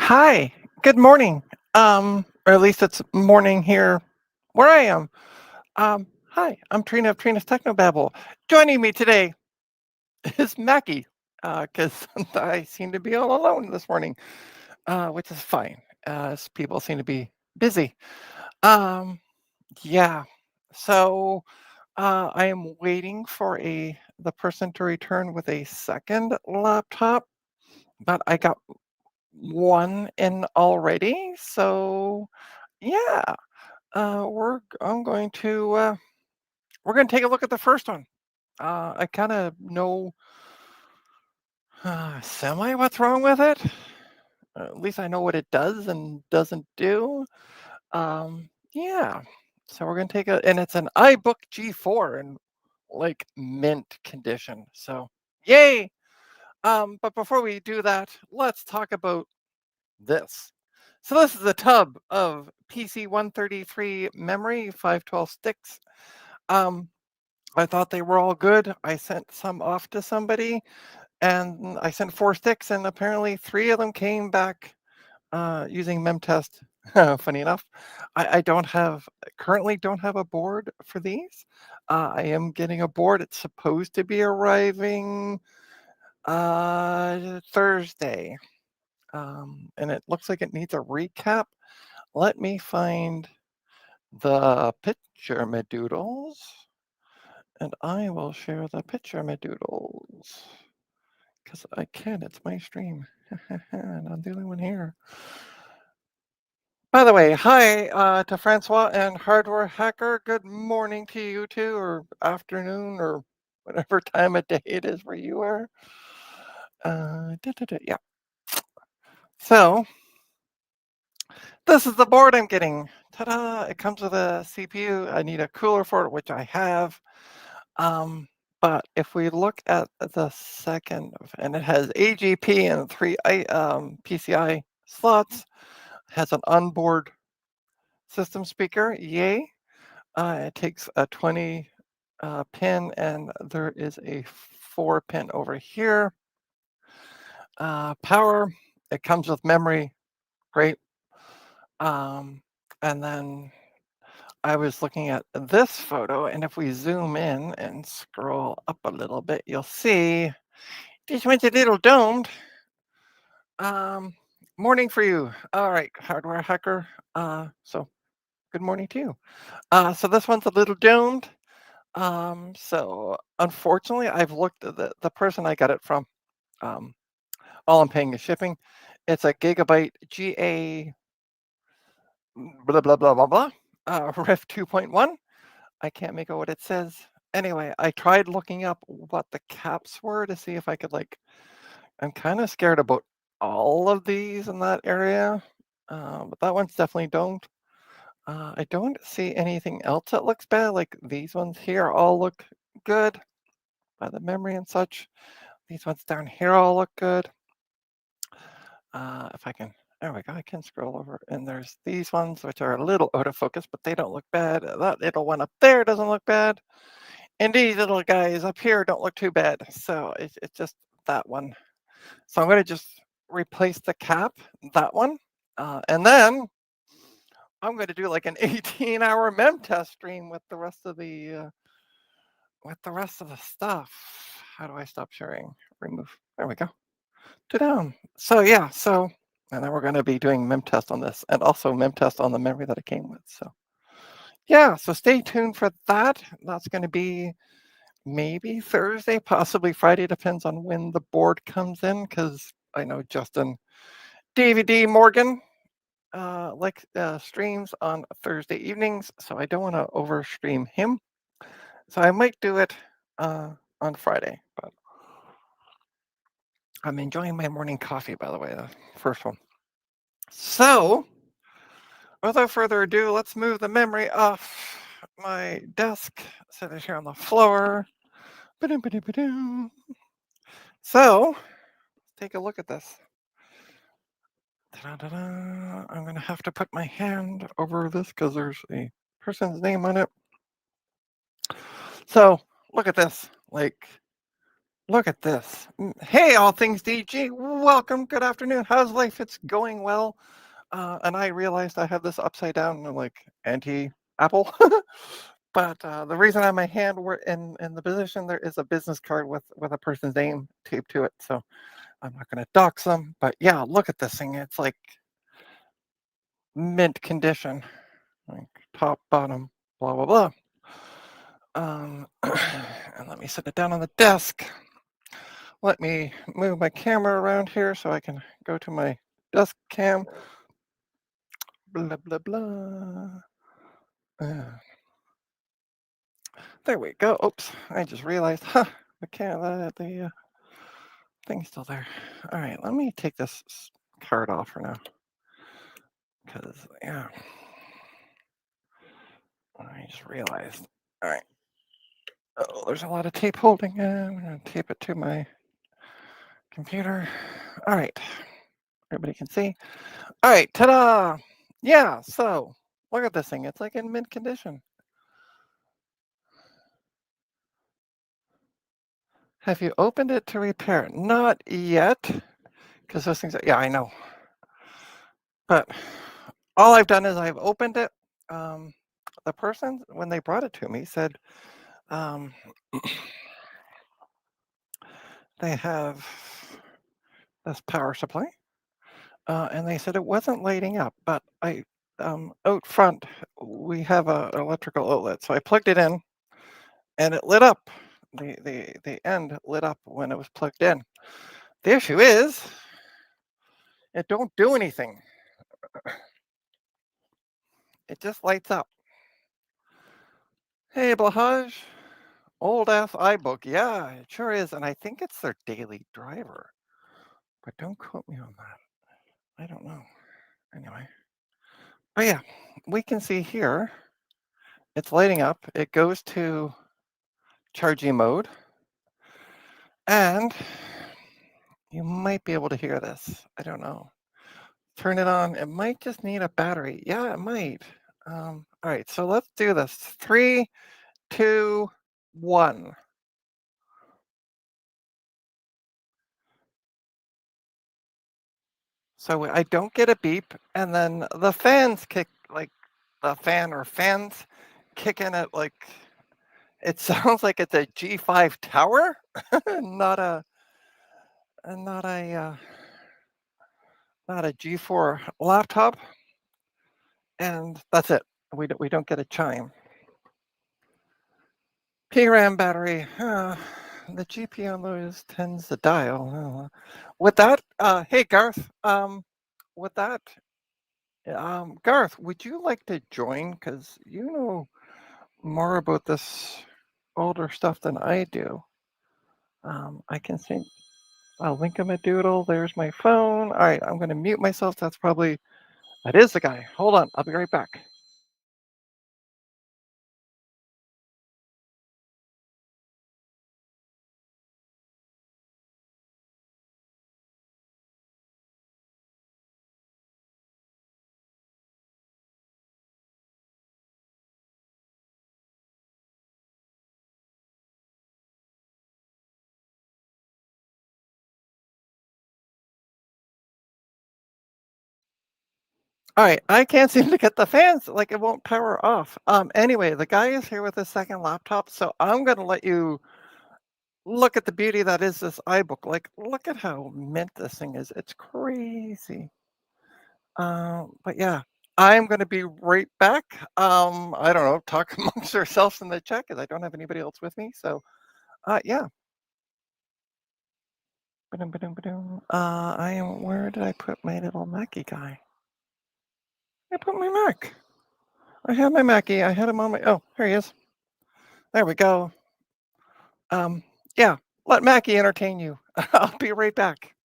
Hi, good morning. Or at least it's morning here where I am. Hi, I'm Trina of Trina's Technobabble. Joining me today is Mackie, because I seem to be all alone this morning, which is fine, as people seem to be busy. Um, yeah, so I am waiting for the person to return with a second laptop, but I got one in already, so yeah, we're going to take a look at the first one. I kind of know semi what's wrong with it. At least I know what it does and doesn't do. Yeah. So we're going to take and it's an iBook G4 in like mint condition. So yay. But before we do that, let's talk about this. So this is a tub of PC-133 memory, 512 sticks. Um, I thought they were all good. I sent some off to somebody, and I sent 4 sticks, and apparently 3 of them came back using Memtest. Funny enough, I don't have currently don't have a board for these. I am getting a board. It's supposed to be arriving Thursday, and it looks like it needs a recap. Let me find the picture, my doodles, and I will share the picture, my doodles, because I can. It's my stream, and I'm the only one here. By the way, hi to Francois and Hardware Hacker. Good morning to you too, or afternoon, or whatever time of day it is where you are. Yeah. So this is the board I'm getting. Ta-da! It comes with a CPU. I need a cooler for it, which I have. But if we look at the second, and it has AGP and 3 PCI slots, has an onboard system speaker, yay. It takes a 20 pin, and there is a 4 pin over here. Power, it comes with memory, great. And then I was looking at this photo, and if we zoom in and scroll up a little bit, you'll see this one's a little domed. Um, Morning for you. All right, hardware hacker. So good morning to you. So this one's a little domed. So unfortunately, I've looked at the person I got it from. Um, all I'm paying is shipping. It's a Gigabyte GA blah blah blah blah blah. Ref 2.1. I can't make out what it says. Anyway, I tried looking up what the caps were to see if I could like. I'm kind of scared about all of these in that area, but that one's definitely don't. I don't see anything else that looks bad. Like these ones here all look good by the memory and such. These ones down here all look good. If I can, there we go. I can scroll over, and there's these ones which are a little out of focus, but they don't look bad. That little one up there doesn't look bad, and these little guys up here don't look too bad. So it's just that one. So I'm going to just replace the cap, that one, and then I'm going to do like an 18-hour mem test stream with the rest of the stuff. How do I stop sharing? Remove. There we go. To down. So yeah. So and then we're going to be doing mem test on this, and also mem test on the memory that it came with. So yeah. So stay tuned for that. That's going to be maybe Thursday, possibly Friday. Depends on when the board comes in, because I know Justin DVD Morgan streams on Thursday evenings, so I don't want to overstream him. So I might do it on Friday. But I'm enjoying my morning coffee, by the way, the first one. So without further ado, let's move the memory off my desk, set it here on the floor. So take a look at this. Ta-da-da-da. I'm going to have to put my hand over this because there's a person's name on it. So look at this. Like, Look at this. Hey, all things DG. Welcome. Good afternoon. How's life? It's going well. And I realized I have this upside down, like anti-Apple. But the reason I have my hand in the position, there is a business card with a person's name taped to it. So I'm not going to dox them. But yeah, look at this thing. It's like mint condition, like top, bottom, blah, blah, blah. And let me set it down on the desk. Let me move my camera around here so I can go to my desk cam. Blah, blah, blah. Uh, there we go. Oops, I just realized, the thing's still there. All right, let me take this card off for now. Because, yeah, I just realized. All right. Oh, there's a lot of tape holding it. I'm going to tape it to my computer. All right. Everybody can see. All right. Ta-da. Yeah. So look at this thing. It's like in mint condition. Have you opened it to repair it? Not yet. Because those things, yeah, I know. But all I've done is I've opened it. The person, when they brought it to me, said um, they have this power supply. And they said it wasn't lighting up, but out front, we have a electrical outlet. So I plugged it in and it lit up. The end lit up when it was plugged in. The issue is it don't do anything. It just lights up. Hey, Blahaj, old ass iBook. Yeah, it sure is. And I think it's their daily driver. But don't quote me on that. I don't know. Anyway. Oh yeah, we can see here. It's lighting up. It goes to charging mode. And you might be able to hear this. I don't know. Turn it on. It might just need a battery. Yeah, it might. All right, so let's do this. 3, 2, 1. So I don't get a beep, and then the fans kick, like the fan or fans kick in at like, it sounds like it's a G5 tower, not a, not a, not a G4 laptop, and that's it. We don't get a chime. PRAM battery. The GPU on those tends to dial. With that, hey Garth. With that, Garth, would you like to join? Because you know more about this older stuff than I do. I can send a link of a doodle. There's my phone. All right, I'm going to mute myself. That is the guy. Hold on, I'll be right back. All right, I can't seem to get the fans, like it won't power off. Anyway, the guy is here with his second laptop, so I'm gonna let you look at the beauty that is this iBook. Like, look at how mint this thing is. It's crazy. But yeah, I'm gonna be right back. I don't know, talk amongst ourselves in the chat because I don't have anybody else with me. So, yeah. Ba-dum, ba-dum, ba-dum. Where did I put my little Mackie guy? I put my Mac. I had my Mackie. I had him on my. Oh, here he is. There we go. Yeah, let Mackie entertain you. I'll be right back.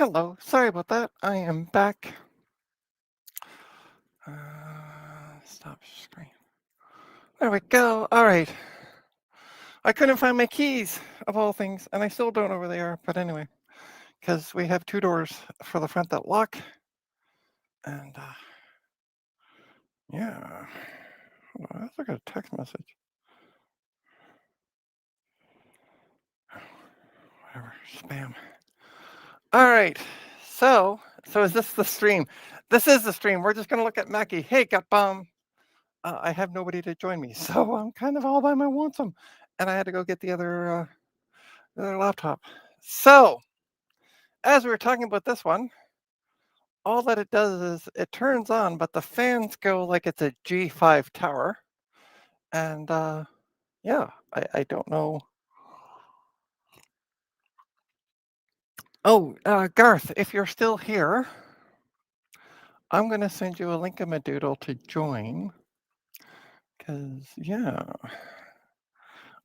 Hello. Sorry about that. I am back. Stop screen. There we go. All right. I couldn't find my keys, of all things, and I still don't know where they are. But anyway, because we have 2 doors for the front that lock, and yeah. That's like a text message. Whatever. Spam. All right. So is this the stream? This is the stream. We're just gonna look at Mackie. Hey, got bomb. I have nobody to join me, so I'm kind of all by my lonesome, and I had to go get the other laptop. So as we were talking about this one, all that it does is it turns on, but the fans go like it's a G5 tower, and yeah, I don't know. Oh, Garth, if you're still here, I'm gonna send you a link in my doodle to join, because yeah,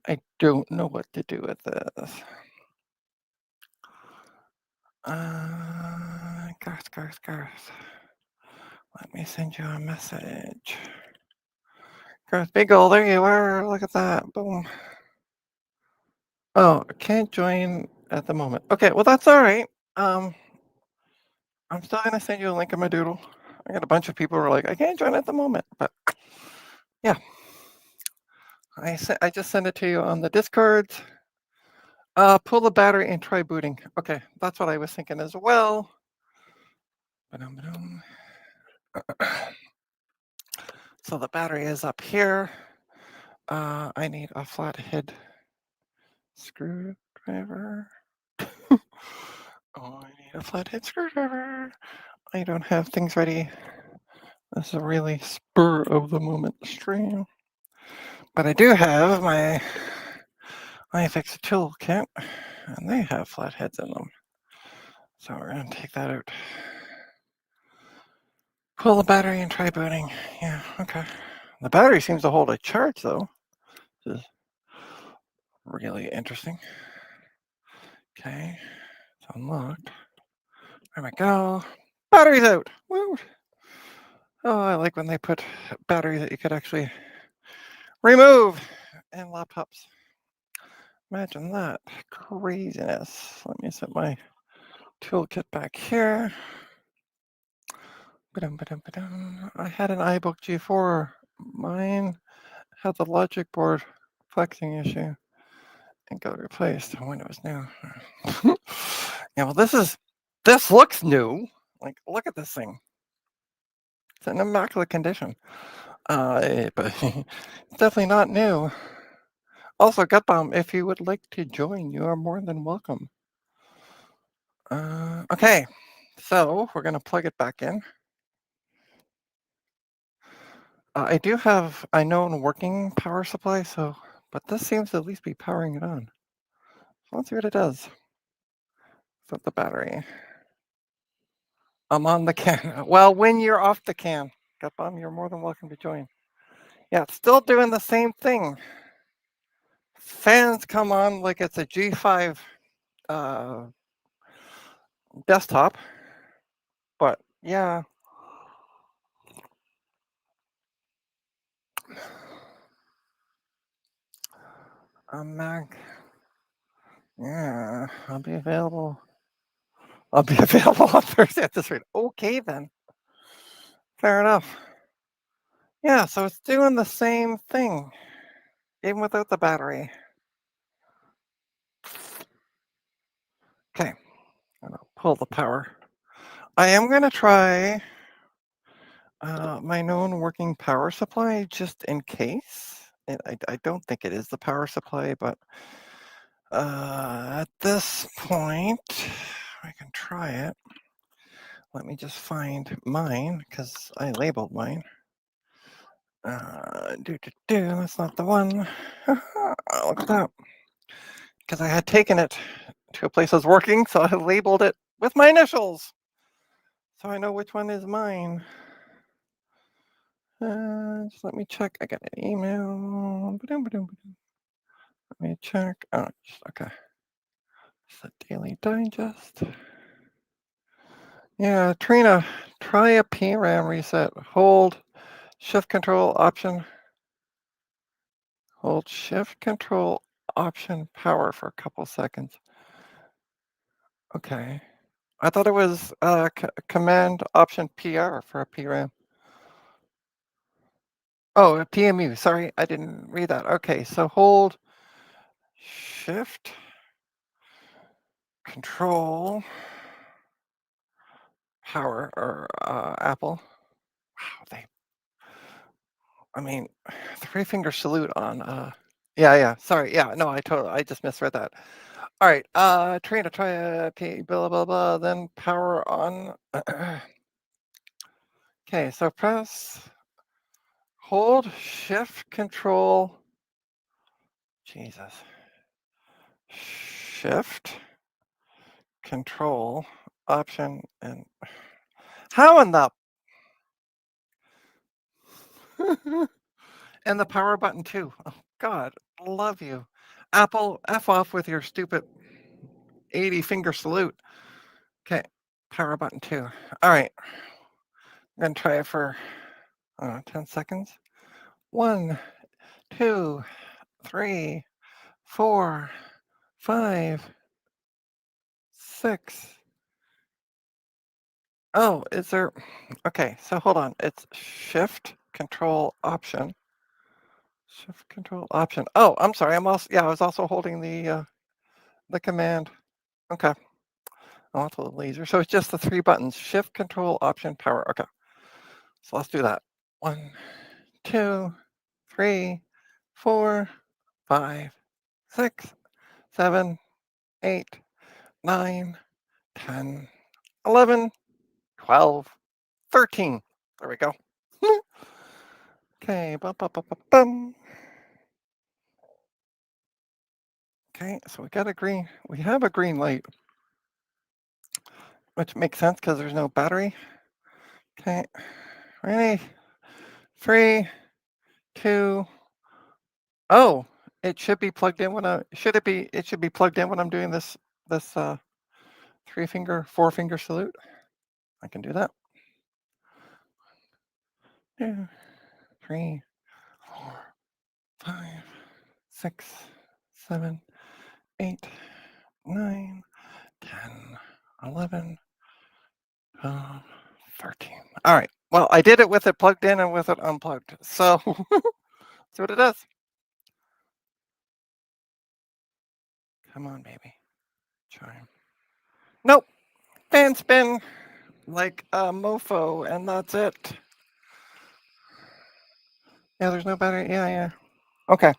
I don't know what to do with this. Garth. Let me send you a message. Garth Beagle, there you are. Look at that. Boom. Oh, I can't join at the moment. Okay, well that's all right. I'm still gonna send you a link in my doodle. I got a bunch of people who are like, I can't join at the moment, but yeah. I just sent it to you on the Discord. Pull the battery and try booting. Okay, that's what I was thinking as well. Ba-dum-ba-dum. So the battery is up here. I need a flathead screwdriver. Oh, I need a flathead screwdriver. I don't have things ready. This is a really spur of the moment stream. But I do have my iFix toolkit, and they have flatheads in them. So we're gonna take that out. Pull the battery and try booting. Yeah, okay. The battery seems to hold a charge though, which is really interesting. Okay, it's unlocked. There we go. Battery's out. Woo! Oh, I like when they put batteries that you could actually remove in laptops. Imagine that craziness. Let me set my toolkit back here. Ba-dum. I had an iBook G4. Mine had the logic board flexing issue and got replaced when it was new. Yeah, well, this looks new. Like, look at this thing. It's in immaculate condition. But it's definitely not new. Also, Gutbaum, if you would like to join, you are more than welcome. Okay, so we're gonna plug it back in. I do have a known working power supply, but this seems to at least be powering it on. So let's see what it does. With the battery. I'm on the can. Well, when you're off the can, Gutbaum, you're more than welcome to join. Yeah, it's still doing the same thing. Fans come on like it's a G5 desktop, but yeah. I'm Mac. Yeah, I'll be available. I'll be available on Thursday at this rate. Okay, then. Fair enough. Yeah, so it's doing the same thing, even without the battery. Okay, I'm gonna pull the power. I am gonna try my known working power supply just in case. I don't think it is the power supply, but at this point, I can try it. Let me just find mine because I labeled mine. That's not the one. Look at that. Because I had taken it to a place I was working, so I labeled it with my initials. So I know which one is mine. Just let me check. I got an email. Let me check. Oh, okay. It's a Daily Digest. Yeah, Trina, try a PRAM reset. Hold shift control option. Hold shift control option power for a couple seconds. Okay. I thought it was command option PR for a PRAM. Oh, a PMU. Sorry, I didn't read that. Okay, so hold shift control power or Apple. Wow, I mean, three finger salute on yeah, sorry. Yeah, no, I just misread that. All right, Trina, try a P blah blah blah, then power on. Okay, so hold shift control. Jesus. Shift control option and how in the and the power button too. Oh God, love you. Apple, F off with your stupid 80 finger salute. Okay, power button too. All right, I'm gonna try it for 10 seconds. 1, 2, 3, 4, 5, 6. Oh, is there? Okay, so hold on. It's shift control option. Shift control option. Oh, I'm sorry. I was also holding the command. Okay. I'll the laser. So it's just the three buttons. Shift control option power. Okay. So let's do that. 1, 2, 3, 4, 5, 6, 7, 8, 9, 10, 11, 12, 13. There we go. Okay. Bum, bum, bum, bum, bum. Okay, so we have a green light, which makes sense because there's no battery. Okay, ready? 3, 2. Oh, it should be plugged in when it should be plugged in when I'm doing this four finger salute. I can do that. 2, 3, 4, 5, 6, 7, 8, 9, 10, 11, 12, 13. All right. Well, I did it with it plugged in and with it unplugged. So that's what it does. Come on, baby. Chime. Nope. Fan spin like a mofo, and that's it. Yeah, there's no battery. Yeah. Okay.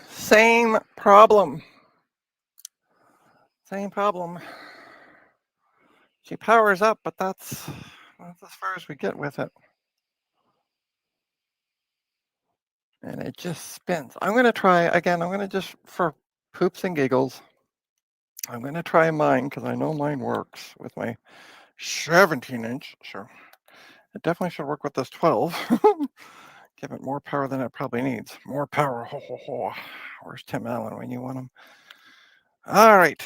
Same problem. Same problem. She powers up, but that's as far as we get with it. And it just spins. I'm going to try again. I'm going to just, for poops and giggles, I'm going to try mine because I know mine works with my 17-inch. So it definitely should work with this 12. Give it more power than it probably needs. More power. Ho, ho, ho. Where's Tim Allen when you want him? All right.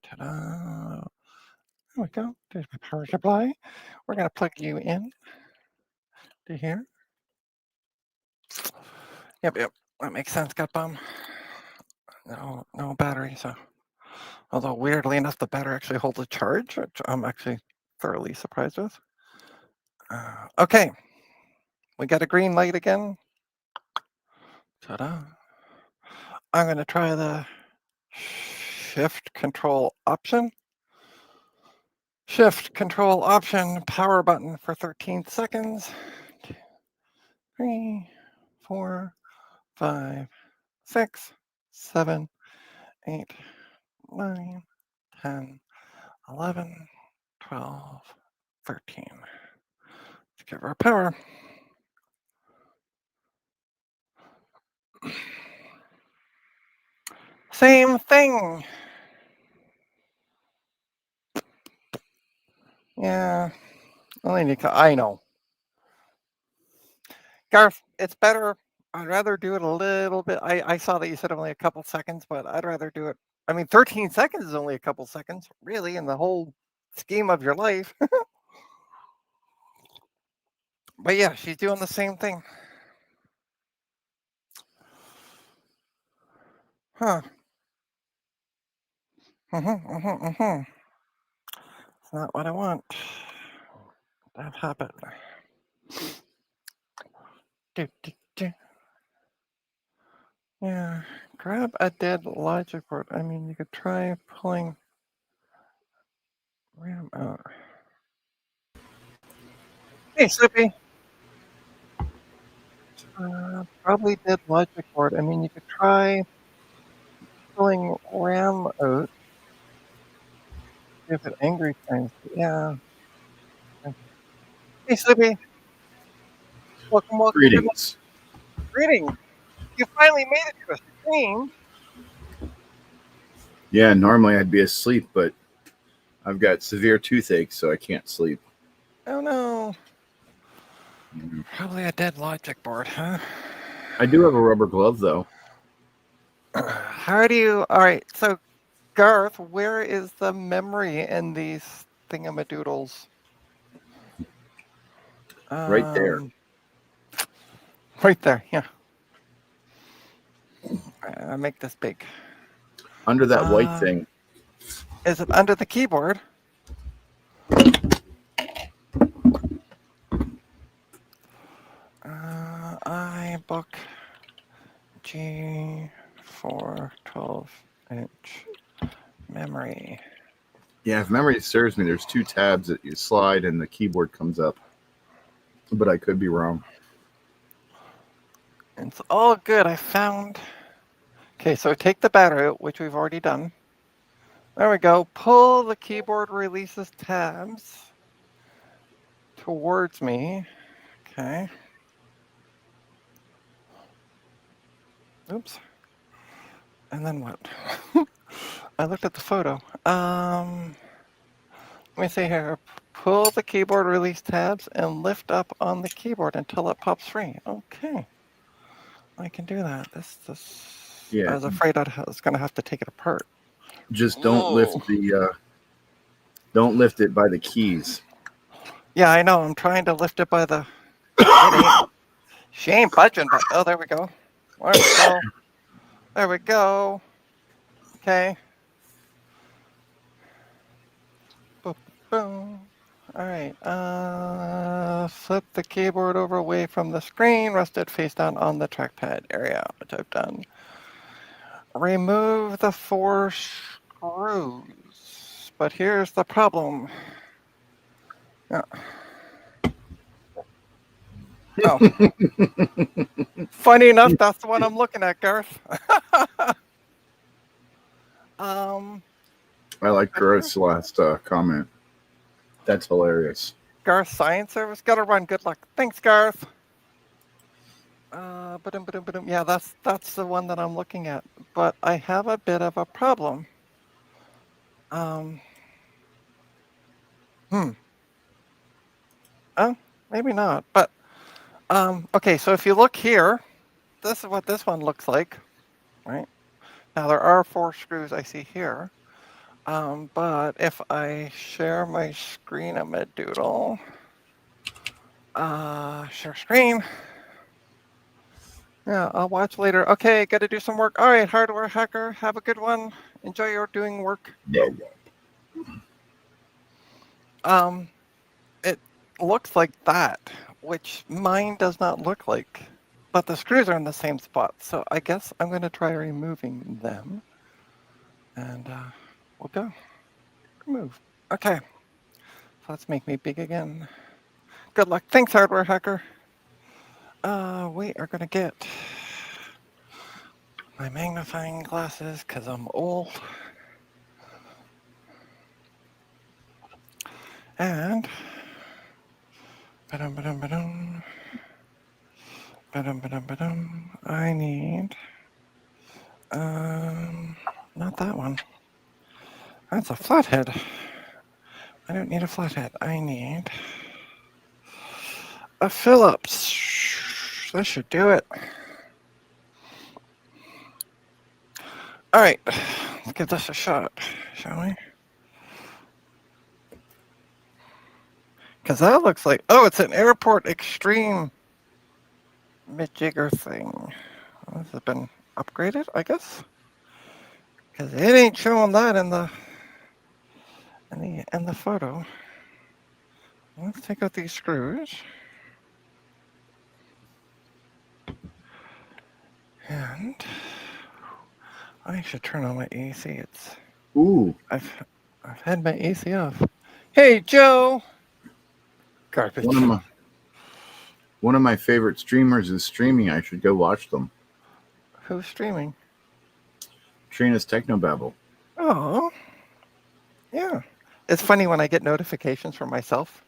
Ta-da. There we go. There's my power supply. We're going to plug you in to here. Yep. That makes sense, gut bum. No battery, so. Although weirdly enough, the battery actually holds a charge, which I'm actually thoroughly surprised with. Okay. We got a green light again. Ta-da. I'm going to try the shift control option. Shift control option power button for 13 seconds. 2, 3, 4, 5, 6, 7, 8, 9, 10, 11, 12, 13. Let's give her power. Same thing. Yeah. I know. Garth, it's better. I'd rather do it a little bit. I saw that you said only a couple seconds, but I'd rather do it I mean, 13 seconds is only a couple seconds, really, in the whole scheme of your life. But yeah, she's doing the same thing. Huh. It's not what I want. Bad habit. Yeah, grab a dead logic board. I mean, you could try pulling RAM out. Hey, Slippy. Probably dead logic board. I mean, you could try pulling RAM out. See if it angry times. Yeah. Hey, Slippy. Welcome to the Greetings. greeting. You finally made it to a stream. Yeah, normally I'd be asleep, but I've got severe toothache, so I can't sleep. Oh no. Mhm. Probably a dead logic board, huh? I do have a rubber glove, though. How do you? All right. So, Garth, where is the memory in these thingamadoodles? Right there. Right there. Yeah. I make this big. Under that white thing. Is it under the keyboard? iBook G4 12-inch memory. Yeah, if memory serves me, there's two tabs that you slide and the keyboard comes up. But I could be wrong. It's all good. I found. Okay, so take the battery out, which we've already done. There we go. Pull the keyboard releases tabs towards me. Okay. Oops. And then what? I looked at the photo. Let me see here. Pull the keyboard release tabs and lift up on the keyboard until it pops free. Okay. I can do that. Yeah. I was afraid I was going to have to take it apart. Just don't lift it by the keys. Yeah, I know. I'm trying to lift it by the. She ain't budging, but oh, there we go. There we go. There we go. Okay. Boom, boom. All right. Flip the keyboard over away from the screen. Rest it face down on the trackpad area, which I've done. Remove the 4 screws. But here's the problem. Yeah. Oh. Funny enough, that's the one I'm looking at, Garth. I like Garth's last comment. That's hilarious. Garth Science Service, gotta run. Good luck. Thanks, Garth. Yeah, that's the one that I'm looking at. But I have a bit of a problem. Oh, maybe not. But okay, so if you look here, this is what this one looks like, right? Now there are 4 screws I see here. But if I share my screen, I'm a doodle. Share screen. Yeah, I'll watch later. Okay, got to do some work. All right, hardware hacker, have a good one. Enjoy your doing work. It looks like that, which mine does not look like, but the screws are in the same spot. So I guess I'm going to try removing them, and we'll go. Remove. Okay. So let's make me big again. Good luck. Thanks, hardware hacker. We are going to get my magnifying glasses because I'm old. And I need not that one. That's a flathead. I don't need a flathead. I need a Phillips. That should do it. All right. Let's give this a shot, shall we? Because that looks like, oh, it's an Airport Extreme mid-jigger thing. This has been upgraded, I guess. Because it ain't showing that in the photo. Let's take out these screws. And I should turn on my AC. It's Ooh, I've had my AC off. Hey Joe. Garbage. one of my favorite streamers is streaming. I should go watch them. Who's streaming? Trina's Technobabble. Oh. Yeah. It's funny when I get notifications from myself.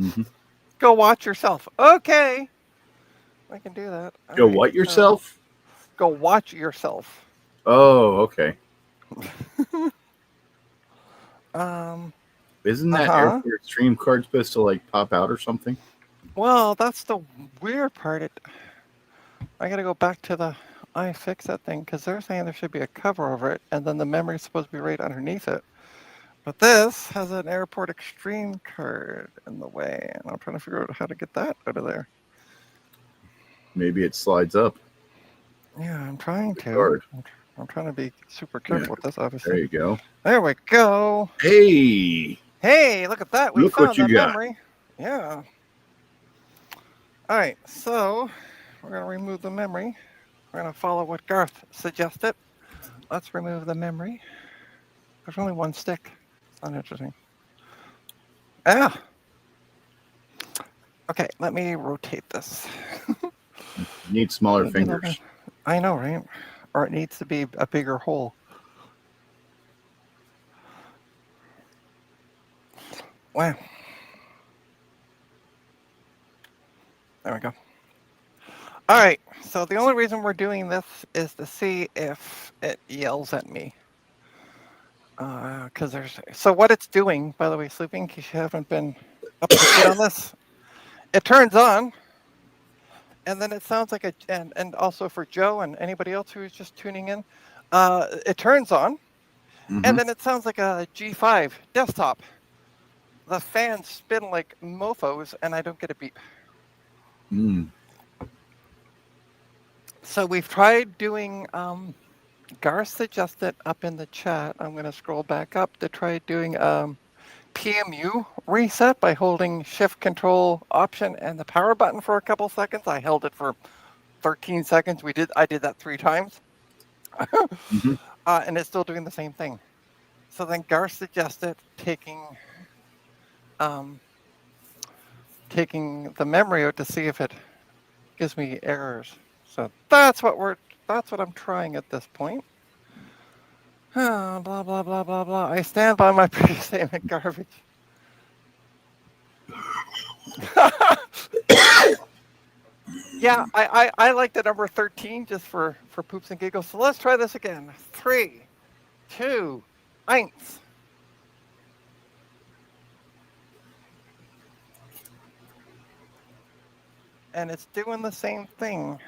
Mm-hmm. Go watch yourself. Okay. I can do that. Go what yourself? Go watch yourself. Oh, okay. Isn't that Airport Extreme card supposed to like pop out or something? Well, that's the weird part. I gotta go back to the iFixit thing because they're saying there should be a cover over it, and then the memory's supposed to be right underneath it. But this has an Airport Extreme card in the way, and I'm trying to figure out how to get that out of there. Maybe it slides up. Yeah, I'm trying to. Card. I'm trying to be super careful with this, obviously. There you go. There we go. Hey! Hey, look at that. We Look found what you the got. memory. Yeah. All right, so we're going to remove the memory. We're going to follow what Garth suggested. Let's remove the memory. There's only one stick. It's not interesting. Ah. Okay, let me rotate this. You need smaller fingers. I know, right? Or it needs to be a bigger hole. Wow. There we go. All right, so the only reason we're doing this is to see if it yells at me. Because so what it's doing, by the way, sleeping, in case you haven't been up to date on this, it turns on, and then it sounds like and also for Joe and anybody else who is just tuning in, it turns on, and then it sounds like a G5 desktop. The fans spin like mofos, and I don't get a beep. So we've tried doing, Garth suggested up in the chat, I'm going to scroll back up to try doing PMU reset by holding Shift Control Option and the power button for a couple seconds. I held it for 13 seconds. I did that 3 times. And it's still doing the same thing. So then Garth suggested taking the memory out to see if it gives me errors. So that's what I'm trying at this point. Blah blah blah blah blah. I stand by my previous statement. Garbage. Yeah, I like the number 13 just for poops and giggles. So let's try this again. 3, 2, 1. And it's doing the same thing.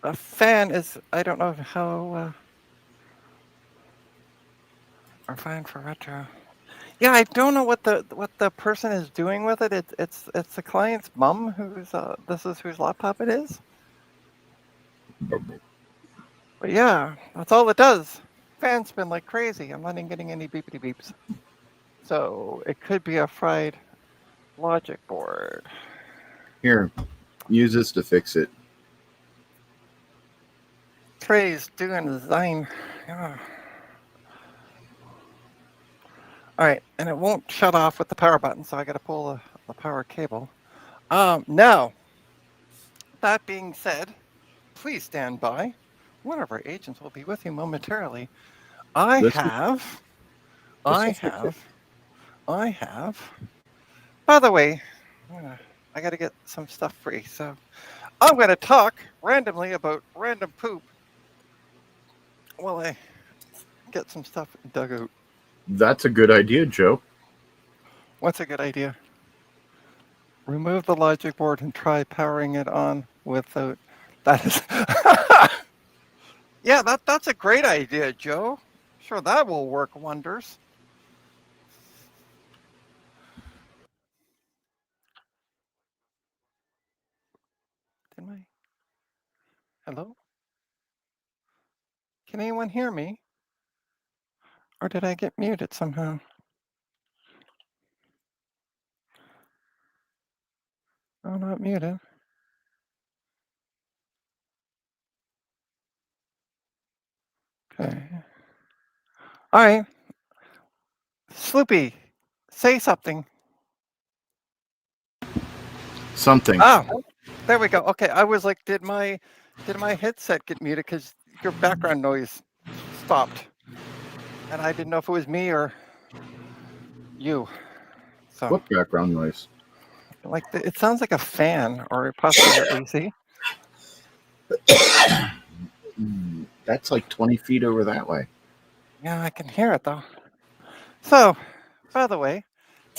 A fan is, I don't know how, our fan for retro. Yeah, I don't know what the person is doing with it. It's the client's mom who's this is whose laptop it is. But yeah, that's all it does. Fan spin like crazy. I'm not even getting any beepity beeps. So it could be a fried logic board. Here, use this to fix it. Trey's doing design. Yeah. All right, and it won't shut off with the power button, so I got to pull the power cable. Now, that being said, please stand by. One of our agents will be with you momentarily. I have. By the way, I got to get some stuff free, so I'm going to talk randomly about random poop while I get some stuff dug out. That's a good idea, Joe. What's a good idea? Remove the logic board and try powering it on without. That is. Yeah, that's a great idea, Joe. Sure, that will work wonders. Did my hello? Can anyone hear me? Or did I get muted somehow? Oh, not muted. Okay. All right. Sloopy, say something. Something. Oh, there we go. Okay, I was like, did my headset get muted because your background noise stopped, and I didn't know if it was me or you. So, What background noise? like, it sounds like a fan or possibly your AC. That's like 20 feet over that way. Yeah, I can hear it though. So, by the way,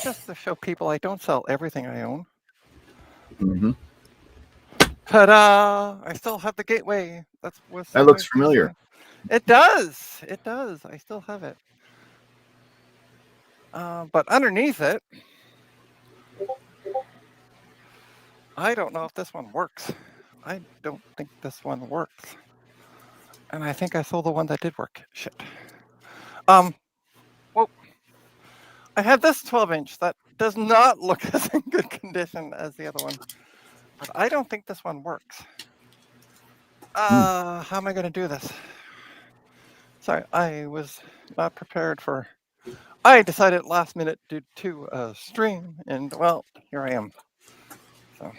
just to show people I don't sell everything I own. Mm-hmm. Ta-da! I still have the gateway. That's what That looks familiar. It does. It does. I still have it. But underneath it, I don't know if this one works. I don't think this one works. And I think I sold the one that did work. Shit. Well, I have this 12-inch that does not look as in good condition as the other one. But I don't think this one works. How am I going to do this? Sorry, I was not prepared for. I decided last minute to do a stream, and well, here I am. So,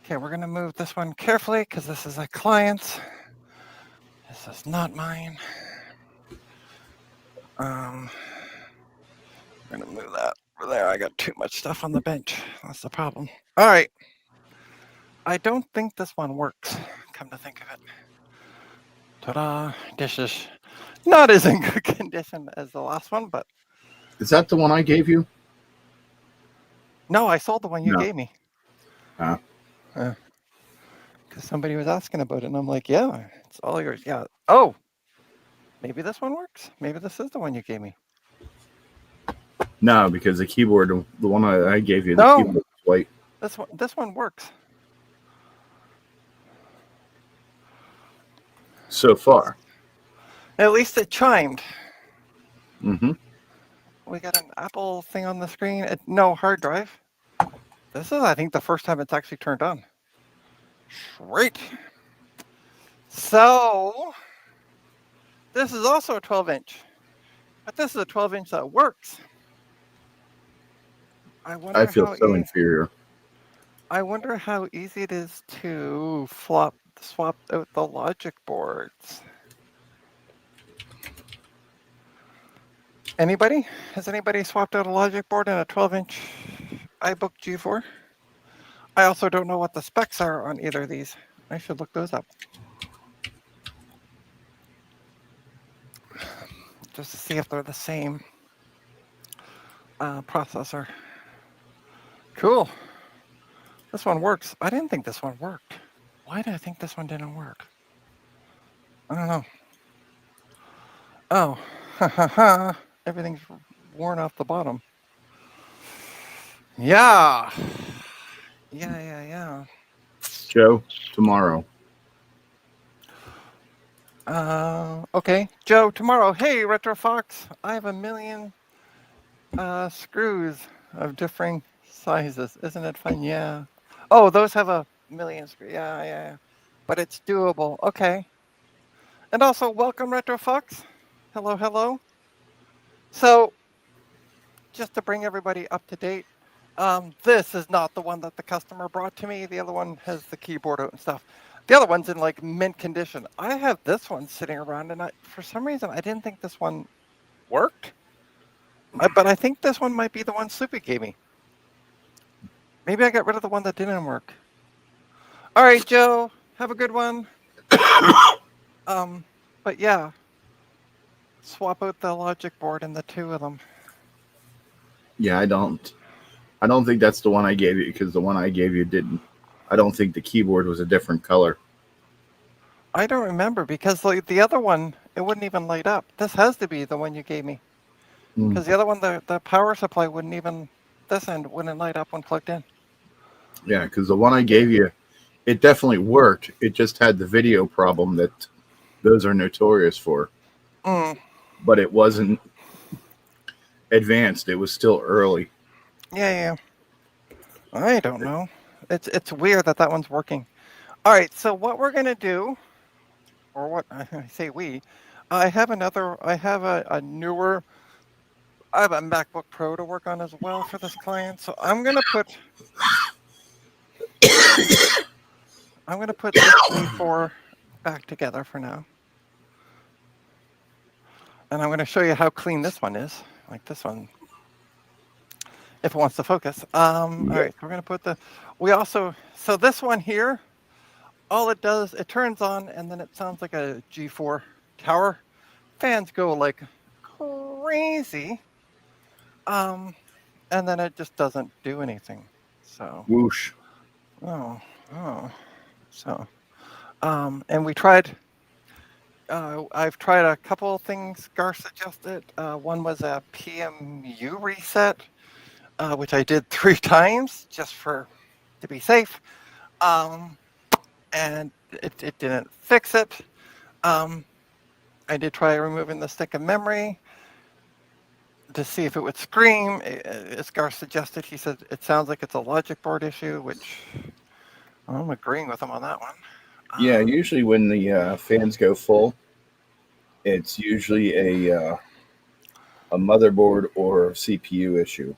okay, we're gonna move this one carefully because this is a client's. This is not mine. I'm gonna move that over there. I got too much stuff on the bench. That's the problem. All right. I don't think this one works. Come to think of it. Ta-da! This is not as in good condition as the last one, but Is that the one I gave you? no, I sold the one you No. gave me. Huh. Because somebody was asking about it, and I'm like, yeah, it's all yours. Yeah. Oh, maybe this one works. Maybe this is the one you gave me. No, because the keyboard, the one I gave you, the No. keyboard was white. This one works. So far. At least it chimed. Mm-hmm. We got an Apple thing on the screen. No hard drive. This is, I think, the first time it's actually turned on. Great. So, this is also a 12-inch, but this is a 12-inch that works. I feel so inferior. I wonder how easy it is to swap out the logic boards. Anybody? Has anybody swapped out a logic board in a 12-inch iBook G4? I also don't know what the specs are on either of these. I should look those up. Just to see if they're the same processor. Cool. This one works. I didn't think this one worked. Why did I think this one didn't work? I don't know. Oh, ha ha ha. Everything's worn off the bottom. Yeah. Yeah. Joe, tomorrow. Okay. Joe, tomorrow. Hey, Retro Fox. I have 1 million screws of differing sizes. Isn't it fun? Yeah. Oh, those have 1 million screws. Yeah. But it's doable. Okay. And also, welcome, Retro Fox. Hello. So, just to bring everybody up to date, this is not the one that the customer brought to me. The other one has the keyboard out and stuff. The other one's in like mint condition. I have this one sitting around, and for some reason, I didn't think this one worked. But I think this one might be the one Sloopy gave me. Maybe I got rid of the one that didn't work. All right, Joe, have a good one. But yeah, swap out the logic board and the two of them. Yeah, I don't think that's the one I gave you because the one I gave you didn't. I don't think the keyboard was a different color. I don't remember because like the other one, it wouldn't even light up. This has to be the one you gave me because the other one, the power supply wouldn't even, this end wouldn't light up when plugged in. Yeah, because the one I gave you, it definitely worked. It just had the video problem that those are notorious for. Mm, But it wasn't advanced. It was still early. yeah. I don't know. It's weird that one's working. All right, so what we're gonna do, or what I say we, I have a newer, I have a MacBook Pro to work on as well for this client. So I'm gonna put this G4 back together for now. And I'm gonna show you how clean this one is. Like this one, if it wants to focus. All right, we're gonna put so this one here, all it does, it turns on and then it sounds like a G4 tower. Fans go like crazy. And then it just doesn't do anything. So, Whoosh. oh. So, and we tried, I've tried a couple things Gar suggested. One was a PMU reset, which I did 3 times just to be safe. And it didn't fix it. I did try removing the stick of memory to see if it would scream. As Gar suggested, he said it sounds like it's a logic board issue, which I'm agreeing with him on that one. Yeah, usually when the fans go full, it's usually a motherboard or CPU issue.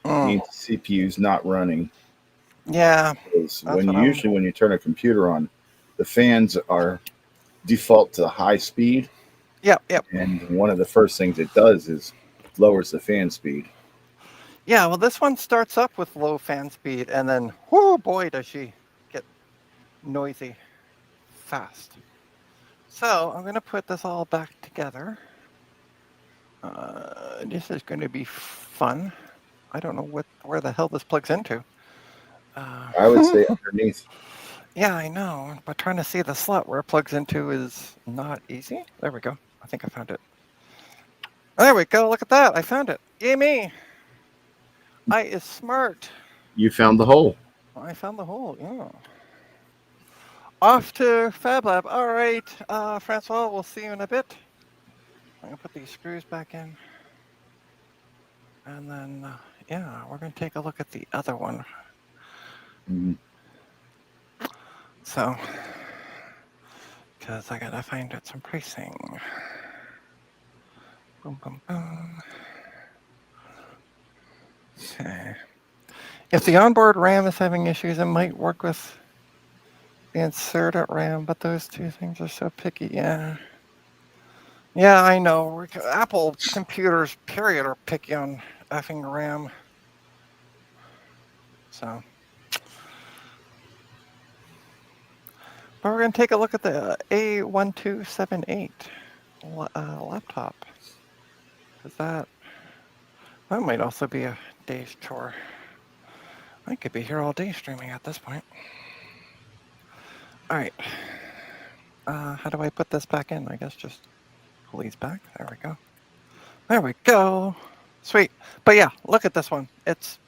Means the CPU's not running. Yeah, Because when you turn a computer on, the fans are default to high speed. Yep. And one of the first things it does is lowers the fan speed. Yeah, well, this one starts up with low fan speed, and then, whoo, boy, does she get noisy fast. So I'm going to put this all back together. This is going to be fun. I don't know where the hell this plugs into. I would say underneath. Yeah, I know, but trying to see the slot where it plugs into is not easy. There we go. I think I found it. There we go. Look at that. I found it. Yay me. I is smart. You found the hole. I found the hole. Yeah. Off to Fab Lab. All right, Francois, we'll see you in a bit. I'm going to put these screws back in. And then, yeah, we're going to take a look at the other one. Mm-hmm. So, because I got to find out some pricing. Boom, boom, boom. Okay. If the onboard RAM is having issues, it might work with the inserted RAM, but those two things are so picky. Yeah. Yeah, I know. Apple computers, period, are picky on effing RAM. So, but we're going to take a look at the A1278 laptop. Because that might also be a day's chore. I could be here all day streaming at this point. All right. How do I put this back in? I guess just pull these back. There we go. There we go. Sweet. But yeah, look at this one. It's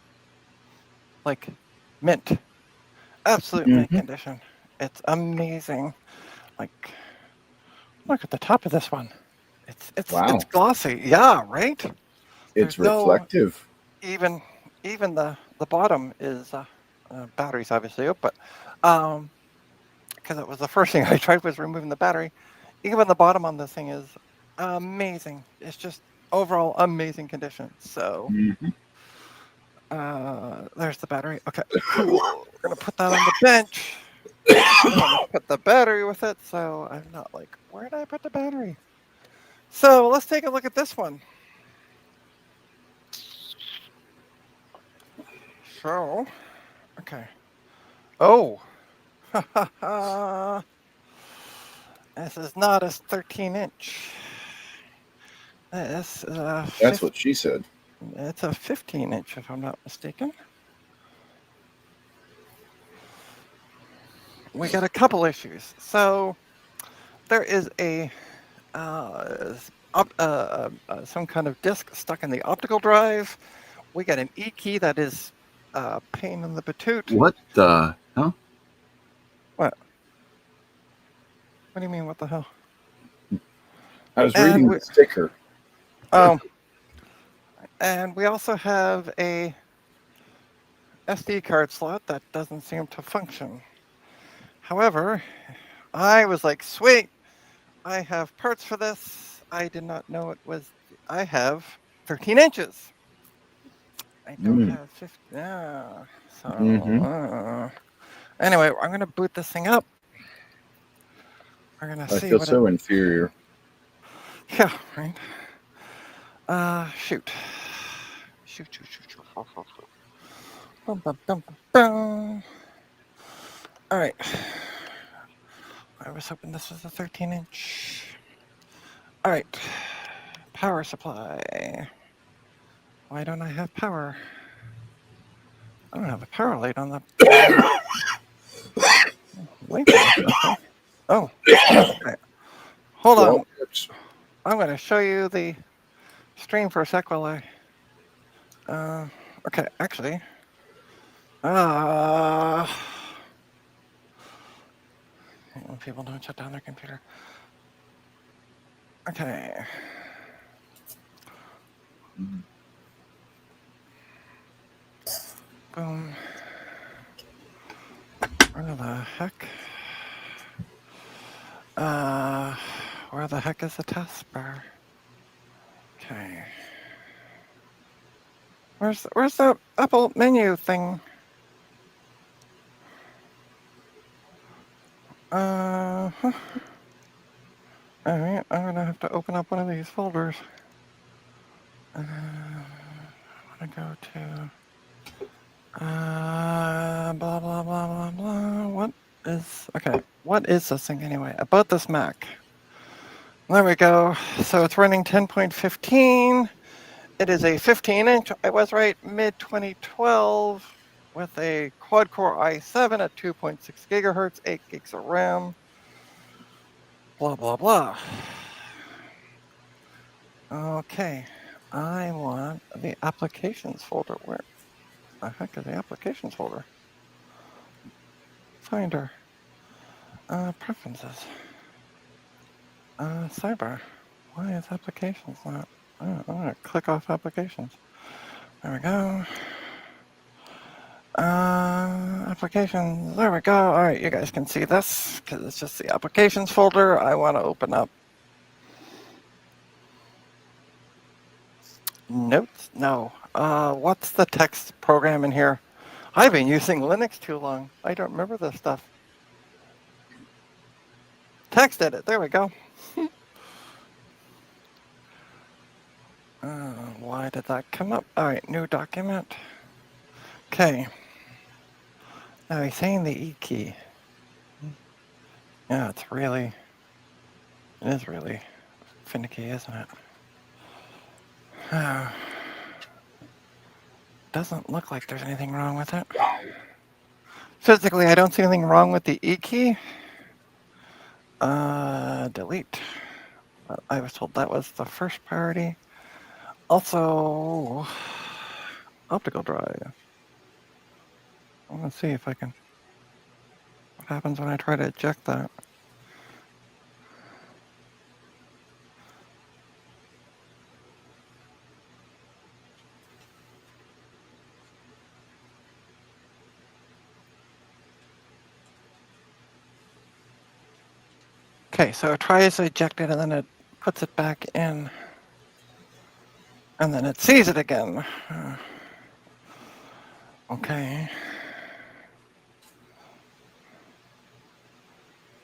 like mint. Absolute mint condition. It's amazing. Like, look at the top of this one. It's glossy. Yeah, right? It's reflective. Even the bottom is batteries obviously up, but because it was the first thing I tried was removing the battery. Even the bottom on this thing is amazing. It's just overall amazing condition. So there's the battery. Okay, cool. We're gonna put that on the bench. I'm gonna put the battery with it, so I'm not like, where did I put the battery? So let's take a look at this one. So, okay. Oh, this is not a 13-inch. This is That's what she said. It's a 15-inch, if I'm not mistaken. We got a couple issues. So there is a some kind of disk stuck in the optical drive. We got an E key that is pain in the patoot. What the hell? What? What do you mean? What the hell? I was And reading we, the sticker. oh, and we also have a SD card slot that doesn't seem to function. However, I was like, sweet, I have parts for this. I did not know it was. I have 13 inches. I don't have 50. Yeah. So anyway, I'm gonna boot this thing up. We're gonna I see feel what so inferior. Yeah, right. Shoot. Shoot. Bum, bum, bum, bum. All right. I was hoping this was a 13-inch. All right. Power supply. Why don't I have power? I don't have a power light on the. Wait. Okay. Oh. Okay. Hold on. I'm going to show you the stream for a sec while I. Okay. Actually. When people don't shut down their computer. Okay. Boom. Where the heck? Where the heck is the taskbar? Okay. Where's the Apple menu thing? All right, I'm gonna have to open up one of these folders. I'm gonna go to blah blah blah blah blah. What is this thing anyway? About this Mac. There we go. So it's running 10.15. It is a 15-inch. I was right, mid 2012 with a quad-core i7 at 2.6 gigahertz, 8 gigs of RAM. Blah blah blah. Okay, I want the applications folder. Where the heck is the applications folder? Finder. Preferences. Sidebar. Why is applications not? I'm gonna click off applications. There we go. Applications. There we go. All right, you guys can see this because it's just the applications folder. I want to open up. Notes? No. What's the text program in here? I've been using Linux too long. I don't remember this stuff. Text edit. There we go. Why did that come up? All right, new document. Okay. Now he's saying the E key. Yeah, it is really finicky, isn't it? Doesn't look like there's anything wrong with it. Physically, I don't see anything wrong with the E key. Delete. I was told that was the first priority. Also, optical drive. I want to see if I can. What happens when I try to eject that? Okay, so it tries to eject it and then it puts it back in. And then it sees it again. Okay.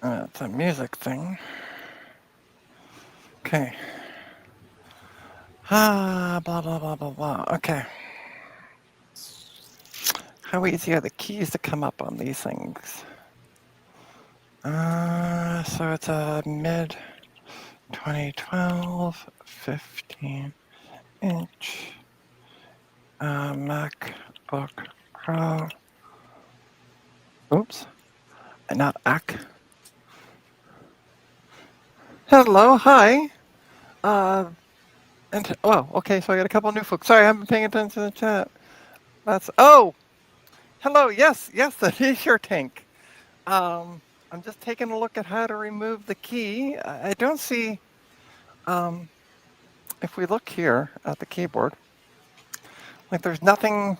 It's a music thing. Okay. Blah, blah, blah, blah, blah. Okay. How easy are the keys to come up on these things? So it's a mid 2012 15-inch MacBook Pro. Oops, not AC. Hello, hi. Okay, so I got a couple new folks. Sorry, I haven't been paying attention to the chat. Hello, yes, that is your tank. I'm just taking a look at how to remove the key. I don't see, if we look here at the keyboard, like there's nothing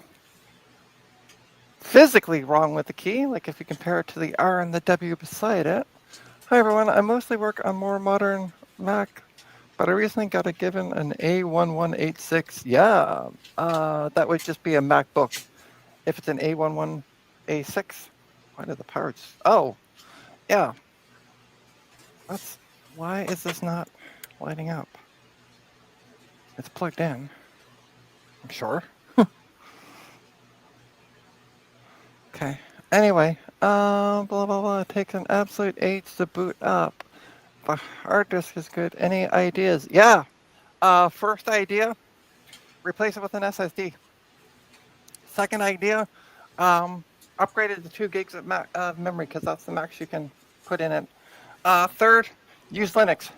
physically wrong with the key, like if you compare it to the R and the W beside it. Hi everyone, I mostly work on more modern Mac, but I recently got given an A1186. Yeah, that would just be a MacBook. If it's an A11A6, why did the power oh, yeah. Why is this not lighting up? It's plugged in, I'm sure. Okay, anyway, blah, blah, blah, it takes an absolute age to boot up. The hard disk is good. Any ideas? Yeah, first idea, replace it with an SSD. Second idea, upgrade it to 2 gigs of memory because that's the max you can put in it. Third, use Linux.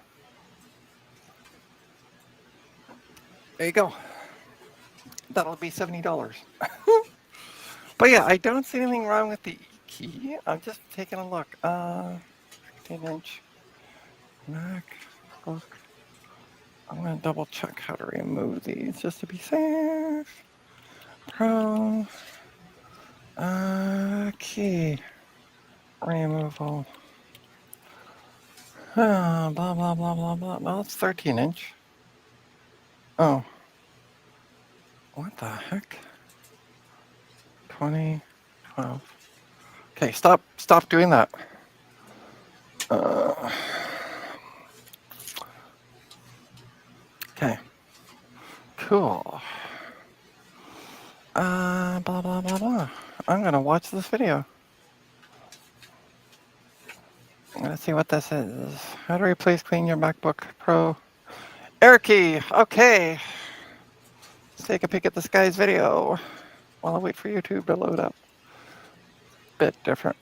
There you go. That'll be $70. But yeah, I don't see anything wrong with the key. I'm just taking a look. 15-inch MacBook. I'm gonna double check how to remove these just to be safe. Pro key removal. Blah blah blah blah blah. No, it's 13-inch. Oh, what the heck? 2012. Okay, stop doing that. Okay, cool. Blah blah blah blah. I'm gonna watch this video. Let's see what this is. How to replace clean your MacBook Pro. Ericy, okay. Let's take a peek at this guy's video while I wait for YouTube to load up. Bit different.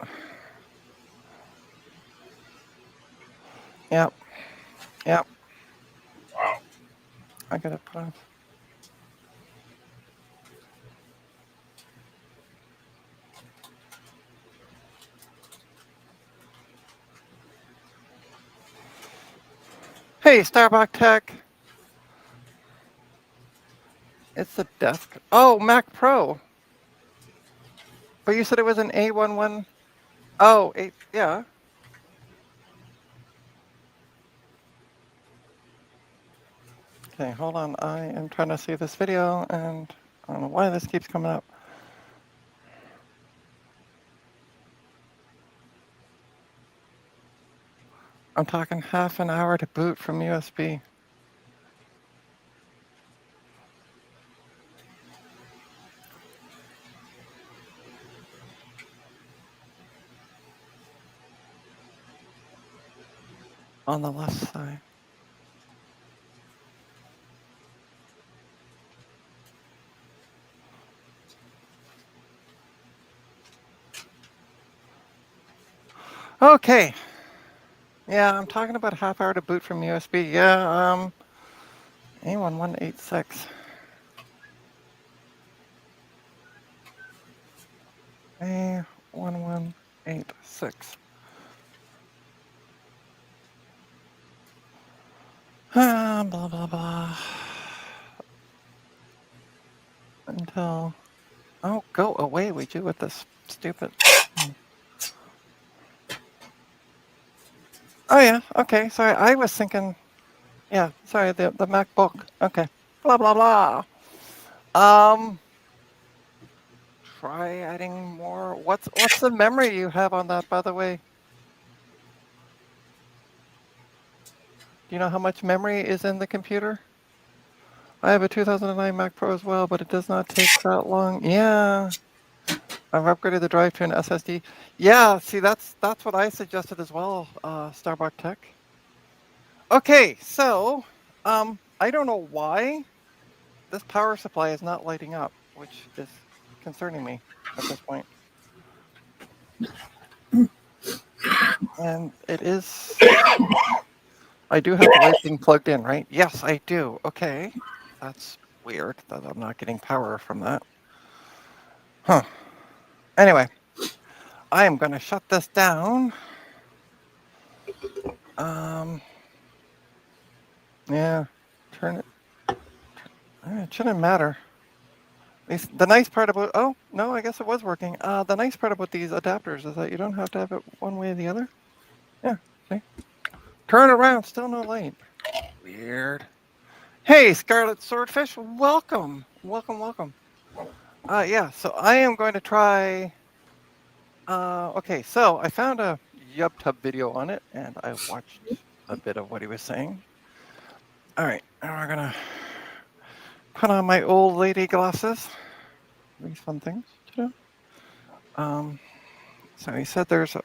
Yep. Wow. I gotta put on. Hey, Starbucks Tech. It's the desk. Oh, Mac Pro. But you said it was an A11. Oh, yeah. Okay, hold on. I am trying to see this video and I don't know why this keeps coming up. I'm talking half an hour to boot from USB. On the left side. Okay. Yeah, I'm talking about half hour to boot from USB. Yeah, A1186. A1186. Blah, blah, blah. Until... Oh, go away, would you, with this stupid... Oh, yeah, okay, sorry, I was thinking... Yeah, sorry, the MacBook. Okay, blah, blah, blah. Try adding more. What's the memory you have on that, by the way? Do you know how much memory is in the computer? I have a 2009 Mac Pro as well, but it does not take that long. Yeah, I've upgraded the drive to an SSD. Yeah, see, that's what I suggested as well, Starbucks Tech. Okay, so I don't know why this power supply is not lighting up, which is concerning me at this point. And it is I do have the right thing plugged in, right? Yes, I do. Okay. That's weird that I'm not getting power from that. Huh. Anyway, I am going to shut this down. Yeah, turn it. It shouldn't matter. The nice part about, oh, no, I guess it was working. The nice part about these adapters is that you don't have to have it one way or the other. Yeah, see? Turn around, still no light. Weird. Hey, Scarlet Swordfish, welcome. Welcome. Yeah, so I am going to try, okay, so I found a YubTub video on it, and I watched a bit of what he was saying. All right, now we're gonna put on my old lady glasses. These fun things to do. So he said there's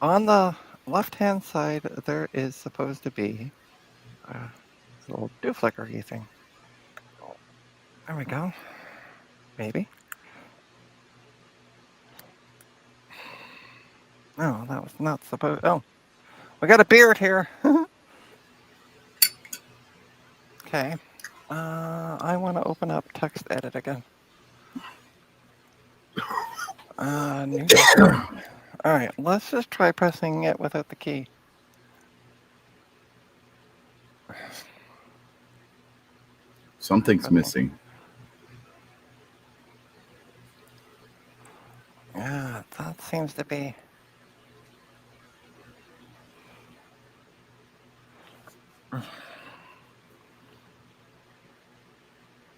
on the left-hand side there is supposed to be a little dew flicker-y thing. There we go. Maybe. No, that was not supposed. Oh, we got a beard here. Okay. I want to open up text edit again. New document. All right, let's just try pressing it without the key. Something's missing. Yeah, that seems to be.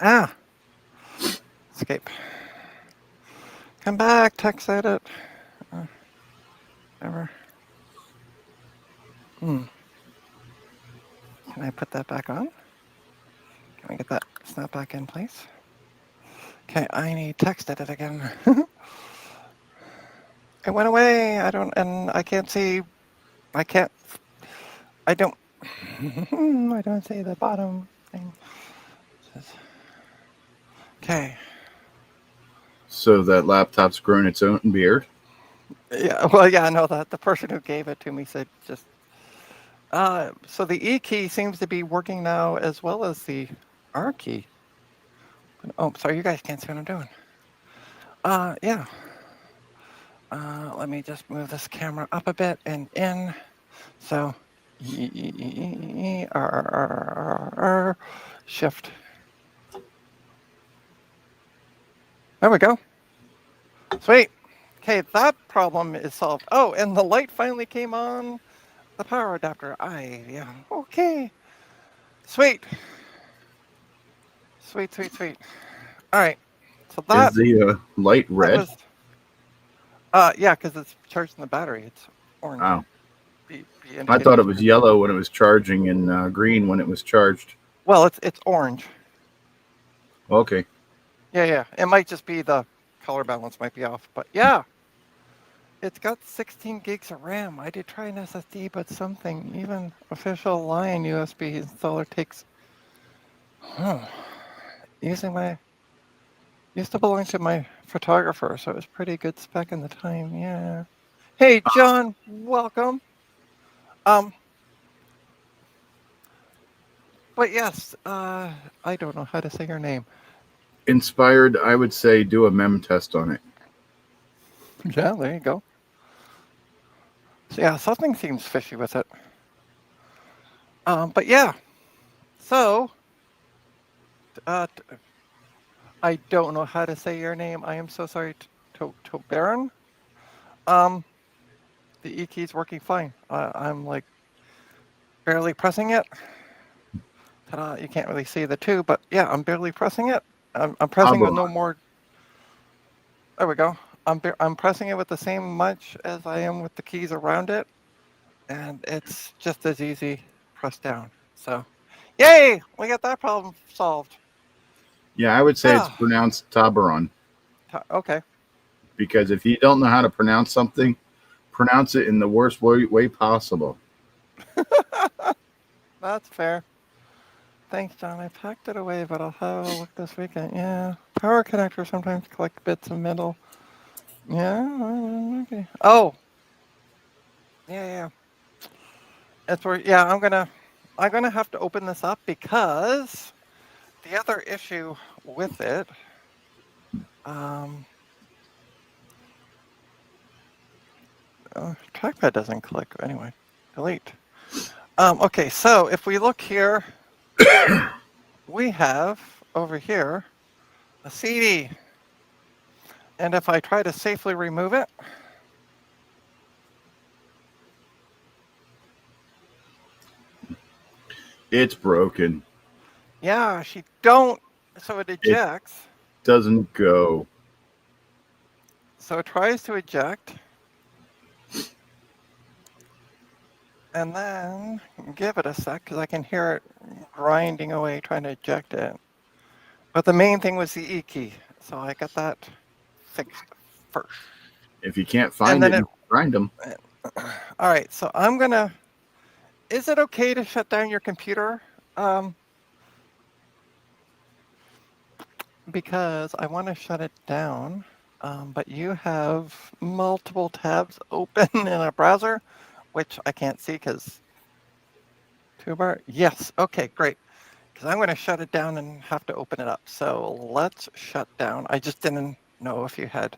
Ah! Escape. Come back, text edit. Never. Can I put that back on? Can we get that snap back in place? Okay, I need text edit again. It went away. I can't see. I don't. I don't see the bottom thing. Okay. So that laptop's grown its own beard? Yeah, well, yeah, I know that. The person who gave it to me said just. So the E key seems to be working now as well as the R key. Oh, sorry, you guys can't see what I'm doing. Yeah. Let me just move this camera up a bit and in. So, shift. There we go. Sweet. Okay, that problem is solved. Oh, and the light finally came on. The power adapter. Yeah. Okay. Sweet. Sweet. All right. So that is the light red? was, yeah, because it's charging the battery. It's orange. Wow. I thought it was yellow when it was charging and green when it was charged. Well, it's orange. Okay. Yeah. It might just be the color balance might be off, but yeah. It's got 16 gigs of RAM. I did try an SSD, but something, even official Lion USB installer takes. Used to belong to my photographer, so it was pretty good spec in the time. Yeah. Hey, John, welcome. But yes, I don't know how to say your name. Inspired, I would say do a mem test on it. Yeah, there you go. So yeah, something seems fishy with it. But yeah, so I don't know how to say your name. I am so sorry, Tobaron. The E key's working fine. I'm like barely pressing it. Ta-da, you can't really see the two, but yeah, I'm barely pressing it. I'm pressing the no more. There we go. I'm pressing it with the same much as I am with the keys around it, and it's just as easy. Press down. So, yay! We got that problem solved. Yeah, I would say it's pronounced Tabaron. Okay. Because if you don't know how to pronounce something, pronounce it in the worst way possible. That's fair. Thanks, John. I packed it away, but I'll have a look this weekend. Yeah. Power connector sometimes collect bits of metal. Yeah. Okay. Oh. Yeah. It's where, yeah, I'm gonna have to open this up because the other issue with it, trackpad doesn't click anyway. Delete. Okay, so if we look here, we have over here a CD, and if I try to safely remove it, It's broken. yeah, she don't. So it It ejects. doesn't go. So it tries to eject. And then give it a sec because I can hear it grinding away trying to eject it. But the main thing was the E key. So I got that fixed first. If you can't And find then it, it. you grind them. All right. So I'm going to. Is it okay to shut down your computer? Because I want to shut it down. But you have multiple tabs open in a browser, which I can't see because toolbar. Yes. Okay, great. Because I'm going to shut it down and have to open it up. So let's shut down. I just didn't know if you had.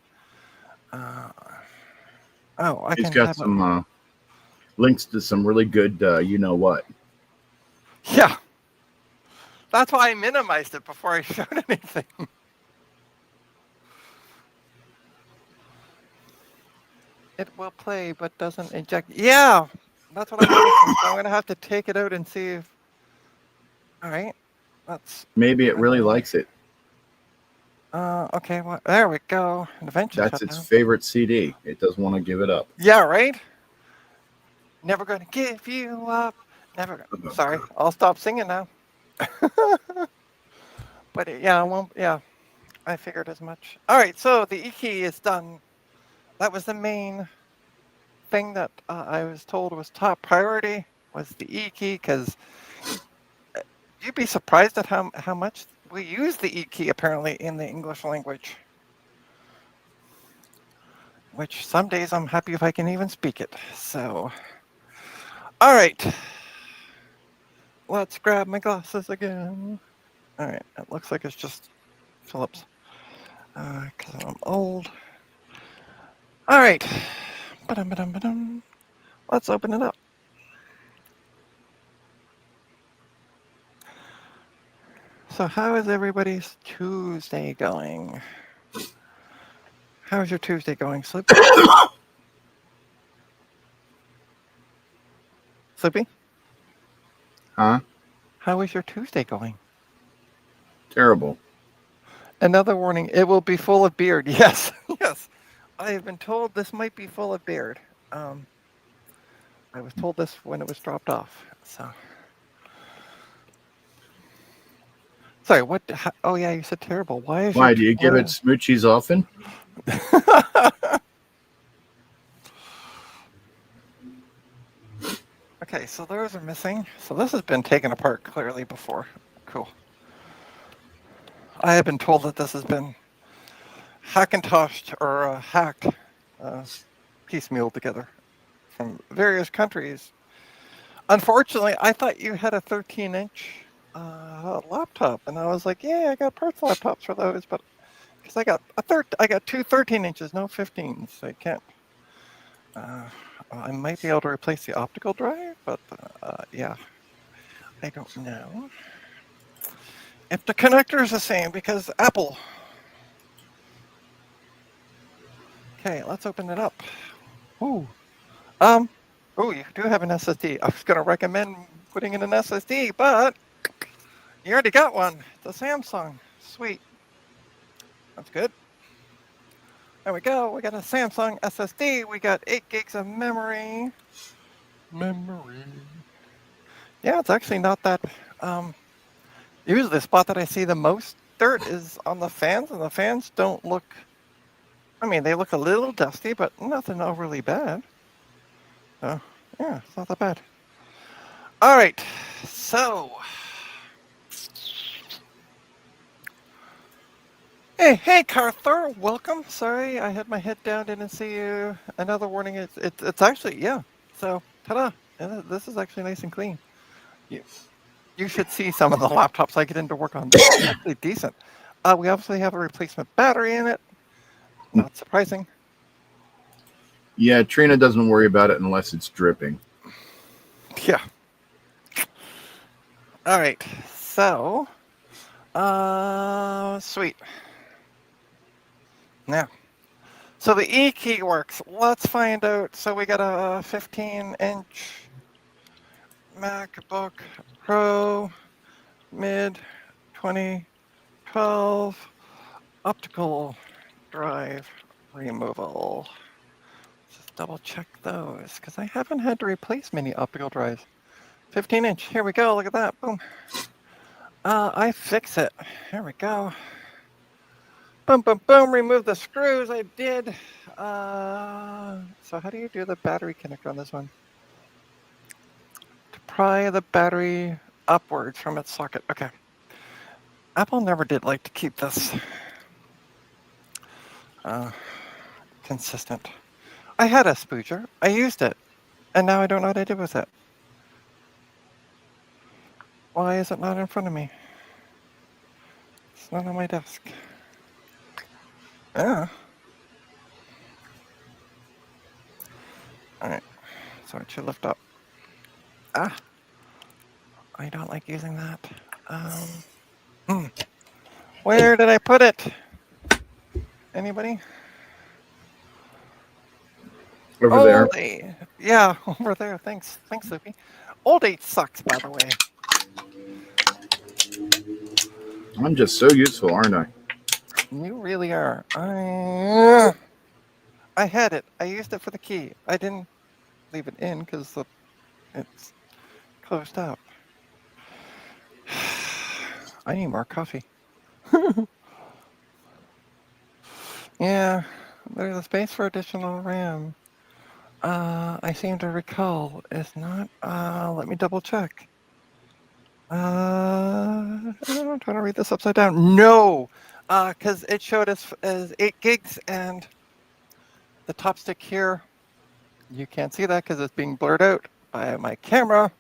Oh, I It's can got have a. some links to some really good, you know what. Yeah. That's why I minimized it before I showed anything. It will play, but doesn't eject. Yeah, that's what I'm noticing. So I'm going to have to take it out and see if. All right. Let's. Maybe it really likes it. Okay. Well, there we go. Adventure That's its shutdown. favorite CD. It doesn't want to give it up. Yeah, right? Never going to give you up. Never. Sorry. I'll stop singing now. But yeah, I won't. Yeah. I figured as much. All right, so the E key is done. That was the main thing that I was told was top priority was the E key because you'd be surprised at how much we use the E key apparently in the English language. Which some days I'm happy if I can even speak it. So, all right, let's grab my glasses again. All right, it looks like it's just Phillips because I'm old. All right. Ba-dum. Let's open it up. So how is everybody's Tuesday going? How's your Tuesday going, Sleepy? Sleepy? Huh? How is your Tuesday going? Terrible. Another warning, it will be full of beard. Yes, yes. I have been told this might be full of beard. I was told this when it was dropped off. So, sorry. What? Oh yeah, you said terrible. Why is Why your? do you give it smoochies often? Okay, so those are missing. So this has been taken apart clearly before. Cool. I have been told that this has been hackintoshed or hacked, piecemeal together from various countries. Unfortunately, I thought you had a 13-inch laptop, and I was like, yeah, I got parts laptops for those, but because I got two 13 inches, no 15s, so I can't. I might be able to replace the optical drive, but yeah, I don't know if the connector is the same because Apple. Okay, let's open it up. Ooh. Oh, you do have an SSD. I was going to recommend putting in an SSD, but you already got one. It's a Samsung. Sweet. That's good. There we go. We got a Samsung SSD. We got 8 gigs of memory. Yeah, it's actually not that. Usually the spot that I see the most dirt is on the fans, and the fans don't look. I mean, they look a little dusty, but nothing overly bad. So, yeah, it's not that bad. All right, so. Hey, Carthor, welcome. Sorry, I had my head down, didn't see you. Another warning. It's actually, yeah. So, ta-da. This is actually nice and clean. You should see some of the laptops I get into work on. This is actually decent. We obviously have a replacement battery in it. Not surprising. Yeah, Trina doesn't worry about it unless it's dripping. Yeah. All right. So, sweet. Now, so the E key works. Let's find out. So we got a 15-inch MacBook Pro mid 2012 optical drive removal. Just double check those because I haven't had to replace many optical drives. 15-inch. Here we go. Look at that. Boom. I fix it. Here we go. Boom, boom, boom. Remove the screws. I did. So how do you do the battery connector on this one? To pry the battery upwards from its socket. Okay. Apple never did like to keep this consistent. I had a spooger. I used it. And now I don't know what I did with it. Why is it not in front of me? It's not on my desk. Yeah. All right. So it should lift up. Ah. I don't like using that. Where did I put it? Anybody? Over there. Eight. Yeah, over there. Thanks, Sophie. Old 8 sucks, by the way. I'm just so useful, aren't I? You really are. I had it. I used it for the key. I didn't leave it in because it's closed up. I need more coffee. Yeah, there's a space for additional RAM. I seem to recall it's not. Let me double check. I'm trying to read this upside down. No, because it showed us as 8 gigs, and the top stick here, you can't see that because it's being blurred out by my camera.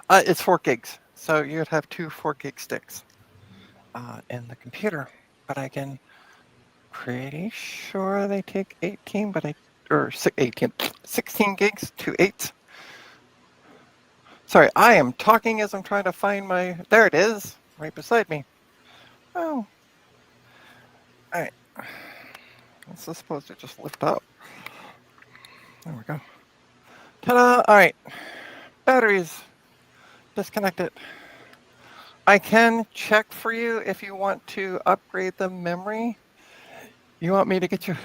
It's 4 gigs, so you'd have 2 4-gig sticks in the computer. But I can pretty sure they take 18, but 16 gigs to 8. Sorry, I am talking as I'm trying to find my. There it is, right beside me. Oh, all right. This is supposed to just lift up. There we go. Ta-da! All right, batteries disconnected. I can check for you if you want to upgrade the memory. You want me to get you?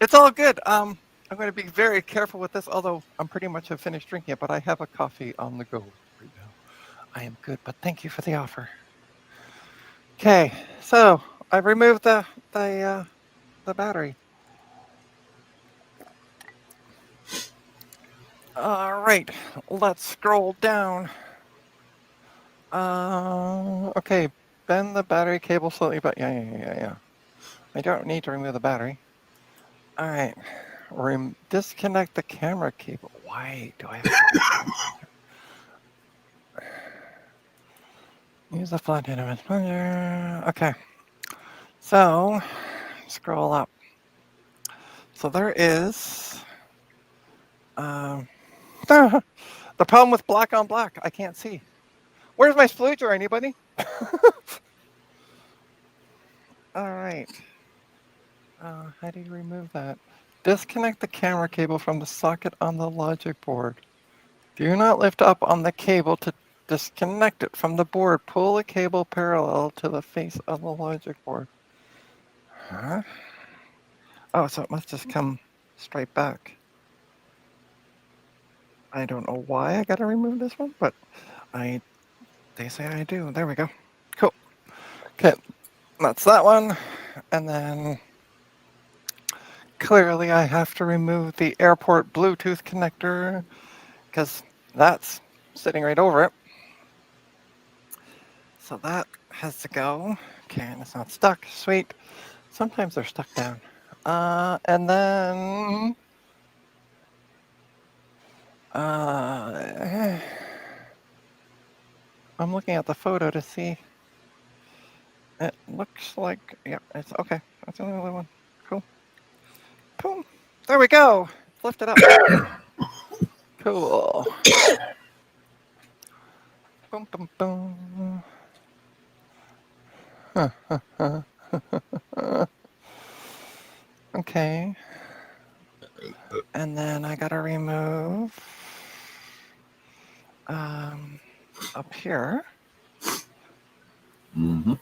It's all good. I'm going to be very careful with this, although I'm pretty much have finished drinking it, but I have a coffee on the go right now. I am good, but thank you for the offer. Okay, so I've removed the battery. All right, let's scroll down. Okay, bend the battery cable slightly, but yeah. I don't need to remove the battery. All right, disconnect the camera cable. Why do I have to use the flat end of a plunger? Okay, so scroll up. So there is the problem with black on black. I can't see. Where's my splooger, anybody? All right. How do you remove that? Disconnect the camera cable from the socket on the logic board. Do not lift up on the cable to disconnect it from the board. Pull the cable parallel to the face of the logic board. Huh? Oh, so it must just come straight back. I don't know why I gotta remove this one, but they say I do. There we go. Cool. Okay, that's that one. And then clearly I have to remove the airport Bluetooth connector because that's sitting right over it. So that has to go. Okay, and it's not stuck. Sweet. Sometimes they're stuck down. And then I'm looking at the photo to see. It looks like, yeah, it's okay. That's the only one. Cool. Boom. There we go. Lift it up. Cool. Boom, boom, boom. Okay. And then I gotta remove up here. Mm-hmm.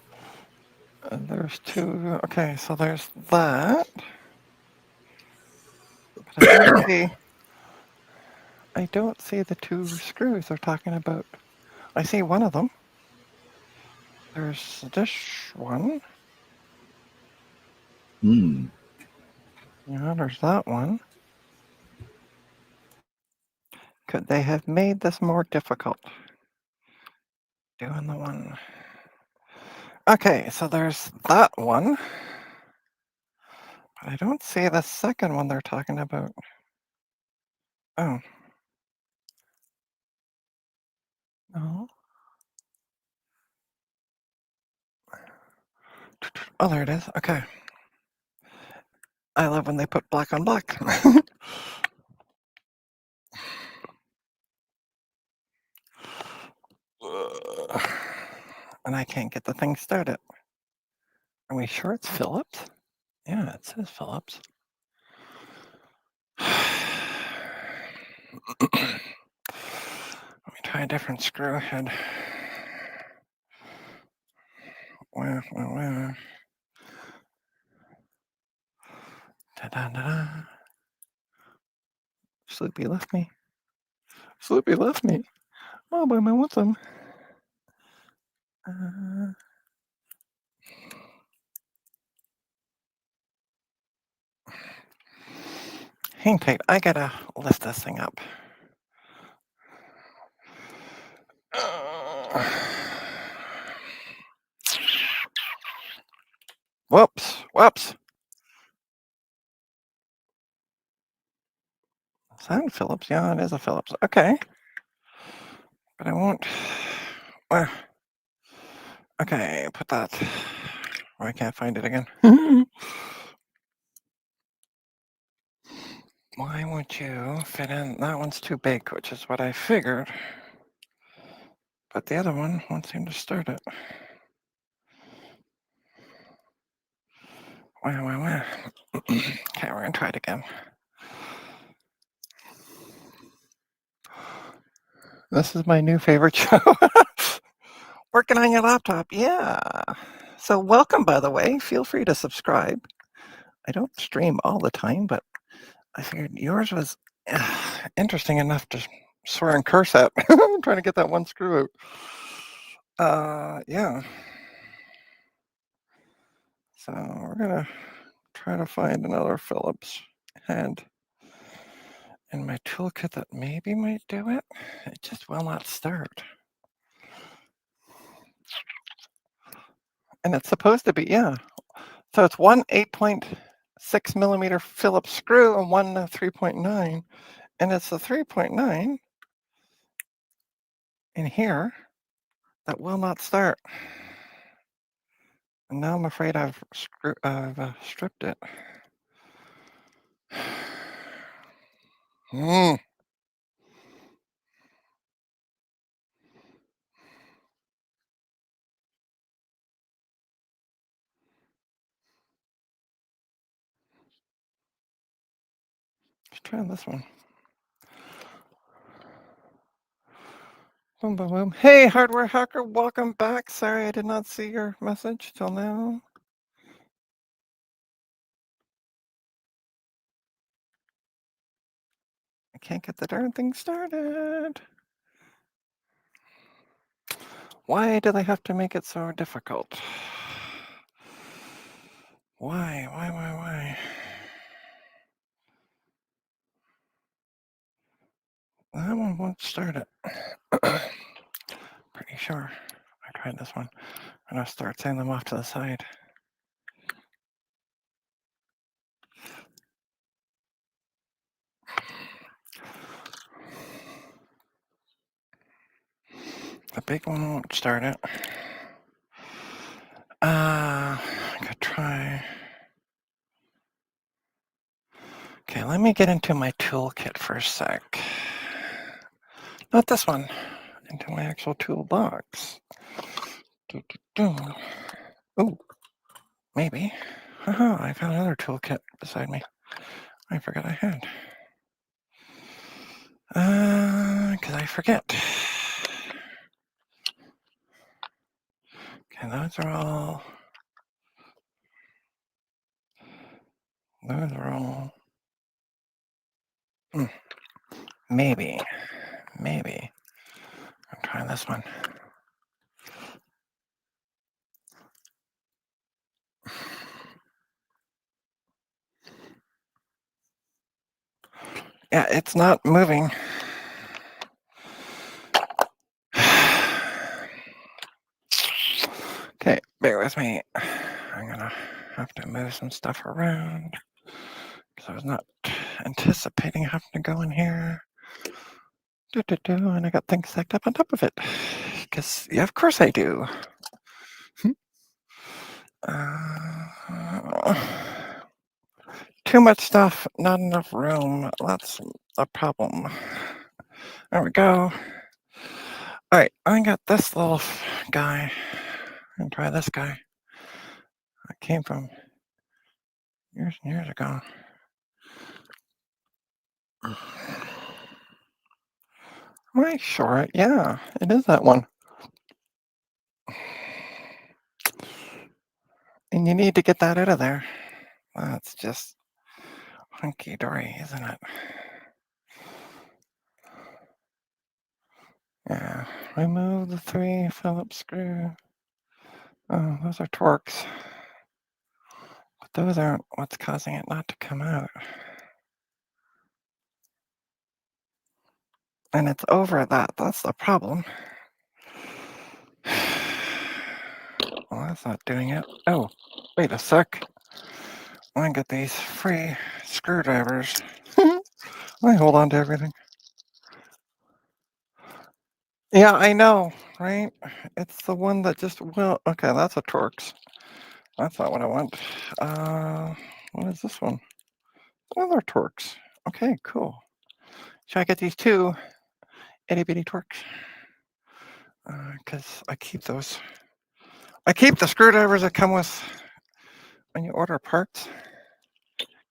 There's two. Okay, so there's that. But I don't see the two screws they're talking about. I see one of them. There's this one. Mm. Yeah, there's that one. Could they have made this more difficult? Doing the one. Okay, so there's that one. But I don't see the second one they're talking about. Oh. No. Oh, there it is. Okay. I love when they put black on black. And I can't get the thing started. Are we sure it's Phillips? Yeah, it says Phillips. Let me try a different screw head. Where? Da-da-da-da. Sloopy left me. Sloopy left me. Oh, but I want some. Hang tight. I gotta lift this thing up. Whoops. Is that a Phillips? Yeah, it is a Phillips. Okay. But I won't. Okay, put that. Oh, I can't find it again. Why won't you fit in? That one's too big, which is what I figured. But the other one won't seem to start it. Where? Okay, we're gonna try it again. This is my new favorite show. Working on your laptop, yeah. So welcome, by the way. Feel free to subscribe. I don't stream all the time, but I figured yours was interesting enough to swear and curse at. I'm trying to get that one screw out. Yeah. So we're gonna try to find another Phillips head in my toolkit that maybe might do it. It just will not start. And it's supposed to be, yeah. So it's one 8.6 millimeter Phillips screw and one 3.9. And it's the 3.9 in here that will not start. And now I'm afraid I've stripped it. Let's try this one. Boom, boom, boom. Hey, Hardware Hacker, welcome back. Sorry I did not see your message till now. I can't get the darn thing started. Why do they have to make it so difficult? Why? That one won't start it. Pretty sure. I tried this one. I'm gonna start sending them off to the side. The big one won't start it. I could try. Okay, let me get into my toolkit for a sec. Not this one, into my actual toolbox. Oh, maybe. Haha, I found another toolkit beside me. I forgot I had. Because I forget. Okay, those are all. Maybe. I'll try this one. Yeah, it's not moving. Okay, bear with me. I'm gonna have to move some stuff around because I was not anticipating having to go in here. And I got things stacked up on top of it. Because, yeah, of course I do. Too much stuff, not enough room. That's a problem. There we go. All right, I got this little guy. I'm gonna try this guy. I came from years and years ago. Am I sure? Yeah, it is that one. And you need to get that out of there. That's just hunky-dory, isn't it? Yeah, remove the 3 Phillips screw. Oh, those are Torx. But those aren't what's causing it not to come out. And it's over that. That's the problem. Well, that's not doing it. Oh, wait a sec. I get these free screwdrivers. I hold on to everything. Yeah, I know, right? It's the one that just will. Okay, that's a Torx. That's not what I want. What is this one? Another Torx. Okay, cool. Should I get these 2 itty bitty Torx? Because I keep those. I keep the screwdrivers that come with when you order parts.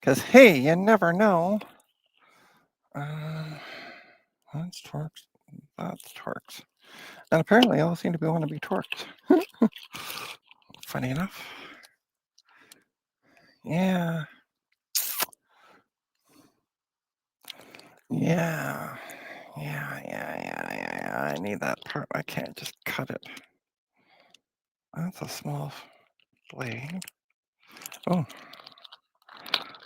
Because, hey, you never know. That's Torx. That's Torx. And apparently, all seem to be want to be Torx. Funny enough. Yeah. I need that part. I can't just cut it. That's a small blade. Oh,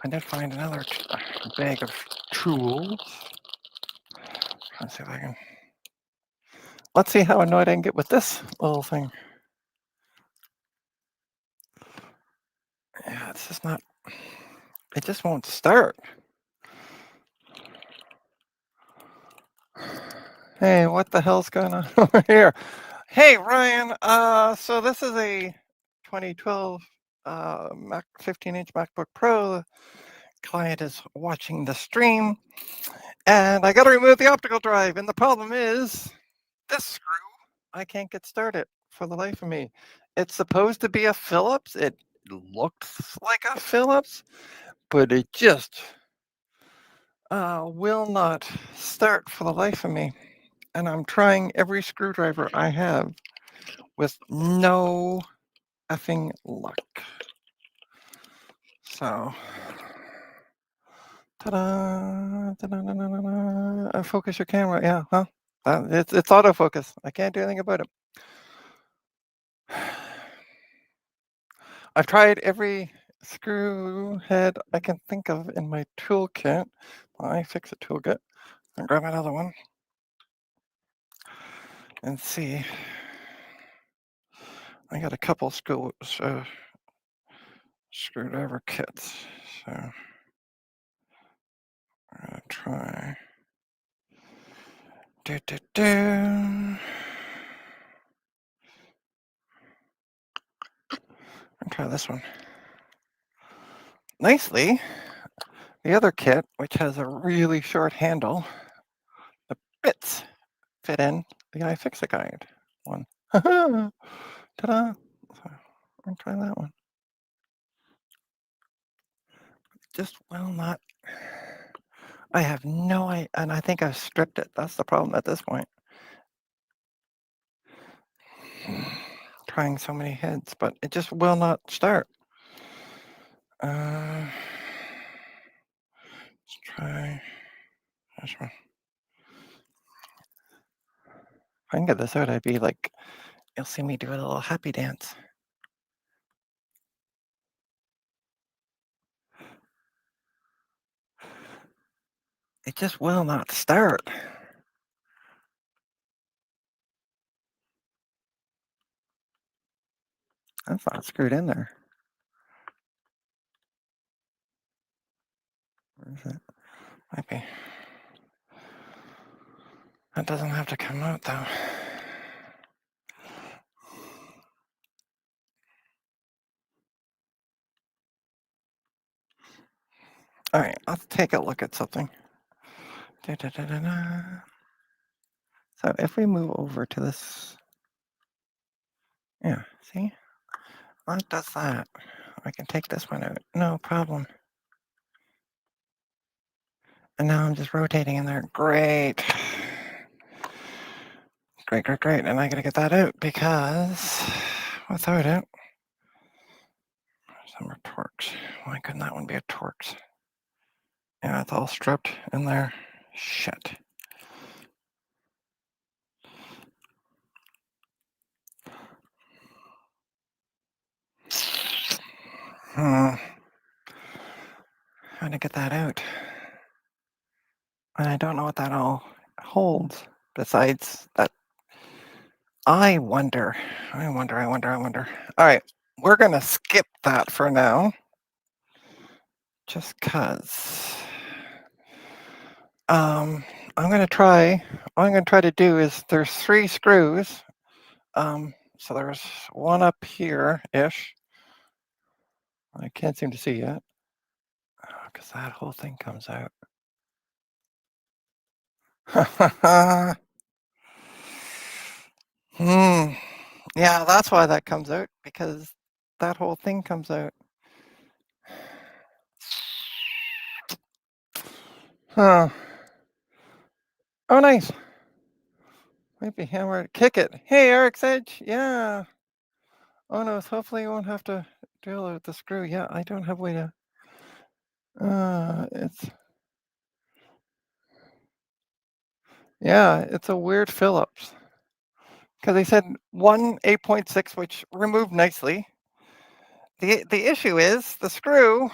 I did find another bag of tools. Let's see if I can. Let's see how annoyed I can get with this little thing. Yeah, it's just not. It just won't start. Hey, what the hell's going on over here? Hey, Ryan. So this is a 2012 Mac 15-inch MacBook Pro. The client is watching the stream, and I got to remove the optical drive. And the problem is this screw. I can't get started for the life of me. It's supposed to be a Phillips. It looks like a Phillips, but it just will not start for the life of me. And I'm trying every screwdriver I have with no effing luck. So, ta-da, ta-da. Focus your camera. Yeah, huh? It's autofocus. I can't do anything about it. I've tried every screw head I can think of in my toolkit. I fix a toolkit. I'll grab another one and see. I got a couple screwdriver kits, so I'm gonna try. Try this one. Nicely, the other kit, which has a really short handle, the bits fit in the iFixit guide one. Ta-da! So, I'll try that one. Just will not. I have no idea, and I think I've stripped it. That's the problem at this point. Trying so many heads, but it just will not start. Let's try this one. If I can get this out, I'd be like, you'll see me do a little happy dance. It just will not start. That's not screwed in there. Where is it? Might be. That doesn't have to come out though. All right, let's take a look at something. Da-da-da-da-da. So if we move over to this, yeah, see? That does that. I can take this one out, no problem. And now I'm just rotating in there. Great. Great, great, great. And I gotta get that out because without it, some are Torx. Why couldn't that one be a Torx? Yeah, it's all stripped in there. Shit. How to get that out? And I don't know what that all holds besides that. I wonder. All right, we're gonna skip that for now. Just cause. I'm gonna try. What I'm gonna try to do is there's 3 screws. So there's one up here-ish. I can't seem to see yet. Because that whole thing comes out. Yeah, that's why that comes out, because that whole thing comes out. Huh. Oh, nice. Maybe hammer it. Kick it. Hey, Eric's Edge. Yeah. Oh, no. Hopefully you won't have to drill out the screw. Yeah, I don't have a way to. It's a weird Phillips. Because they said one 8.6, which removed nicely. The issue is the screw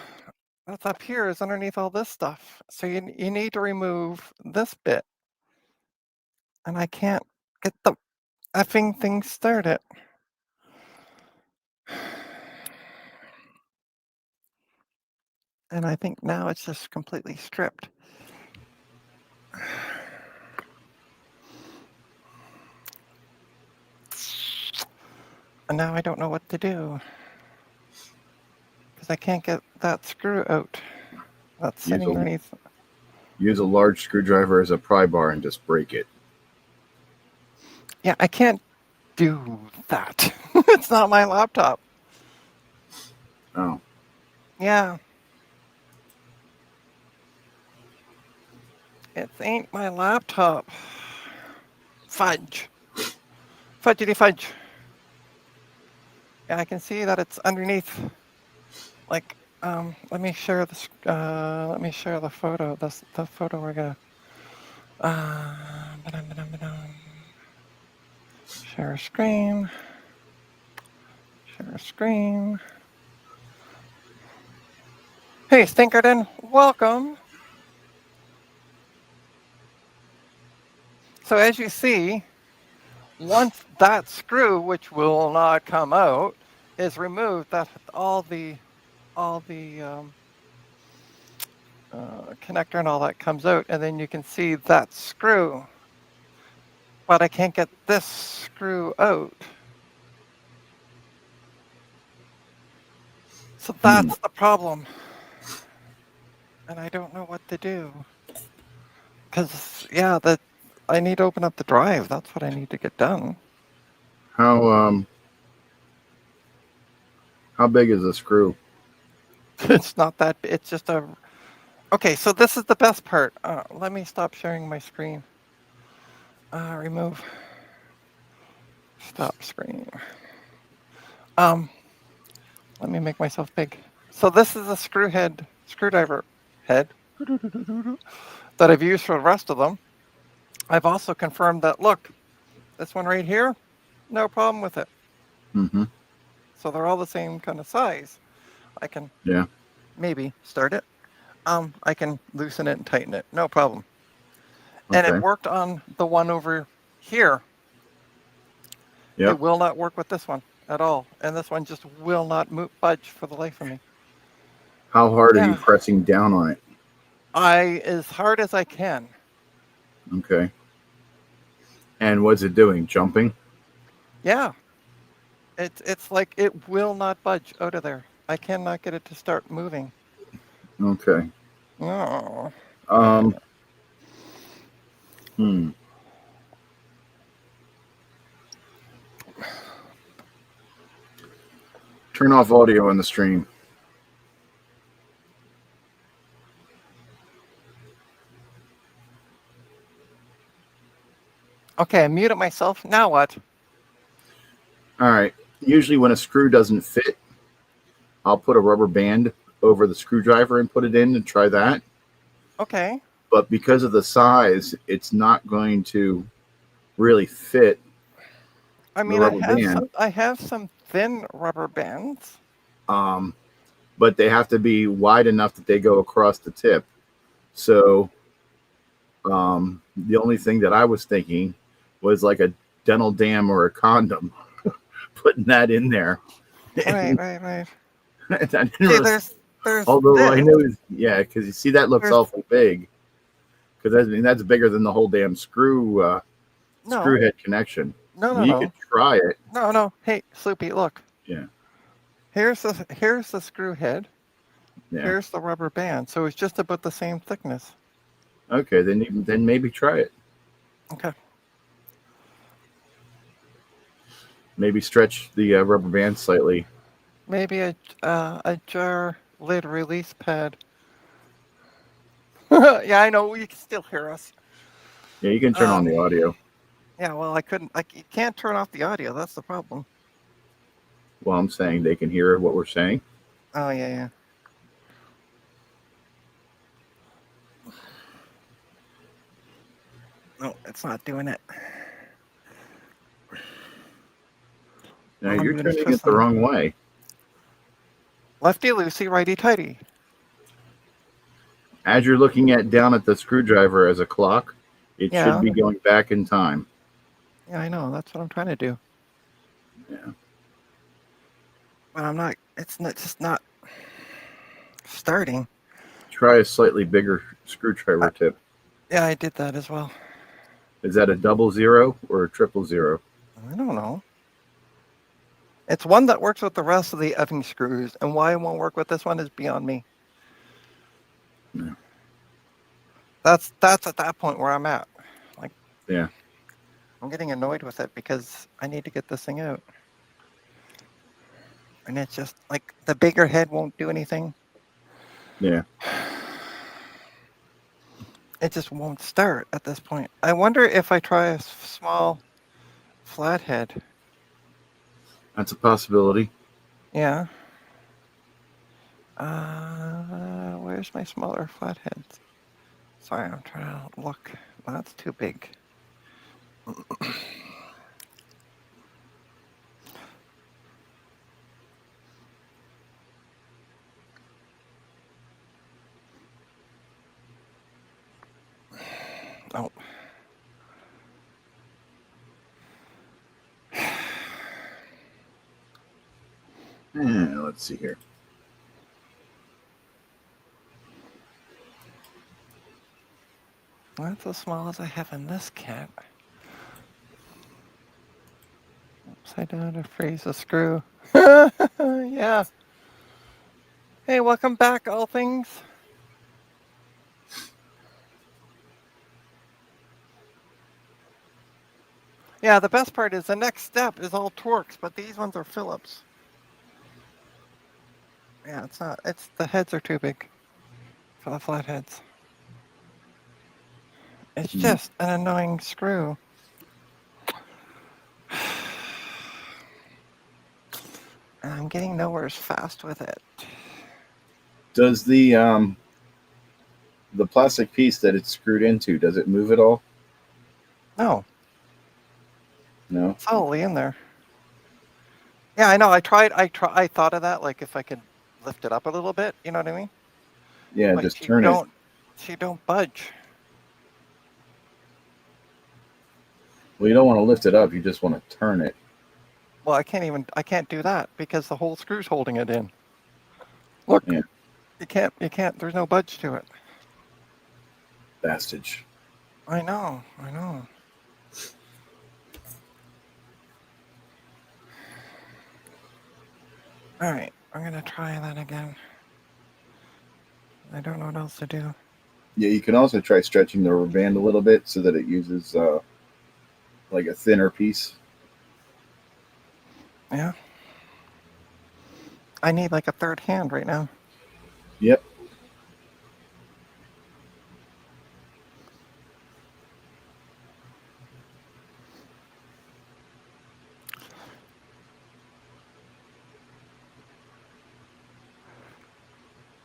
that's up here is underneath all this stuff. So you need to remove this bit. And I can't get the effing thing started. And I think now it's just completely stripped. And now I don't know what to do. Because I can't get that screw out. That's sitting underneath. Use a large screwdriver as a pry bar and just break it. Yeah, I can't do that. It's not my laptop. Oh. Yeah. It ain't my laptop. Fudge. Fudgety fudge. Yeah, I can see that it's underneath. Like, let me share this. Let me share the photo. That's the photo we're gonna. Share screen. Share screen. Hey, Stinkerton, welcome. So as you see, once that screw, which will not come out, is removed, that all the connector and all that comes out, and then you can see that screw. But I can't get this screw out. So that's the problem. And I don't know what to do. Because, yeah, I need to open up the drive. That's what I need to get done. How big is the screw? It's not that, it's just a... Okay, so this is the best part. Let me stop sharing my screen. Remove. Stop screen. Let me make myself big. So this is a screwdriver head that I've used for the rest of them. I've also confirmed that, look, this one right here, no problem with it. Mm-hmm. So they're all the same kind of size. I can maybe start it. I can loosen it and tighten it, no problem. Okay. And it worked on the one over here. Yep. It will not work with this one at all. And this one just will not budge for the life of me. How hard are you pressing down on it? As hard as I can. Okay. And what's it doing? Jumping? Yeah. It's like it will not budge out of there. I cannot get it to start moving. Okay. Oh. Turn off audio on the stream. Okay, I muted myself. Now what? All right. Usually when a screw doesn't fit, I'll put a rubber band over the screwdriver and put it in and try that. Okay. But because of the size, it's not going to really fit. I mean, I have some thin rubber bands. But they have to be wide enough that they go across the tip. So the only thing that I was thinking was like a dental dam or a condom, putting that in there. Right. There's although this. I know, because you see that looks awful big. Because that's bigger than the whole damn screw head connection. No. You could try it. No. Hey, Sloopy, look. Yeah. Here's the screw head. Yeah. Here's the rubber band. So it's just about the same thickness. Okay, then maybe try it. Okay. Maybe stretch the rubber band slightly. Maybe a jar lid release pad. Yeah, I know. You can still hear us. Yeah, you can turn on the audio. Yeah, well, I couldn't. You can't turn off the audio. That's the problem. Well, I'm saying they can hear what we're saying. Oh, yeah. No, it's not doing it. Now you're turning it the wrong way. Lefty loosey, righty tighty. As you're looking down at the screwdriver as a clock, it should be going back in time. Yeah, I know. That's what I'm trying to do. Yeah. But I'm not. It's just not starting. Try a slightly bigger screwdriver tip. Yeah, I did that as well. Is that a 00 or a 000? I don't know. It's one that works with the rest of the effing screws, and why it won't work with this one is beyond me. Yeah. That's at that point where I'm at. Like, yeah, I'm getting annoyed with it because I need to get this thing out, and it's just like the bigger head won't do anything. Yeah. It just won't start at this point. I wonder if I try a small flathead. That's a possibility. Yeah. Where's my smaller flatheads? Sorry, I'm trying to look. That's too big. Oh. Let's see here. That's as small as I have in this kit. Upside down to freeze a screw. Yeah. Hey, welcome back, all things. Yeah, the best part is the next step is all Torx, but these ones are Phillips. Yeah, it's not. It's the heads are too big for the flatheads. It's just an annoying screw. And I'm getting nowhere fast with it. Does the plastic piece that it's screwed into, does it move at all? No, No. it's solidly in there. Yeah, I know. I thought of that, like if I could lift it up a little bit. You know what I mean? Yeah, But just turn it. she don't budge. Well, you don't want to lift it up. You just want to turn it. Well, I can't do that because the whole screw's holding it in. Look, Yeah. you can't. There's no budge to it. Bastage. I know. All right, I'm gonna try that again. I don't know what else to do. Yeah, you can also try stretching the rubber band a little bit so that it uses like a thinner piece. Yeah. I need like a third hand right now. Yep.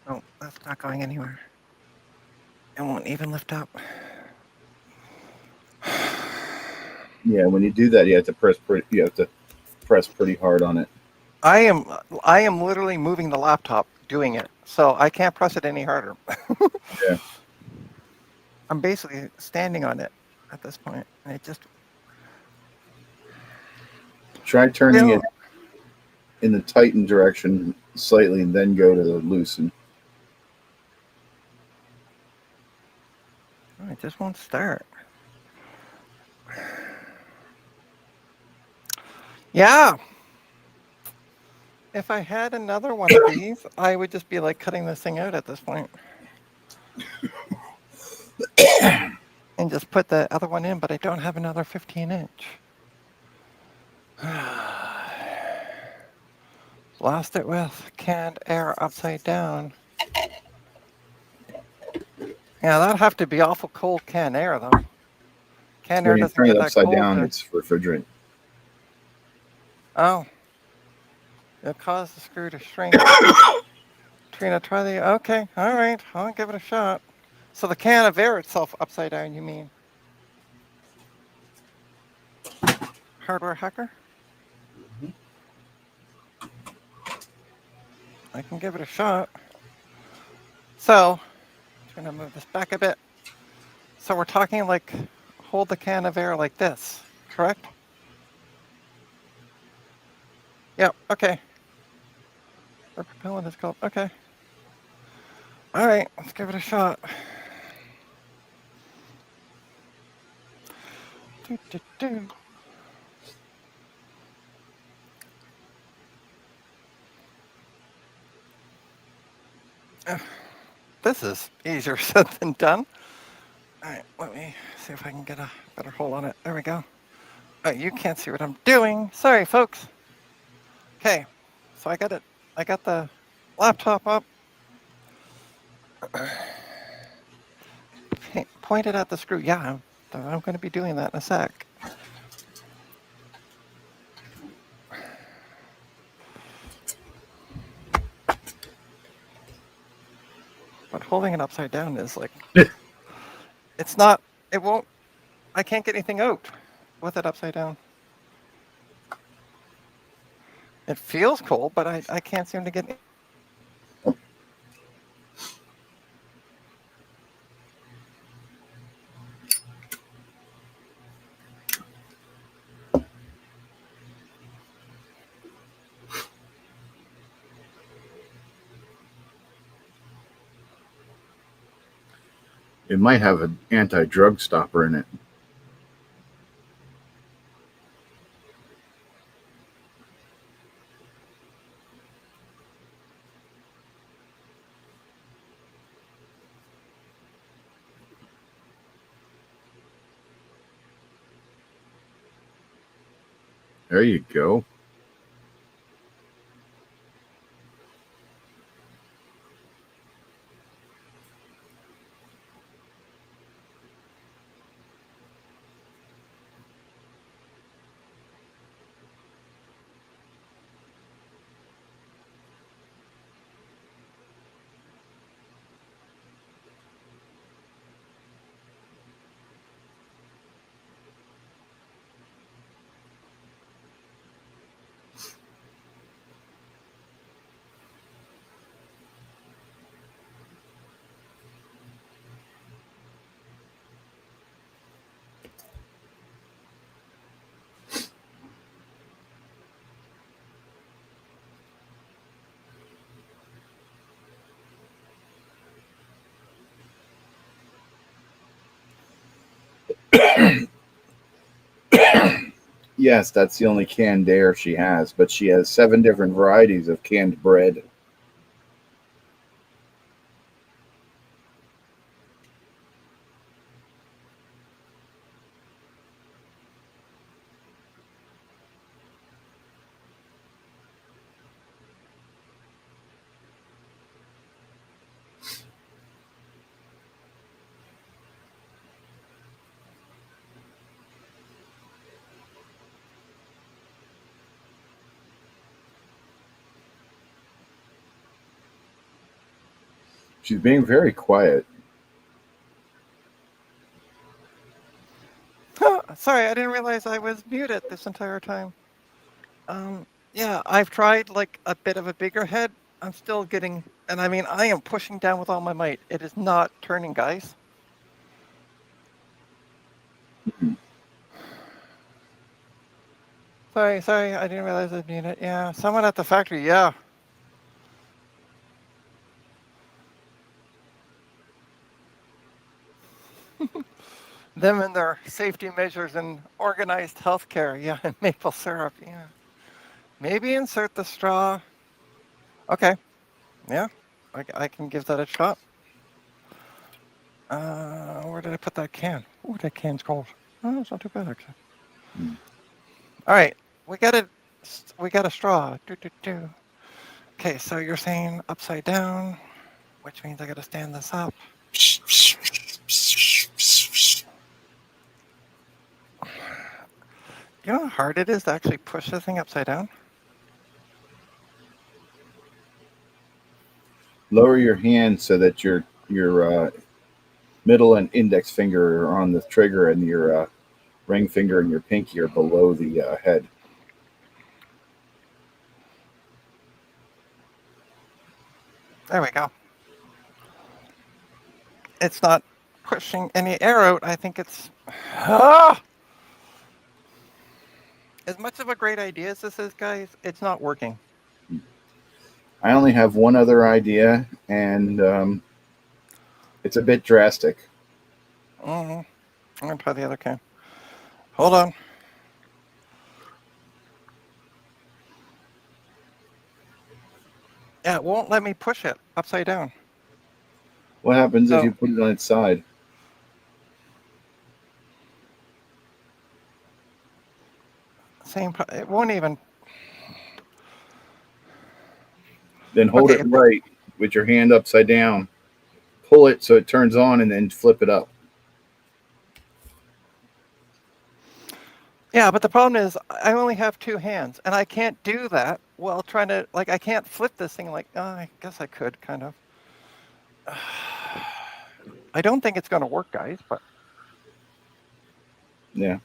Oh, that's not going anywhere. It won't even lift up. Yeah, when you do that, you have to press pretty hard on it. I am literally moving the laptop doing it, so I can't press it any harder. Yeah. I'm basically standing on it at this point, and it just Try turning still, it in the tighten direction slightly, and then go to the loosen. it just won't start. Yeah. If I had another one of these, I would just be like cutting this thing out at this point. And just put the other one in, but I don't have another 15-inch. Blast it with canned air upside down. Yeah, that'd have to be awful cold canned air, though. Canned air When you doesn't turn get it that upside cold. down, it's refrigerant. Oh. It'll cause the screw to shrink. Trina, try the. Okay, all right. I'll give it a shot. So the can of air itself upside down, you mean? Hardware hacker? I can give it a shot. So, trying to move this back a bit. So we're talking like hold the can of air like this, correct? Yep, okay. The propellant is called, okay. All right, let's give it a shot. Do, do, do. This is easier said than done. All right, let me see if I can get a better hold on it. There we go. Oh, you can't see what I'm doing. Sorry, folks. Okay, so I got it. I got the laptop up. Pointed at the screw. Yeah, I'm going to be doing that in a sec. But holding it upside down is like, it's not, it won't, I can't get anything out with it upside down. It feels cold, but I can't seem to get. It might have an anti-drug stopper in it. There you go. Yes, that's the only canned air she has, but she has 7 different varieties of canned bread. She's being very quiet. Sorry, I didn't realize I was muted this entire time. Yeah, I've tried like a bit of a bigger head. I'm still getting, and I mean, I am pushing down with all my might. It is not turning, guys. Sorry, I didn't realize I'd muted. Yeah, someone at the factory, yeah. Them and their safety measures and organized healthcare, yeah, and maple syrup, yeah. Maybe insert the straw. Okay, yeah, I can give that a shot. Where did I put that can? Oh, that can's cold. Oh, it's not too bad actually. All right, we got a straw. Okay, so you're saying upside down, which means I got to stand this up. You know how hard it is to actually push this thing upside down? Lower your hand so that your middle and index finger are on the trigger, and your ring finger and your pinky are below the head. There we go. It's not pushing any air out. I think it's... Ah! As much of a great idea as this is, guys, it's not working. I only have one other idea, and it's a bit drastic. I'm going to try the other can. Hold on. Yeah, it won't let me push it upside down. What happens if you put it on its side? It won't even... Then hold it right with your hand upside down. Pull it so it turns on, and then flip it up. Yeah, but the problem is I only have 2 hands, and I can't do that while trying to, like, I can't flip this thing like, I guess I could, kind of. I don't think it's going to work, guys, but... Yeah.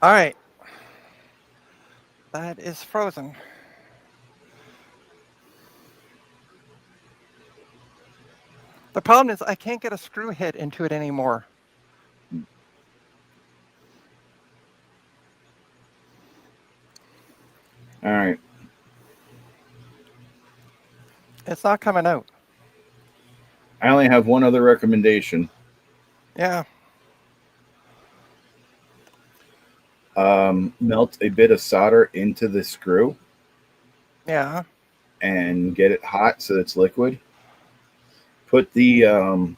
All right. That is frozen. The problem is I can't get a screw head into it anymore. All right. It's not coming out. I only have one other recommendation. Yeah. Melt a bit of solder into the screw. Yeah. And get it hot so it's liquid. Put the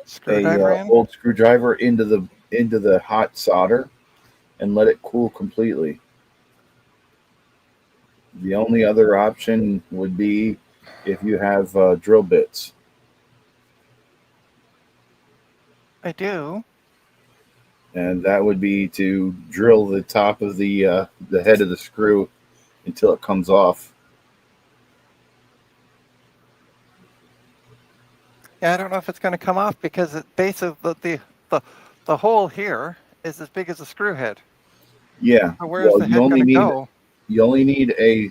screwdriver old screwdriver into the into the hot solder and let it cool completely. The only other option would be if you have drill bits. I do. And that would be to drill the top of the head of the screw until it comes off. Yeah, I don't know if it's going to come off because the base of the hole here is as big as a screw head. Yeah. So where's Well, the head going to go? you only need a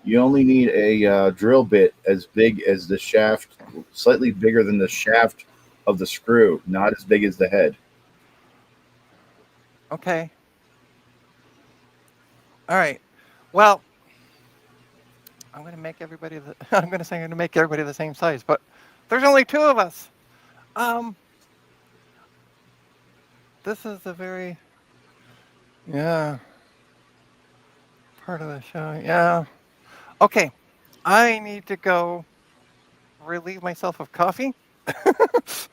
you only need a drill bit as big as the shaft, slightly bigger than the shaft of the screw, not as big as the head. Okay. All right. Well, I'm going to make everybody I'm going to say I'm going to make everybody the same size, but there's only two of us. Um, this is a very, yeah, part of the show. Yeah. Okay. I need to go relieve myself of coffee because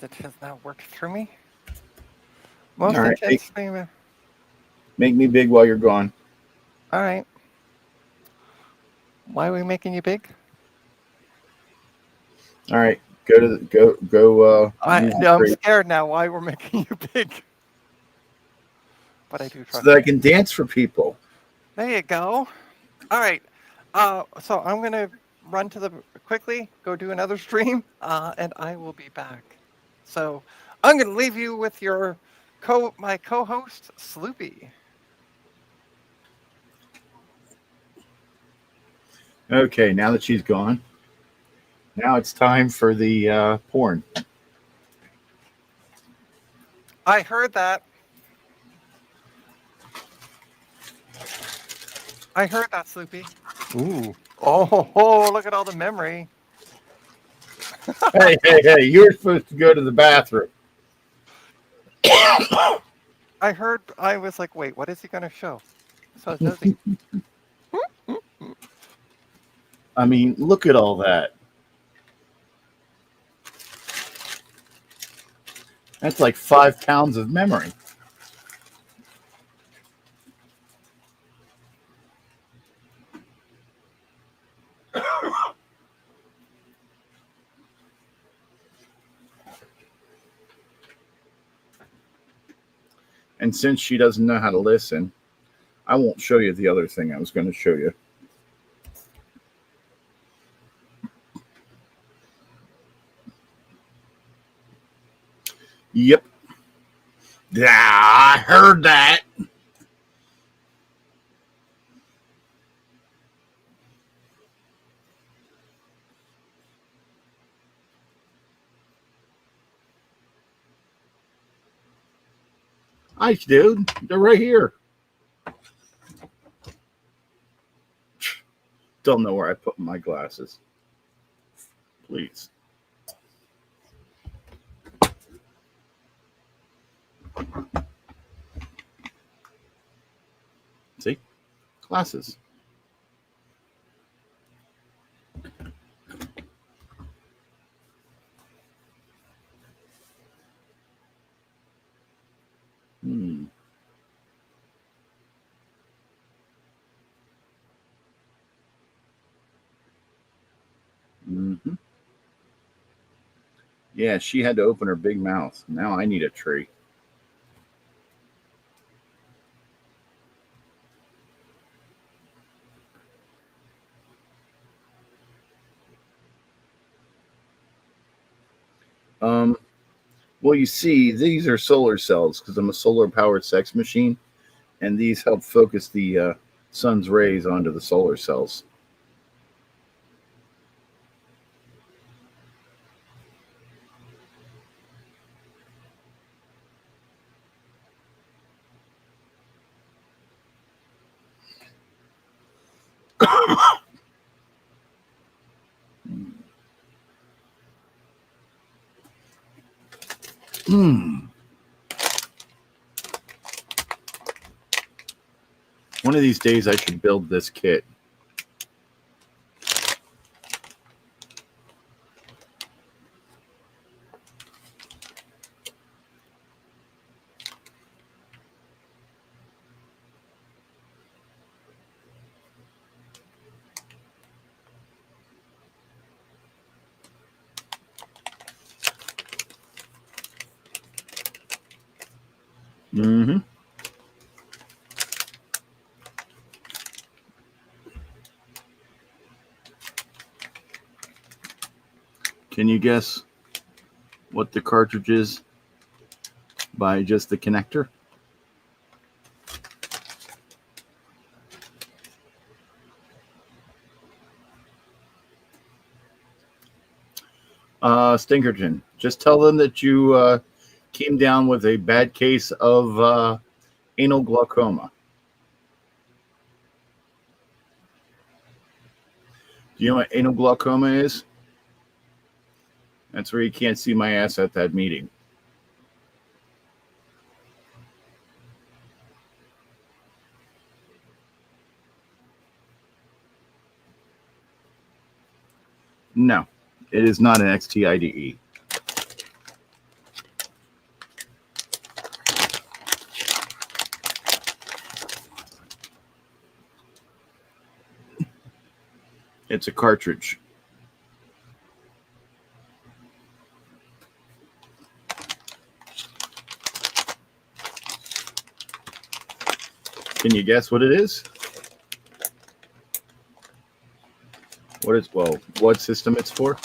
it has now worked through me. All Most right, intensely. make me big while you're gone. All right. Why are we making you big? All right, go to the, go use the I'm crate scared now why we're making you big. But I do so trust that I you. can dance for people. There you go. All right. So I'm gonna run to the quickly, go do another stream, and I will be back. So I'm gonna leave you with my co-host Sloopy. Okay, now that she's gone, now it's time for the porn. I heard that. I heard that, Sloopy. Ooh. Oh, look at all the memory. Hey! You're supposed to go to the bathroom. I heard. I was like, wait, what is he gonna show? So does he? I mean, look at all that. That's like 5 pounds of memory. And since she doesn't know how to listen, I won't show you the other thing I was going to show you. Yep. Yeah, I heard that. Ice, dude. They're right here. Don't know where I put my glasses. Please. See? Glasses. Hmm. Mm-hmm. Yeah, she had to open her big mouth. Now I need a tree. Um, well, you see, these are solar cells because I'm a solar powered sex machine, and these help focus the sun's rays onto the solar cells. Hmm. One of these days, I should build this kit. Mm-hmm. Can you guess what the cartridge is by just the connector? Stinkerton, just tell them that you came down with a bad case of anal glaucoma. Do you know what anal glaucoma is? That's where you can't see my ass at that meeting. No, it is not an XTIDE. It's a cartridge. Can you guess what it is? What system it's for?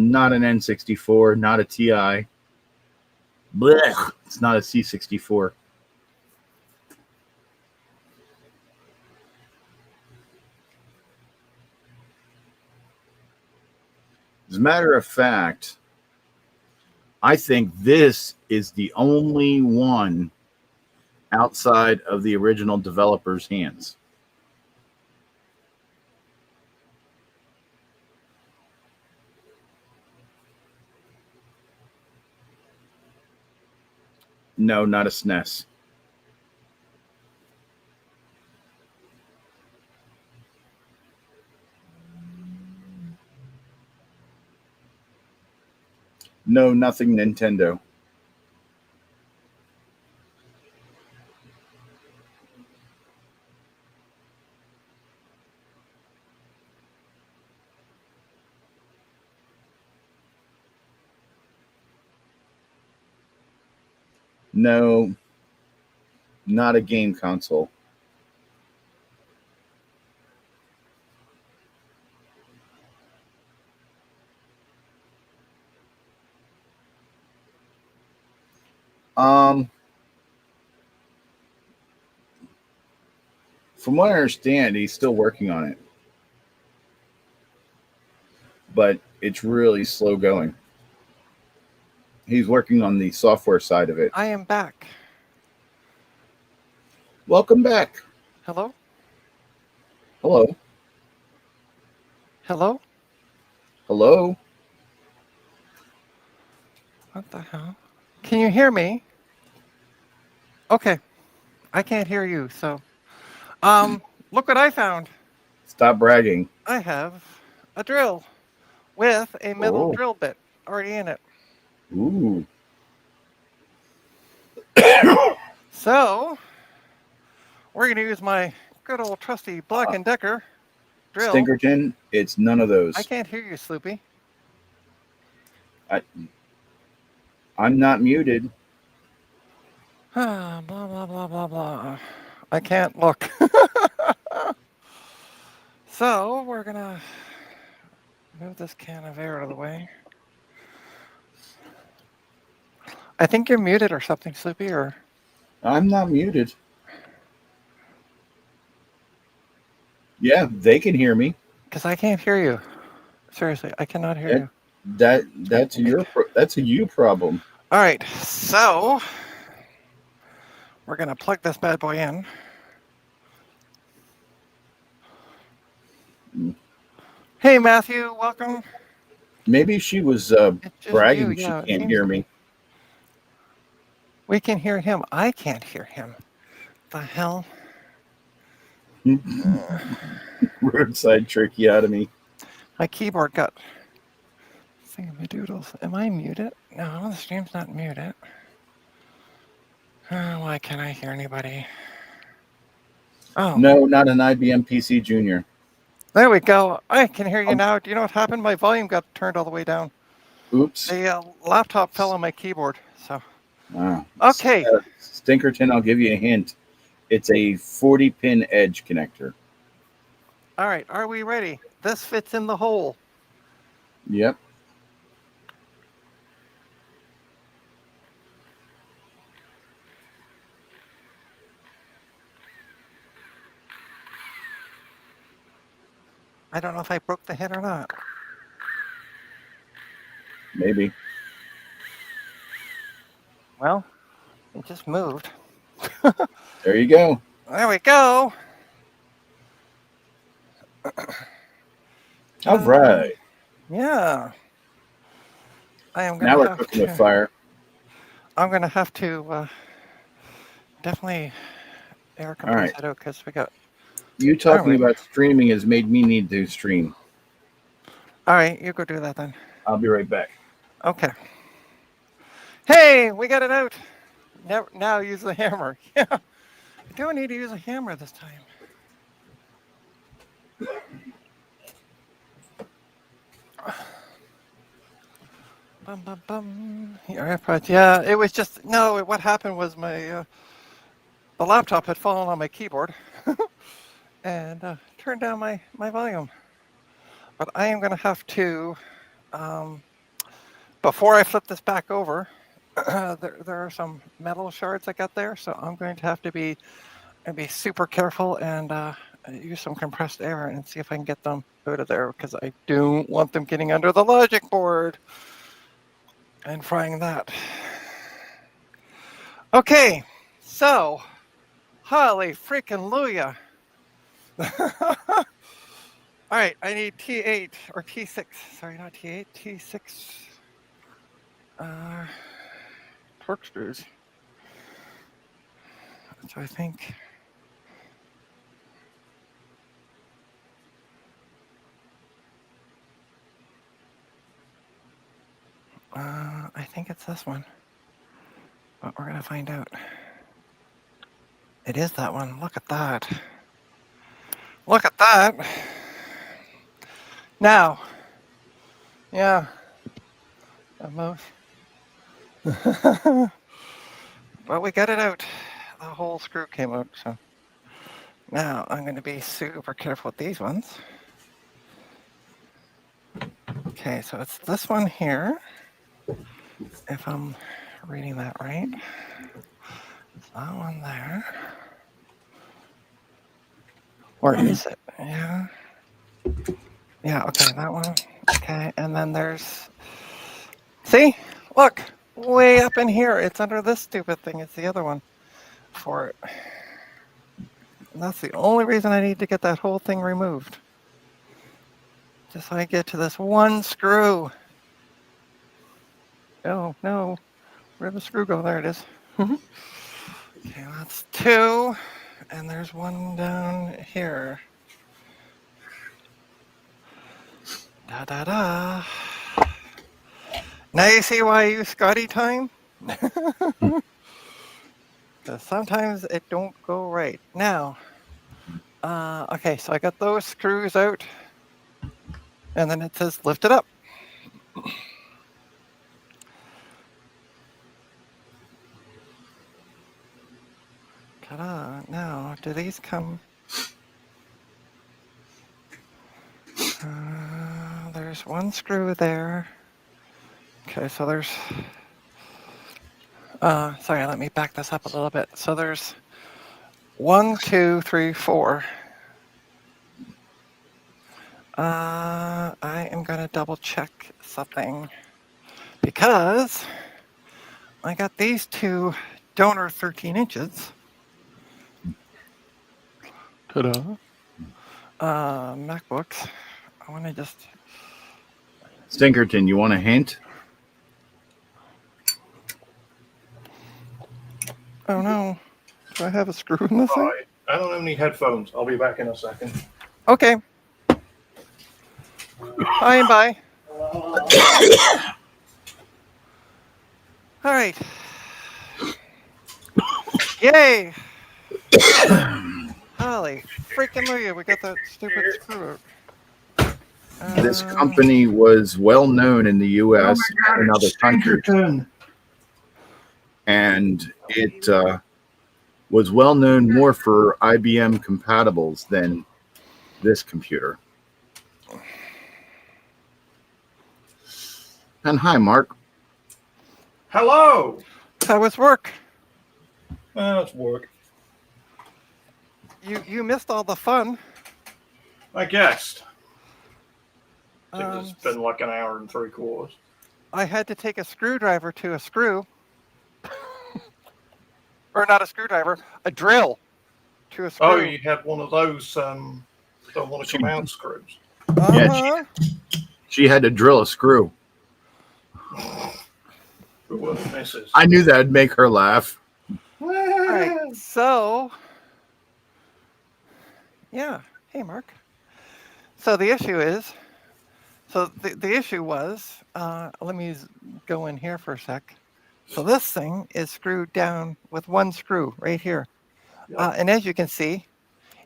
Not an N64, not a TI. Blech, it's not a C64. As a matter of fact, I think this is the only one outside of the original developer's hands. No, not a SNES. No, nothing Nintendo. No, not a game console. From what I understand, he's still working on it, but it's really slow going. He's working on the software side of it. I am back. Welcome back. Hello? Hello. Hello? Hello. What the hell? Can you hear me? Okay. I can't hear you, so. Look what I found. Stop bragging. I have a drill with a metal Oh. drill bit already in it. Ooh. So, we're going to use my good old trusty Black & Decker drill. Stinkerton, it's none of those. I can't hear you, Sloopy. I'm not muted. Blah, blah, blah, blah, blah. I can't look. So, we're going to move this can of air out of the way. I think you're muted or something, Sloopy, or... I'm not muted. Yeah, they can hear me. Because I can't hear you. Seriously, I cannot hear you. That's a you problem. All right, so we're gonna plug this bad boy in. Hey, Matthew, welcome. Maybe she was bragging she can't hear me. We can hear him. I can't hear him. The hell? Roadside tracheotomy. My keyboard got thingamadoodles. Am I muted? No, the stream's not muted. Why can't I hear anybody? Oh, No, not an IBM PC Junior. there we go. I can hear you now. Do you know what happened? My volume got turned all the way down. Oops. The laptop fell on my keyboard. So, Wow. okay. Stinkerton, I'll give you a hint. It's a 40-pin edge connector. All right. Are we ready? This fits in the hole. Yep. I don't know if I broke the head or not. Maybe. Well, it just moved. There you go. There we go. All right. Yeah. I am Now gonna we're have cooking to. with fire. I'm gonna have to definitely air compress it out because we got. You talking Alright. about streaming has made me need to stream. All right, you go do that then. I'll be right back. Okay. Hey, we got it out. Now use the hammer. Yeah. I don't need to use a hammer this time. Bum, bum, bum. Your AirPods. Yeah, it was just no. What happened was my the laptop had fallen on my keyboard and turned down my volume. But I am going to have to before I flip this back over. There are some metal shards I got there, so I'm going to have to be super careful and use some compressed air and see if I can get them out of there because I don't want them getting under the logic board and frying that. Okay, so holy freaking Luya. All right, I need T8 or T6. Sorry, not T8, T6 torque screws. So I think. I think it's this one, but we're gonna find out. It is that one. Look at that. Look at that. Now, yeah, almost. But we got it out. The whole screw came out. So now I'm going to be super careful with these ones. Okay, so it's this one here. If I'm reading that right. It's that one there. Or is it? Yeah. Yeah, okay, that one. Okay, and then there's. See? Look! Way up in here. It's under this stupid thing. It's the other one for it. And that's the only reason I need to get that whole thing removed. Just so I get to this one screw. Oh, no. Where'd the screw go? There it is. Okay, that's two. And there's one down here. Da da da. Now you see why I use Scotty time? Because sometimes it don't go right. Now, okay, so I got those screws out. And then it says lift it up. Ta-da. Now, do these come? There's one screw there. Okay, so there's... sorry, let me back this up a little bit. So there's 1, 2, 3, 4. I am going to double check something because I got these two donor 13 inches. Ta-da. MacBooks. I want to just... Stinkerton, you want a hint? Oh no. Do I have a screw in this thing? I don't have any headphones. I'll be back in a second. Okay. Bye and bye. All right. Yay. Holy Holy freaking Maria, we got that stupid screw out. This company was well known in the U.S. and in other countries, and it was well known more for IBM compatibles than this computer. And hi, Mark. Hello. How was work? That's work. You missed all the fun. I guessed. I think it's Um, been like an hour and 3/4. I had to take a screwdriver to a screw. Or not a screwdriver, a drill to a screw. Oh, you had one of those don't want to come out screws. Uh-huh. She had to drill a screw. Who were the misses? I knew that'd make her laugh. All right, so yeah. Hey, Mark. So the issue is, the issue was, let me go in here for a sec. So this thing is screwed down with one screw right here. Yep. And as you can see,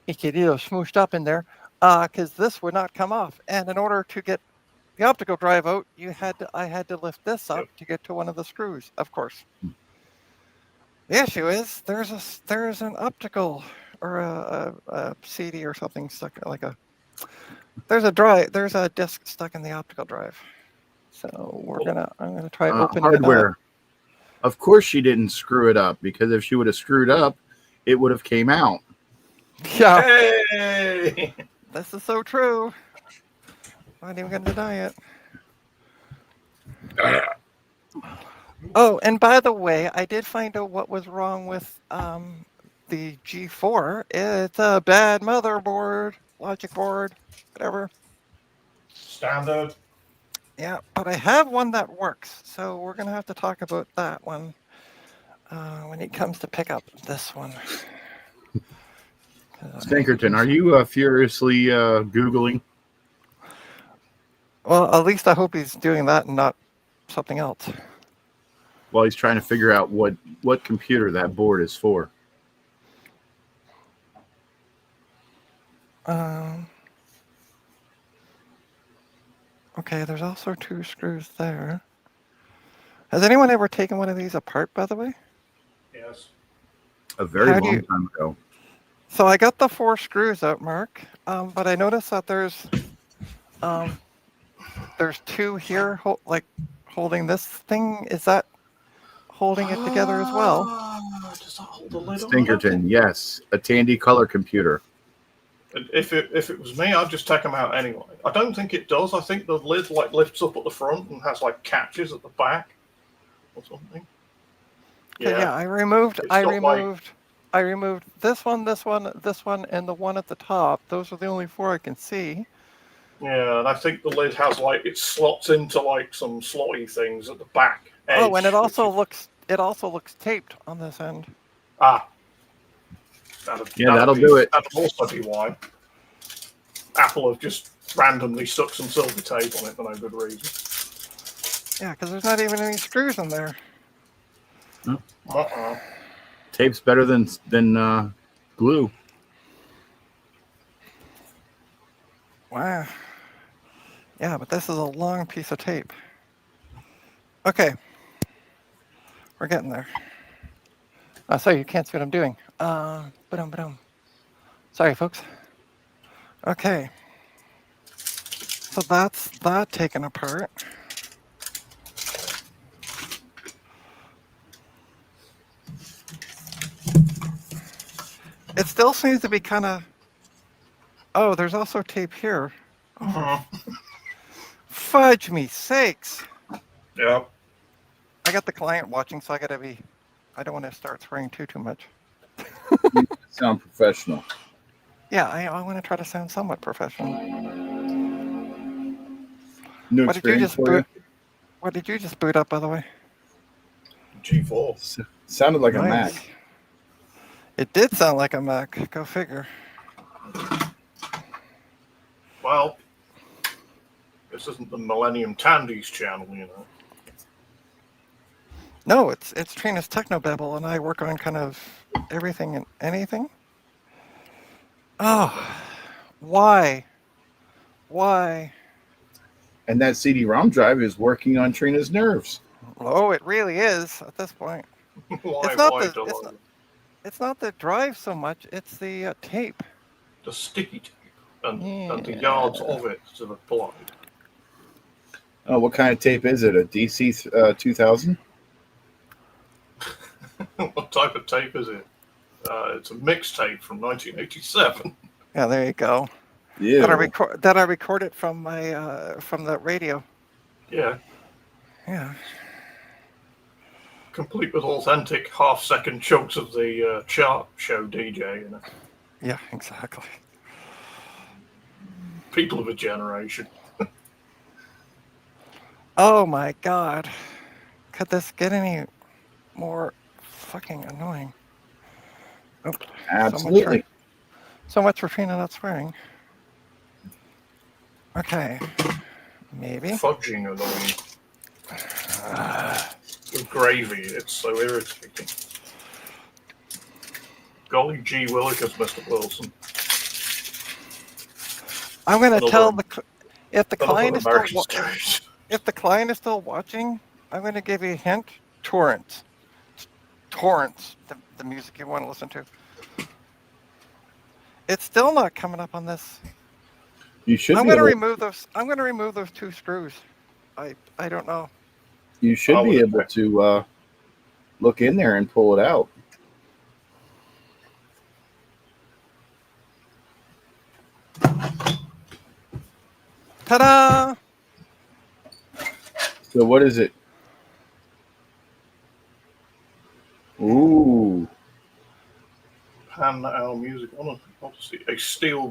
it get smooshed up in there because this would not come off. And in order to get the optical drive out, I had to lift this up to get to one of the screws, of course. The issue is there's an optical or a CD or something stuck, like there's a disc stuck in the optical drive. So I'm gonna try opening hardware. it up. Of course she didn't screw it up, because if she would have screwed up, it would have came out. Yeah, Hey! this is so true. I'm not even gonna deny it. Oh, and by the way, I did find out what was wrong with the G4. It's a bad motherboard, logic board, whatever. Standard. Yeah, but I have one that works, so we're gonna have to talk about that one when it comes to pick up this one. Stinkerton, are you furiously Googling? Well, at least I hope he's doing that and not something else. While he's trying to figure out what computer that board is for. Okay, there's also two screws there. Has anyone ever taken one of these apart, by the way? Yes. A very long time ago. So I got the 4 screws out, Mark, but I noticed that there's 2 here, holding this thing. Is that holding it together as well? Does that hold the lid Stinkerton, on? yes, a Tandy color computer. If it was me, I'd just take them out anyway. I don't think it does. I think the lid lifts up at the front and has catches at the back or something. Yeah, I removed this one, this one, this one, and the one at the top. Those are the only 4 I can see. Yeah, and I think the lid has it slots into some slotty things at the back edge. Oh, and it also looks taped on this end. That'll do it. That'll also be why Apple have just randomly stuck some silver tape on it for no good reason. Yeah, because there's not even any screws in there. Tape's better than glue. Wow. Yeah, but this is a long piece of tape. Okay. We're getting there. Sorry, you can't see what I'm doing. Ba-dum. Sorry, folks. Okay. So that's that taken apart. It still seems to be kind of... Oh, there's also tape here. Oh. Fudge me sakes. Yep. I got the client watching, so I don't want to start swearing too much. You sound professional. Yeah, I want to try to sound somewhat professional. New experience for you? What did you just boot up, by the way? G4. Sounded like a Mac. It did sound like a Mac. Go figure. Well, this isn't the Millennium Tandy's channel, you know. No, it's Trina's Technobabble, and I work on kind of everything and anything. Oh, why? Why? And that CD-ROM drive is working on Trina's nerves. Oh, it really is at this point. Why? It's not Why the it's not Delano? it's not the drive so much. It's the tape. The sticky tape and the Yeah. yards of it to the applied. Oh, what kind of tape is it? A DC 2000? What type of tape is it? It's a mixtape from 1987. Yeah, there you go. Yeah. That I recorded from my from the radio. Yeah, Yeah. complete with authentic half-second chunks of the chart show DJ. You know, Yeah, exactly. people of a generation. Oh my god. Could this get any more fucking annoying? Oh, Absolutely. so much for Trina not swearing. Okay. Maybe. Fudging annoying. With gravy, it's so irritating. Golly gee willikers, Mr. Wilson. I'm gonna Another- tell if the Another client is still American stereotype. if the client is still watching, I'm gonna give you a hint. Torrents. The music you want to listen to. It's still not coming up on this. You should I'm be gonna able, remove those. I'm gonna remove those two screws. I don't know. you should I be would able expect- to look in there and pull it out. Ta-da! So what is it? Ooh. Pan Our Music. Obviously, a steel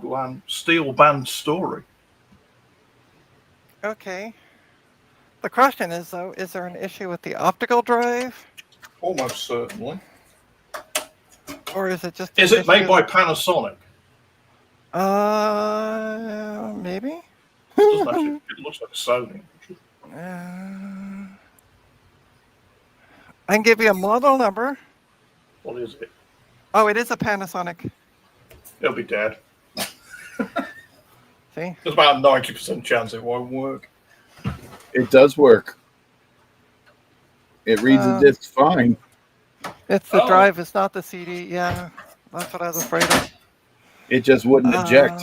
band story. Okay. The question is though, is there an issue with the optical drive, Almost certainly. or is it just? an Is it made issue by that- Panasonic? Maybe. Doesn't actually, it looks like a Sony. I can give you a model number. What is it? Oh, it is a Panasonic. It'll be dead. See? There's about a 90% chance it won't work. It does work. It reads the disc fine. It's the Oh. drive. It's not the CD. Yeah, that's what I was afraid of. It just wouldn't eject.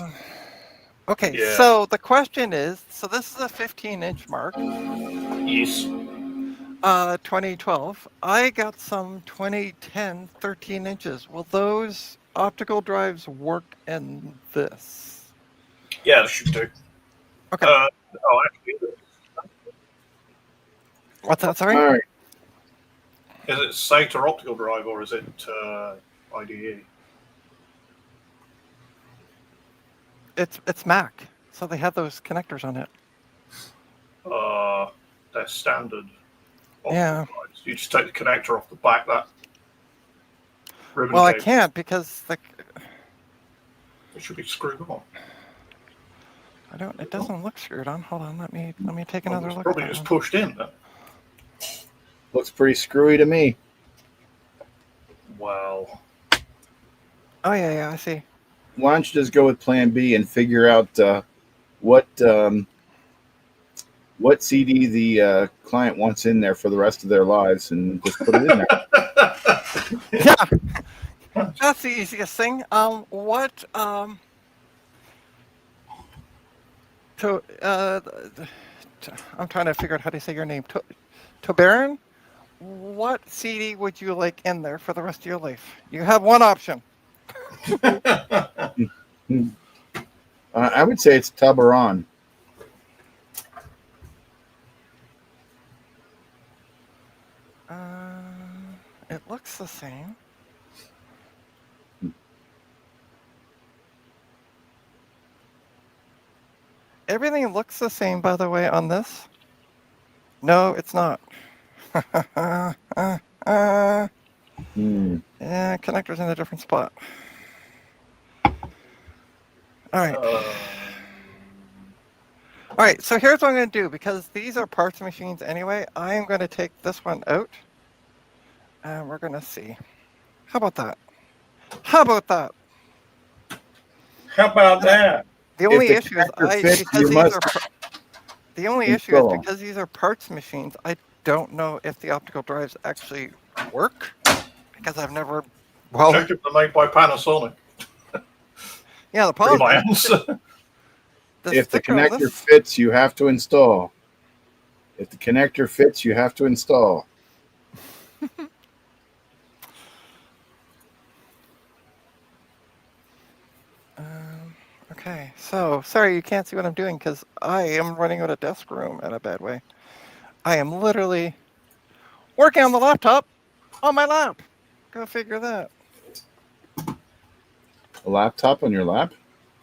Okay, Yeah. so the question is, so this is a 15-inch mark, Yes. 2012. I got some 2010 13 inches. Will those optical drives work in this? Yeah, it should do. Okay. Actually, What's that? Sorry. All right. is it SATA optical drive or is it IDE? It's Mac, so they have those connectors on it. They're standard. optical Yeah. drives. You just take the connector off the back. That ribbon Well, I cable, can't because it should be screwed on. I don't. It doesn't look screwed on. Hold on. Let me take Well, another it's look. probably at that just one. pushed in then. Looks pretty screwy to me. Well, Oh yeah, I see. Why don't you just go with Plan B and figure out what CD the client wants in there for the rest of their lives, and just put it in there. Yeah, that's the easiest thing. What I'm trying to figure out how to say your name. Tobaran, what CD would you like in there for the rest of your life? You have one option. I would say it's Tabaran. It looks the same. Everything looks the same, by the way, on this. No, it's not. Yeah, connector's in a different spot. All right. All right, so here's what I'm going to do. Because these are parts machines anyway, I am going to take this one out. And we're going to see. How about that? How about that? How about that? The only the issue is connector fits, because you these must are the only issue is install. because these are parts machines. I don't know if the optical drives actually work because I've never. Well, Check if they're made by Panasonic. yeah. The Be problem my is answer. the If the sticker on connector this. fits, you have to install. If the connector fits, you have to install. Okay, so sorry you can't see what I'm doing because I am running out of desk room in a bad way. I am literally working on the laptop on my lap. Go figure that. A laptop on your lap?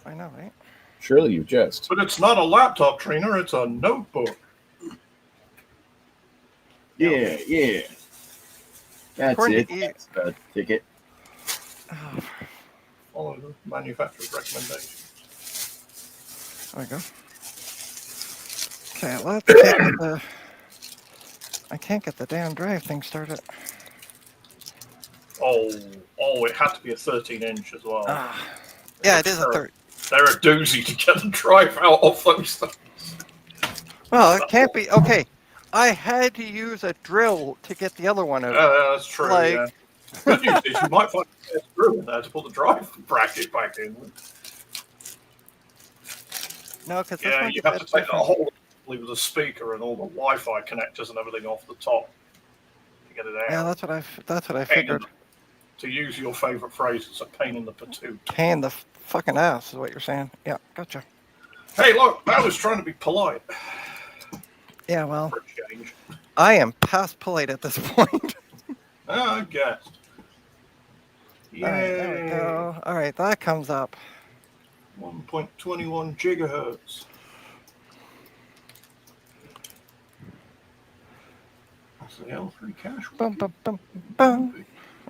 I know, right? Surely you just. But it's not a laptop trainer, it's a notebook. Yeah, yeah. That's According it. to That's the ticket. Oh, Follow the manufacturer's recommendation. there we go. Okay, let's get the. I can't get the damn drive thing started. Oh, it had to be a 13-inch as well. Yeah, it is a third. They're a doozy to get the drive out of those things. Well, it can't be. Okay, I had to use a drill to get the other one out. That's true, Like- yeah. Good news is you might find a screw in there to put the drive bracket back in. No, because this Yeah, one's you a have to bit take the different. whole with the speaker and all the Wi-Fi connectors and everything off the top to get it out. Yeah, that's what I Pain in figured. the- to use your favourite phrase, it's a pain in the patoot. Pain in the fucking ass is what you're saying. Yeah, gotcha. Hey, look, I was trying to be polite Yeah, well, for a change. I am past polite at this point. I guess. All right, there we Yay. go. All right, that comes up. 1.21 gigahertz. That's the L3 cache. Bum, bum, bum, bum.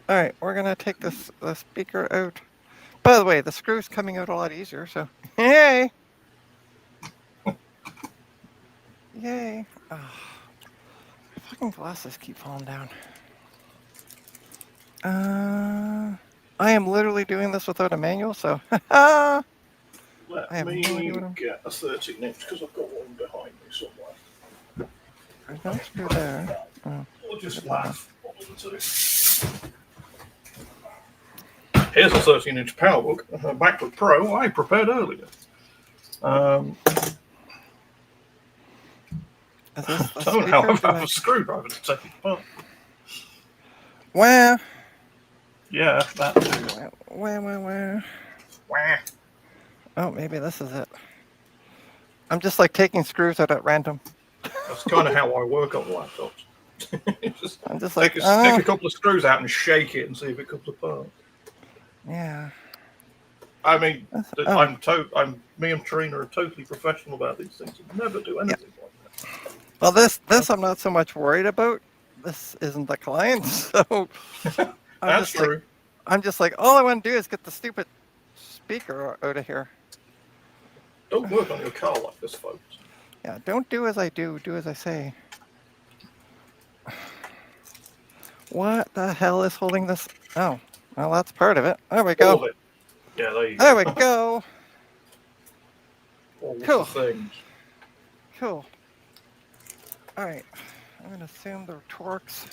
All right, we're gonna take this the speaker out. By the way, the screw's coming out a lot easier. So, yay! Yay! Oh, my fucking glasses keep falling down. I am literally doing this without a manual, so I Let have me no idea what I'm. get a 13-inch because I've got one behind me somewhere. There's no screw there. Or just laugh. What was it? Here's a 13-inch PowerBook, a MacBook Pro I prepared earlier. Is this a Don't speaker? have Do I- a screwdriver to take it apart. Wah, Yeah, that too. wah. Wah. Oh, maybe this is it. I'm just like taking screws out at random. That's kind of how I work on laptops. Just I'm just like, take a couple of screws out and shake it and see if it comes apart. yeah. I mean, Oh. me and Trina are totally professional about these things. We never do anything like that. Well, this I'm not so much worried about. This isn't the client, so That's true. I'm just like, all I want to do is get the stupid speaker out of here. Don't work on your car like this, folks. Yeah, don't do as I do, do as I say. What the hell is holding this? Oh, well, that's part of it. There we All go. of it. Yeah, there you There go. we go. All Cool. the things. Cool. All right. I'm going to assume the Torx.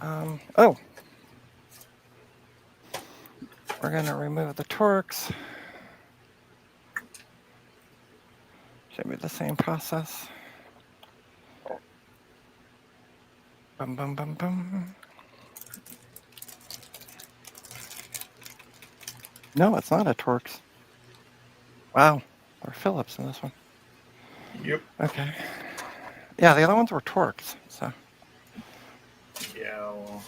Oh. We're going to remove the Torx. Should be the same process. Bum, bum, bum, bum. No, it's not a Torx. Wow. Or Phillips in this one. Yep. Okay. Yeah, the other ones were Torx, so. Yeah. Well,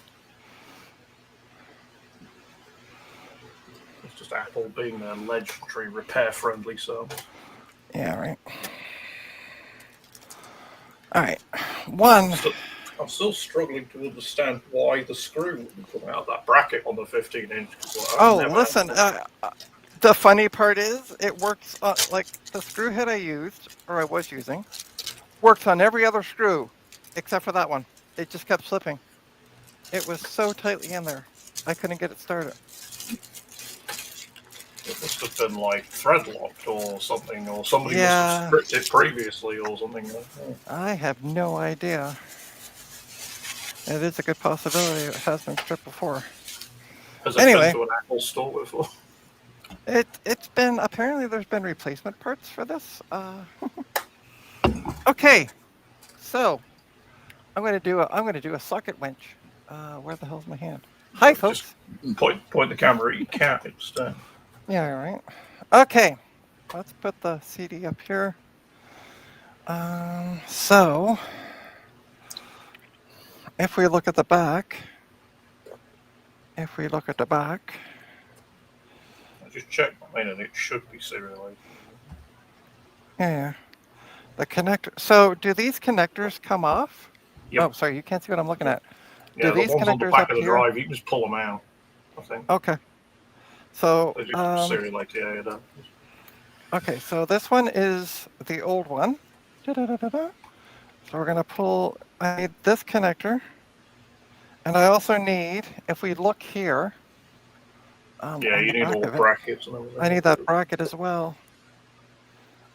it's just Apple being their legendary repair-friendly service. Yeah, right. All right. One. I'm still struggling to understand why the screw wouldn't come out of that bracket on the 15-inch. Oh, listen. The funny part is, it works like the screw head I used, or I was using, works on every other screw except for that one. It just kept slipping. It was so tightly in there, I couldn't get it started. It must have been like thread locked or something, or somebody must Yeah. have stripped it previously or something. I have no idea. It is a good possibility it has been stripped before. Has it Anyway. been to an Apple store before? It's been, apparently there's been replacement parts for this. Okay, so I'm gonna do a socket winch. Where the hell's my hand? Hi, folks. Just point the camera at your cat instead. Yeah, all right. Okay, let's put the CD up here. So if we look at the back, I just checked mine and it should be serialized. yeah, the connector. So do these connectors come off? Yep. Oh, sorry, you can't see what I'm looking at. Yeah, Do the these ones on the connectors back up of the here? drive, you can just pull them out, I think. Okay. So They just serialize the ADA. okay, so this one is the old one. Da-da-da-da-da. So we're gonna pull, I need this connector. And I also need, if we look here. Yeah, on you the need back all the of it, brackets and everything. I need that bracket as well.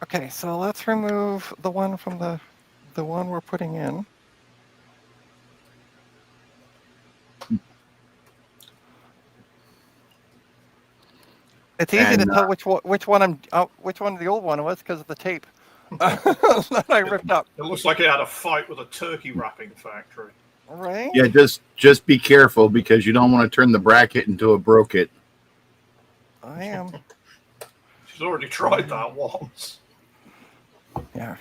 Okay, so let's remove the one from the one we're putting in. It's easy to tell which one the old one was because of the tape that I ripped up. It looks like it had a fight with a turkey wrapping factory. Right? Yeah, just be careful because you don't want to turn the bracket into a broket. I am. She's already tried that once. Yeah.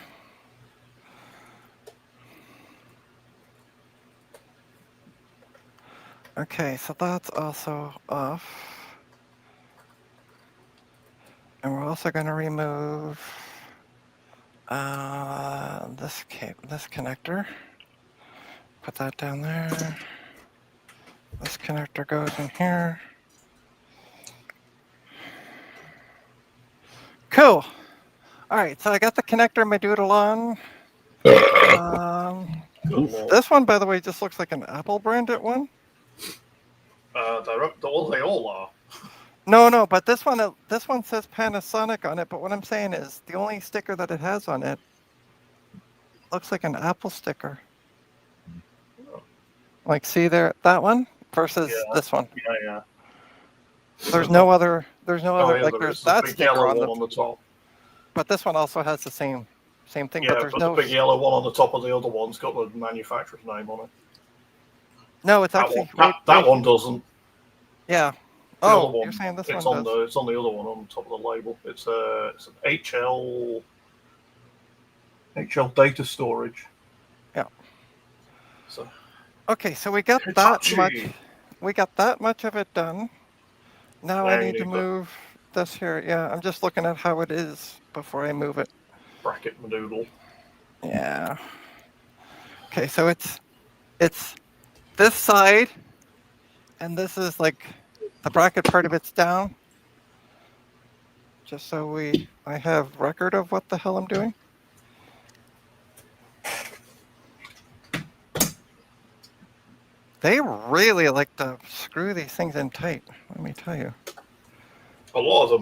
Okay, so that's also off. And we're also going to remove this connector. Put that down there. This connector goes in here. Cool. All right, so I got the connector in my doodle on. This one, by the way, just looks like an Apple branded one. They all are. No, but this one says Panasonic on it. But what I'm saying is the only sticker that it has on it looks like an Apple sticker. Like, see there, that one versus this one. Yeah. There's no other. There's there's that big sticker yellow on one on the top. But this one also has the same thing. Yeah, but there's no the big yellow one on the top of the other one's got the manufacturer's name on it. No, it's actually that one doesn't. Yeah. The other one, you're saying this it's one on does. it's on the other one on top of the label. It's an HL data storage. Yeah. So. Okay, so we got that much. We got that much of it done. Now I need to move this here. Yeah, I'm just looking at how it is before I move it. Bracket madoodle. Yeah. Okay, so it's this side, and this is like the bracket part of it's down. Just so I have record of what the hell I'm doing. They really like to screw these things in tight. Let me tell you. A lot of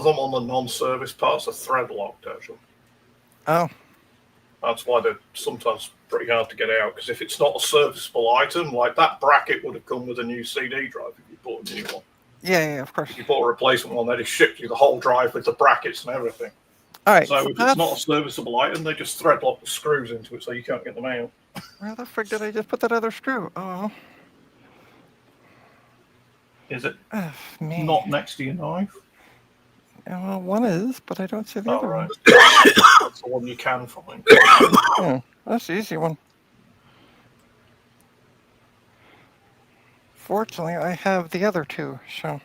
them on the non-service parts are thread locked. Actually. Oh. That's why they're sometimes pretty hard to get out. Because if it's not a serviceable item, like that bracket would have come with a new CD drive if you bought a new one. Yeah, of course. If you bought a replacement one, they'd have shipped you the whole drive with the brackets and everything. All right. So if it's not a serviceable item, they just thread lock the screws into it so you can't get them out. Where the frick did I just put that other screw? Oh. Is it not next to your knife? Yeah, well, one is, but I don't see the other one. That's the one you can find. Yeah, that's the easy one. Fortunately, I have the other two, so.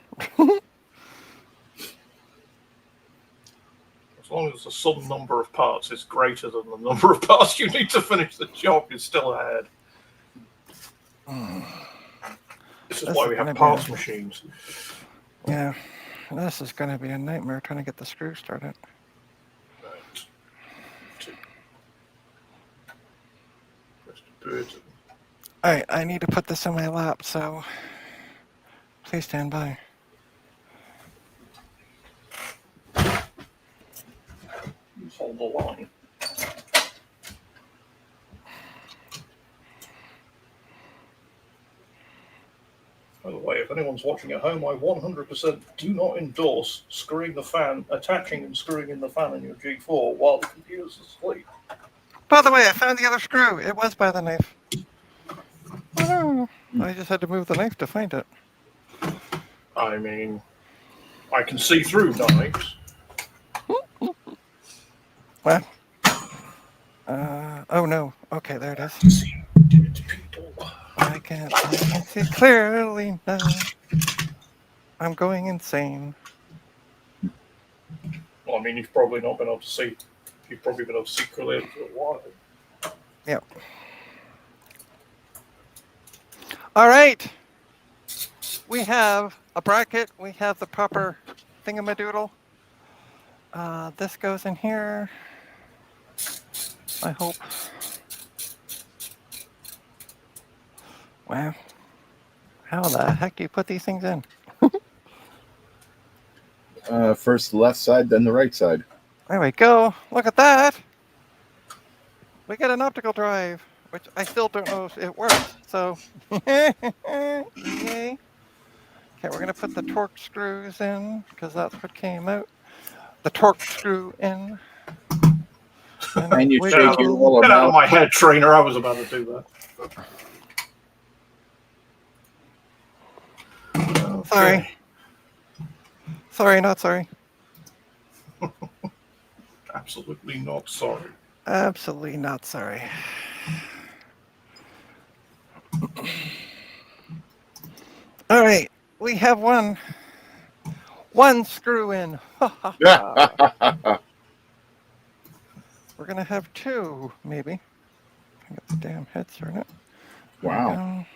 As long as the sum number of parts is greater than the number of parts you need to finish the job, you're still ahead. This is why we have parts machines. Yeah, this is going to be a nightmare trying to get the screw started. All right, I need to put this in my lap, so please stand by. on the line. By the way, if anyone's watching at home, I 100% do not endorse screwing the fan, attaching and screwing in the fan in your G4 while the computer's asleep. By the way, I found the other screw. It was by the knife. Oh, I just had to move the knife to find it. I mean, I can see through knives. Well, oh no. Okay, there it is. I can see clearly now. I'm going insane. Well, I mean, you've probably not been able to see. You've probably been able to see clearly for a while. Yep. All right. We have a bracket. We have the proper thingamadoodle. This goes in here. I hope. Well, how the heck do you put these things in? First the left side, then the right side. There we go. Look at that. We get an optical drive, which I still don't know if it works. So, yay. Okay, we're going to put the torque screws in because that's what came out. The torque screw in. And you we shake go- your wall Get out of about. my head, trainer. I was about to do that. Sorry. Sorry, not sorry. Absolutely not sorry. Absolutely not sorry. All right, we have one screw in. We're gonna have two, maybe. I got the damn head started. Wow.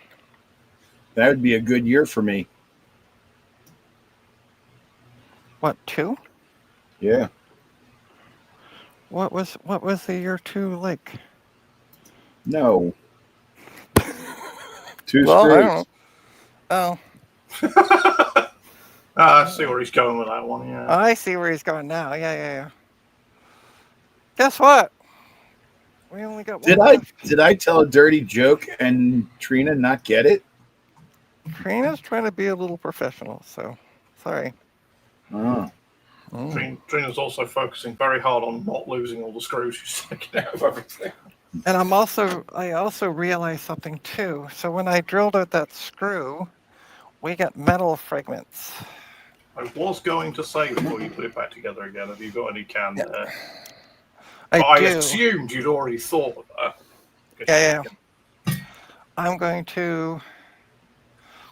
That would be a good year for me. What, two? Yeah. What was the year two like? No. Two Well, I screws. don't. Oh, I see where he's going with that one. Yeah. I see where he's going now. Yeah. Guess what? We only got one left. Did I tell a dirty joke and Trina not get it? Trina's trying to be a little professional, so sorry. Oh. Trina's also focusing very hard on not losing all the screws she's taking out of everything. And I also realized something too. So when I drilled out that screw, we got metal fragments. I was going to say before you put it back together again, have you got any can there? I do. Assumed you'd already thought of that. Yeah.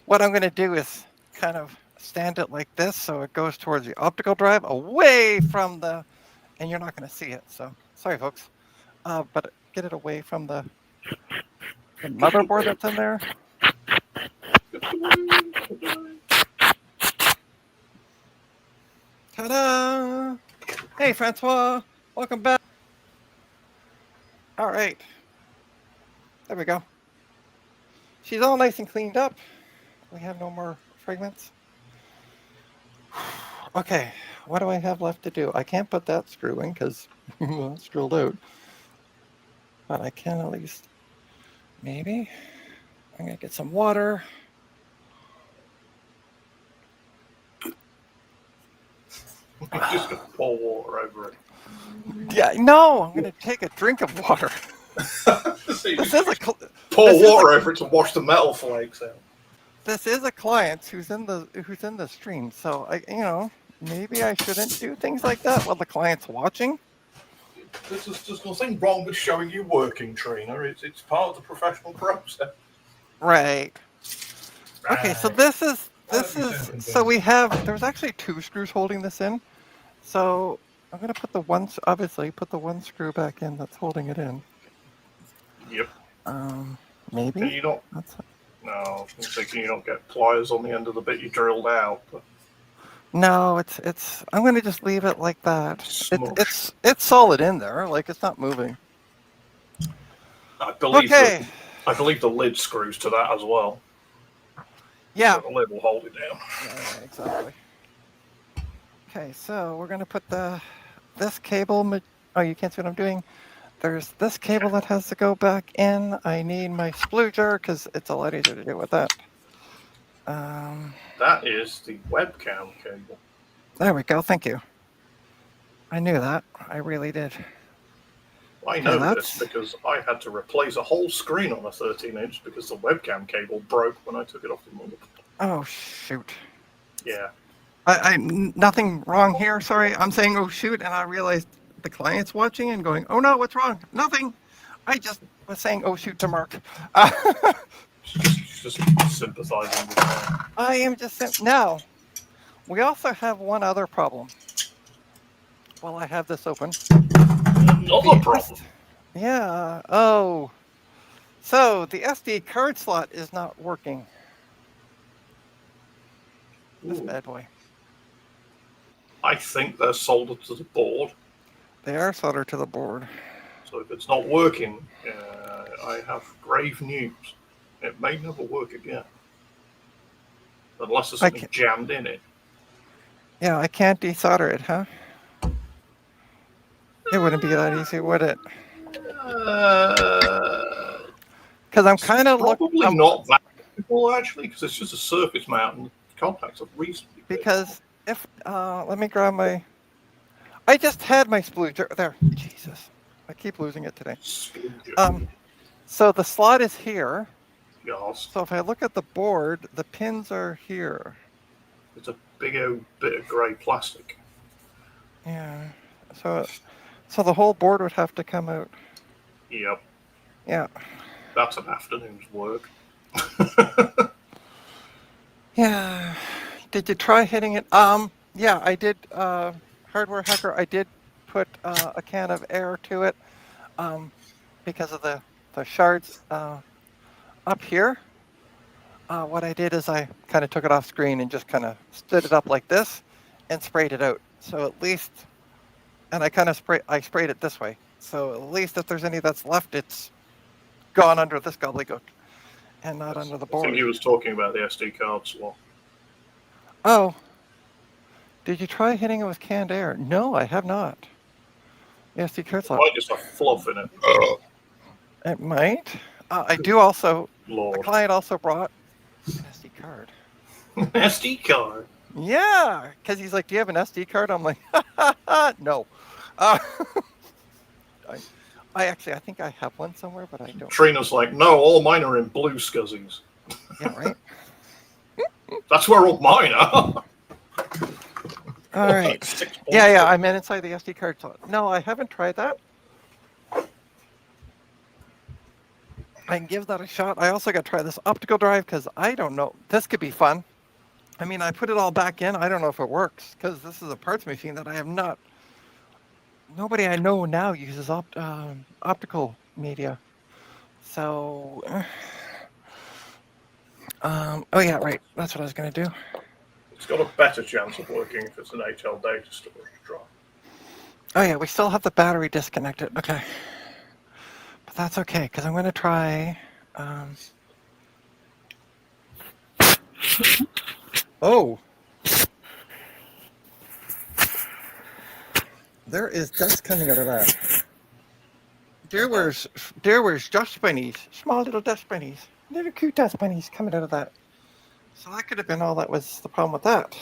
What I'm going to do is kind of stand it like this so it goes towards the optical drive away from the, and you're not going to see it. So sorry, folks. But get it away from the motherboard that's in there. Ta-da! Hey, Francois. Welcome back. All right. There we go. She's all nice and cleaned up. We have no more fragments. Okay, what do I have left to do? I can't put that screw in because it's drilled out. But I can at least, maybe. I'm going to get some water. I'm just going to pour water over it. Yeah, no, I'm going to take a drink of water. This is a Pour water over it to wash the metal flakes out. This is a client who's in the stream, so maybe I shouldn't do things like that while the client's watching. There's nothing wrong with showing you working, Trina. It's part of the professional process. Right. Okay, so this is so we have, there's actually two screws holding this in. So I'm gonna put the one screw back in that's holding it in. Yep. Maybe. Can you not? No, I was going to say, can you not get pliers on the end of the bit you drilled out? But... No, it's. I'm going to just leave it like that. Smush. It's solid in there, like it's not moving. I believe. Okay. I believe the lid screws to that as well. Yeah. So the lid will hold it down. Yeah, exactly. Okay, so we're going to put this cable Oh, you can't see what I'm doing? There's this cable that has to go back in. I need my splooger because it's a lot easier to do with that. That is the webcam cable. There we go. Thank you. I knew that. I really did. I Okay, know that's- this because I had to replace a whole screen on a 13-inch because the webcam cable broke when I took it off the motherboard. Oh, shoot. Yeah. Nothing wrong here. Sorry. I'm saying, oh, shoot. And I realized the client's watching and going, oh, no, what's wrong? Nothing. I just was saying, oh, shoot to Mark. She's just sympathizing with me. I am just now. We also have one other problem. While I have this open. Another problem. Yeah. Oh. So the SD card slot is not working. This Ooh. bad boy. I think they're soldered to the board. They are soldered to the board. So if it's not working, I have grave news. It may never work again. Unless there's something jammed in it. Yeah, I can't desolder it, huh? It wouldn't be that easy, would it? Because I'm kind of probably not that difficult actually, because it's just a surface mount and the contacts are reasonably big. Because if let me grab my. I just had my splooger there. Jesus, I keep losing it today. Splooger. So the slot is here. Yes. So if I look at the board, the pins are here. It's a big old bit of grey plastic. Yeah. So the whole board would have to come out. Yep. Yeah. That's an afternoon's work. Yeah. Did you try hitting it? Yeah, I did. Hardware Hacker, I did put a can of air to it because of the shards up here. What I did is I kind of took it off screen and just kind of stood it up like this and sprayed it out. So at least, and I sprayed it this way. So at least if there's any that's left, it's gone under this gobbledygook and not under the board. I think he was talking about the SD card slot. Oh. Did you try hitting it with canned air? No, I have not. The SD card slot. It might just have fluff in it. It might. I do also. Lord. The client also brought an SD card. SD card? Yeah, because he's like, do you have an SD card? I'm like, no. I think I have one somewhere, but I don't. Trina's like, no, all mine are in blue scuzzies. Yeah, right? That's where all mine are. All right. Yeah, I meant inside the SD card slot. No, I haven't tried that. I can give that a shot. I also got to try this optical drive because I don't know. This could be fun. I mean, I put it all back in. I don't know if it works because this is a parts machine that I have not. Nobody I know now uses optical media. So, oh yeah, right. That's what I was going to do. It's got a better chance of working if it's an HL data storage drive. Oh yeah, we still have the battery disconnected. Okay. But that's okay, because I'm going to try... Oh! There is dust coming out of that. There was dust bunnies, small little dust bunnies, little cute dust bunnies coming out of that. So that could have been all that was the problem with that.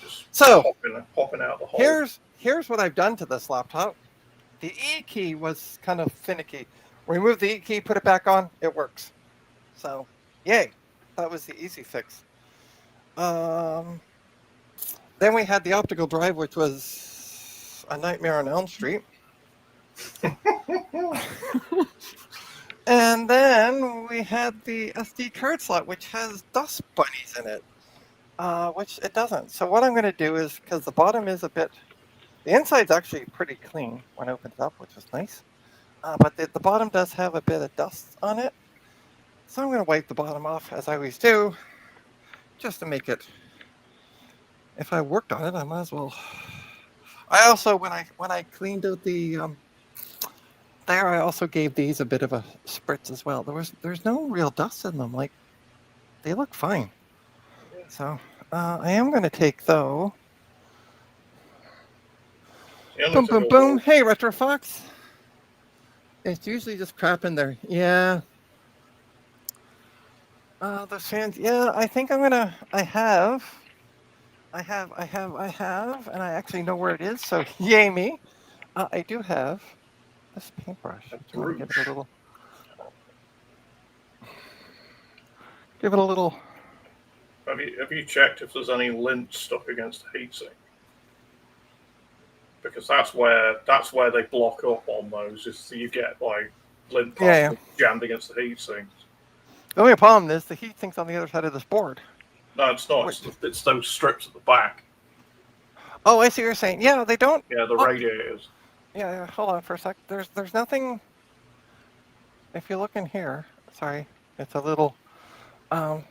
Just So popping out the hole. Here's what I've done to this laptop. The E key was kind of finicky. Remove the E key, put it back on, it works. So, yay! That was the easy fix. Then we had the optical drive, which was a nightmare on Elm Street. And then we had the SD card slot, which has dust bunnies in it, which it doesn't. So what I'm going to do is, because the bottom is a bit, the inside's actually pretty clean when I opened it up, which is nice. But the bottom does have a bit of dust on it. So I'm going to wipe the bottom off, as I always do, just to make it, if I worked on it, I might as well. I also, when I cleaned out the, there, I also gave these a bit of a spritz as well. There's no real dust in them. Like, they look fine. So I am going to take, though, The only Boom, thing boom, I boom. will- Hey, Retro Fox. It's usually just crap in there. Yeah. The fans. Yeah, I think I'm gonna. I have, and I actually know where it is. So yay me. I do have this paintbrush. a I'm gonna give it a Bruges. little. Give it a little. Have you checked if there's any lint stuck against the heatsink? Because that's where they block up on those. Is you get like lint Yeah, yeah. particles jammed against the heatsink. The only problem is the heat sink's on the other side of this board. No, it's not. Wait. It's those strips at the back. Oh, I see what you're saying. Yeah, they don't. Yeah, the Oh, radiators. yeah. Hold on for a sec. There's nothing. If you look in here, sorry, it's a little. Um,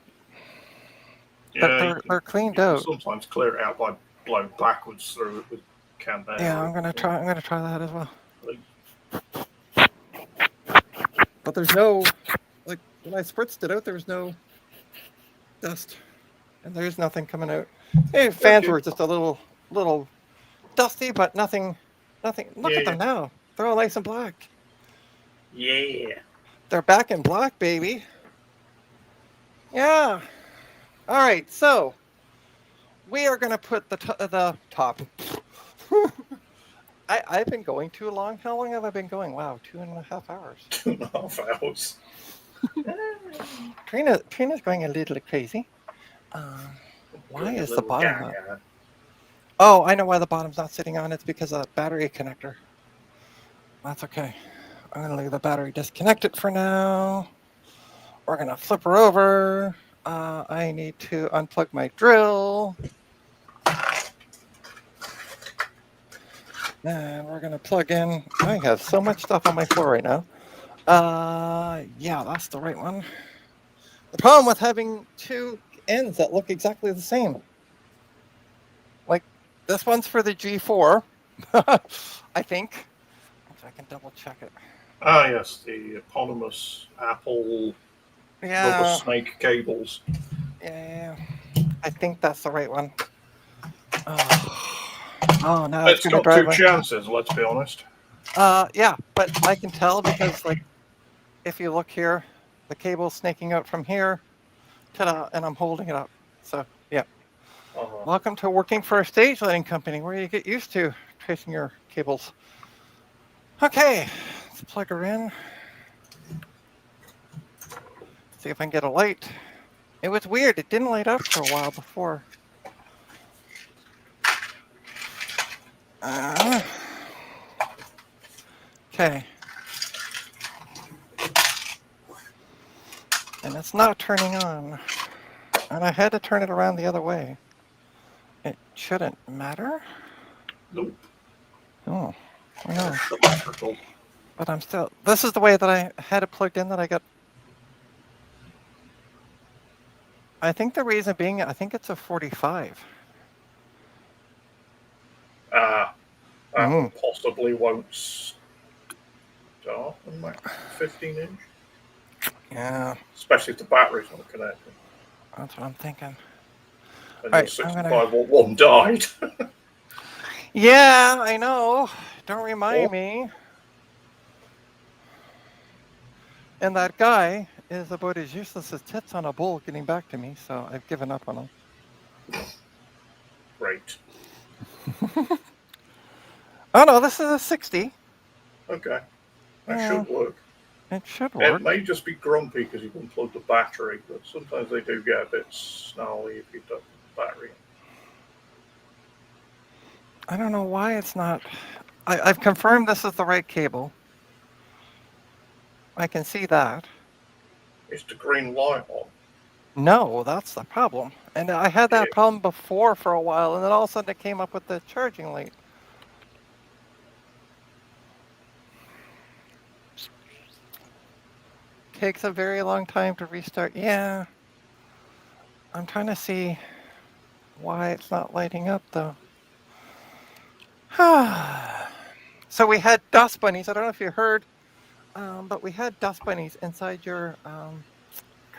Yeah, they're cleaned you can out. sometimes clear it out by blowing backwards through it with canned air. Yeah, I'm gonna try that as well. But there's no, like when I spritzed it out, there was no dust, and there's nothing coming out. Hey, fans Okay. were just a little dusty, but nothing. Look at Yeah. them now. They're all nice and black. Yeah. They're back in black, baby. Yeah. All right, so we are gonna put the top. I've been going too long. How long have I been going? Wow, 2.5 hours. 2.5 hours. Trina's going a little crazy. Why is the bottom not? Oh, I know why the bottom's not sitting on. It's because of the battery connector. That's okay. I'm gonna leave the battery disconnected for now. We're gonna flip her over. I need to unplug my drill. And we're gonna plug in. I have so much stuff on my floor right now. Yeah, that's the right one. The problem with having two ends that look exactly the same. Like this one's for the G4, I think. If I can double check it. Ah, yes, the eponymous Apple rubber Yeah, snake cables. yeah. I think that's the right one. Oh no, it's It's gonna got drive two my. chances, let's be honest. Yeah, but I can tell because like if you look here, the cable's snaking out from here, ta-da, and I'm holding it up. So yeah. Uh-huh. Welcome to working for a stage lighting company where you get used to tracing your cables. Okay, let's plug her in. See if I can get a light. It was weird. It didn't light up for a while before. Okay. And it's not turning on. And I had to turn it around the other way. It shouldn't matter. Nope. Oh, I know. Electrical. But I'm still. This is the way that I had it plugged in that I got. I think the reason being, I think it's a 45. That possibly won't start on my 15-inch. Yeah, Especially if the battery's not connected. that's what I'm thinking. And Right, your I'm 65-watt one died. Yeah, I know. Don't remind me. And that guy is about as useless as tits on a bull getting back to me, so I've given up on him. Great. Oh no, this is a 60. Okay. That Yeah. should work. It should It work. may just be grumpy because you've unplugged the battery, but sometimes they do get a bit snarly if you don't put the battery in. I don't know why it's not. I've confirmed this is the right cable. I can see that. Is the green light on? No, that's the problem. And I had that problem before for a while, and then all of a sudden it came up with the charging light. Takes a very long time to restart. Yeah. I'm trying to see why it's not lighting up though. So we had dust bunnies. I don't know if you heard, but we had dust bunnies inside your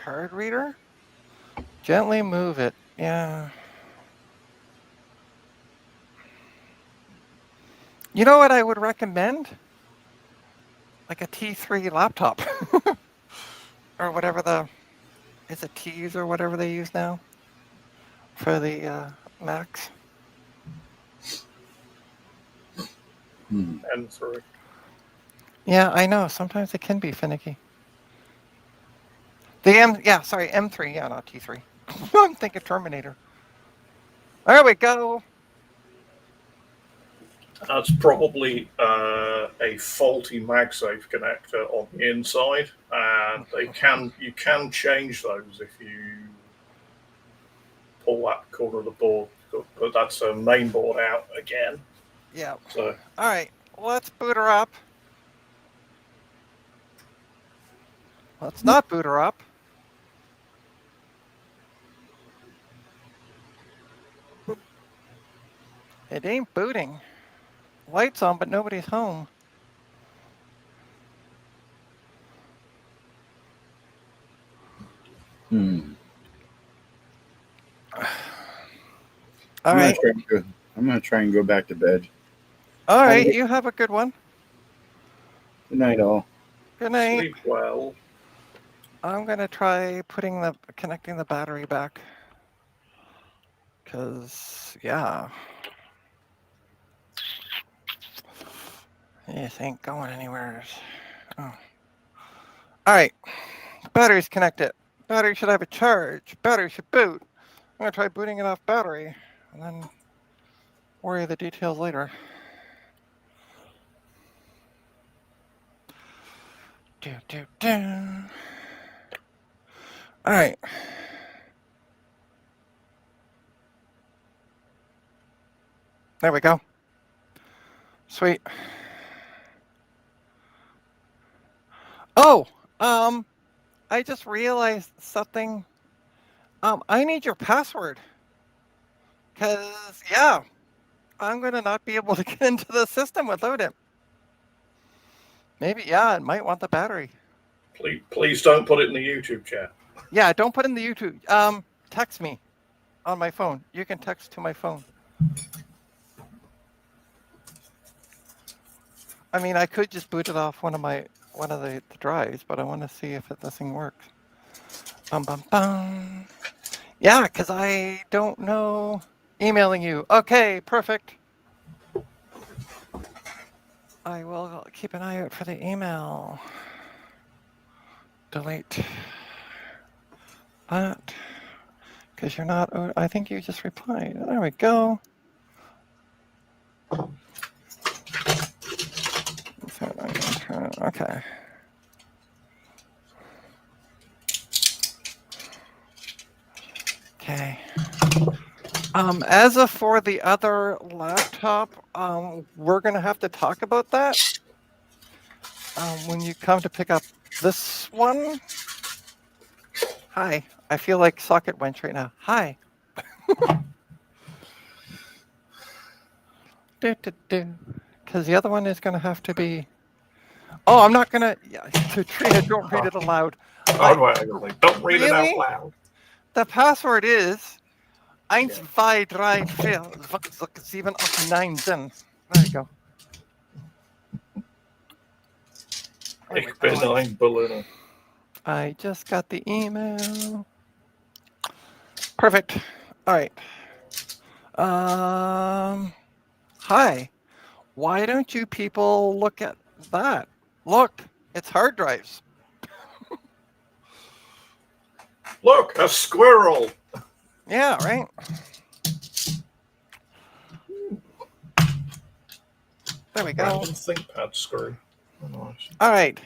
card reader. Gently move it. Yeah. You know what I would recommend? Like a T3 laptop. Or whatever is it T's or whatever they use now for the Macs. M3. Yeah, I know. Sometimes it can be finicky. Sorry, M3. Yeah, not T3. I'm thinking Terminator. There we go. That's probably a faulty MagSafe connector on the inside, and you can change those if you pull that corner of the board. But that's a main board out again. Yeah. So All right, let's boot her up. Let's not boot her up. It ain't booting. Lights on, but nobody's home. All right. I'm gonna try and go back to bed. All right, you have a good one. Good night, all. Good night. sleep well. I'm gonna try connecting the battery back. Cause yeah, this ain't going anywhere. Oh. All right, battery's connected. Battery should have a charge. Battery should boot. I'm gonna try booting it off battery, and then worry the details later. All right. There we go. Sweet. Oh, I just realized something. I need your password. Cause yeah, I'm gonna not be able to get into the system without it. Maybe, yeah, it might want the battery. Please don't put it in the YouTube chat. Yeah, don't put in the YouTube. Text me on my phone. You can text to my phone. I mean, I could just boot it off one of the drives, but I want to see if this thing works. Yeah, because I don't know. Emailing you. Okay, perfect. I will keep an eye out for the email. Delete that. Because you're not, I think you just replied. There we go. Okay. Okay. As of for the other laptop, we're going to have to talk about that when you come to pick up this one. Hi. I feel like socket wench right now. Hi. Because the other one is going to have to be. Oh, I'm not going to. Yeah, don't read it aloud. Don't read it out loud. The password is 1, 2, 3, 4, 7, 8, 9, 10. There you go. Ich bin ein Berliner. I just got the email. Perfect. All right. Hi. Why don't you people look at that? Look, it's hard drives. Look, a squirrel. Yeah, right. There we go. Random ThinkPad screw. Oh, nice. All right.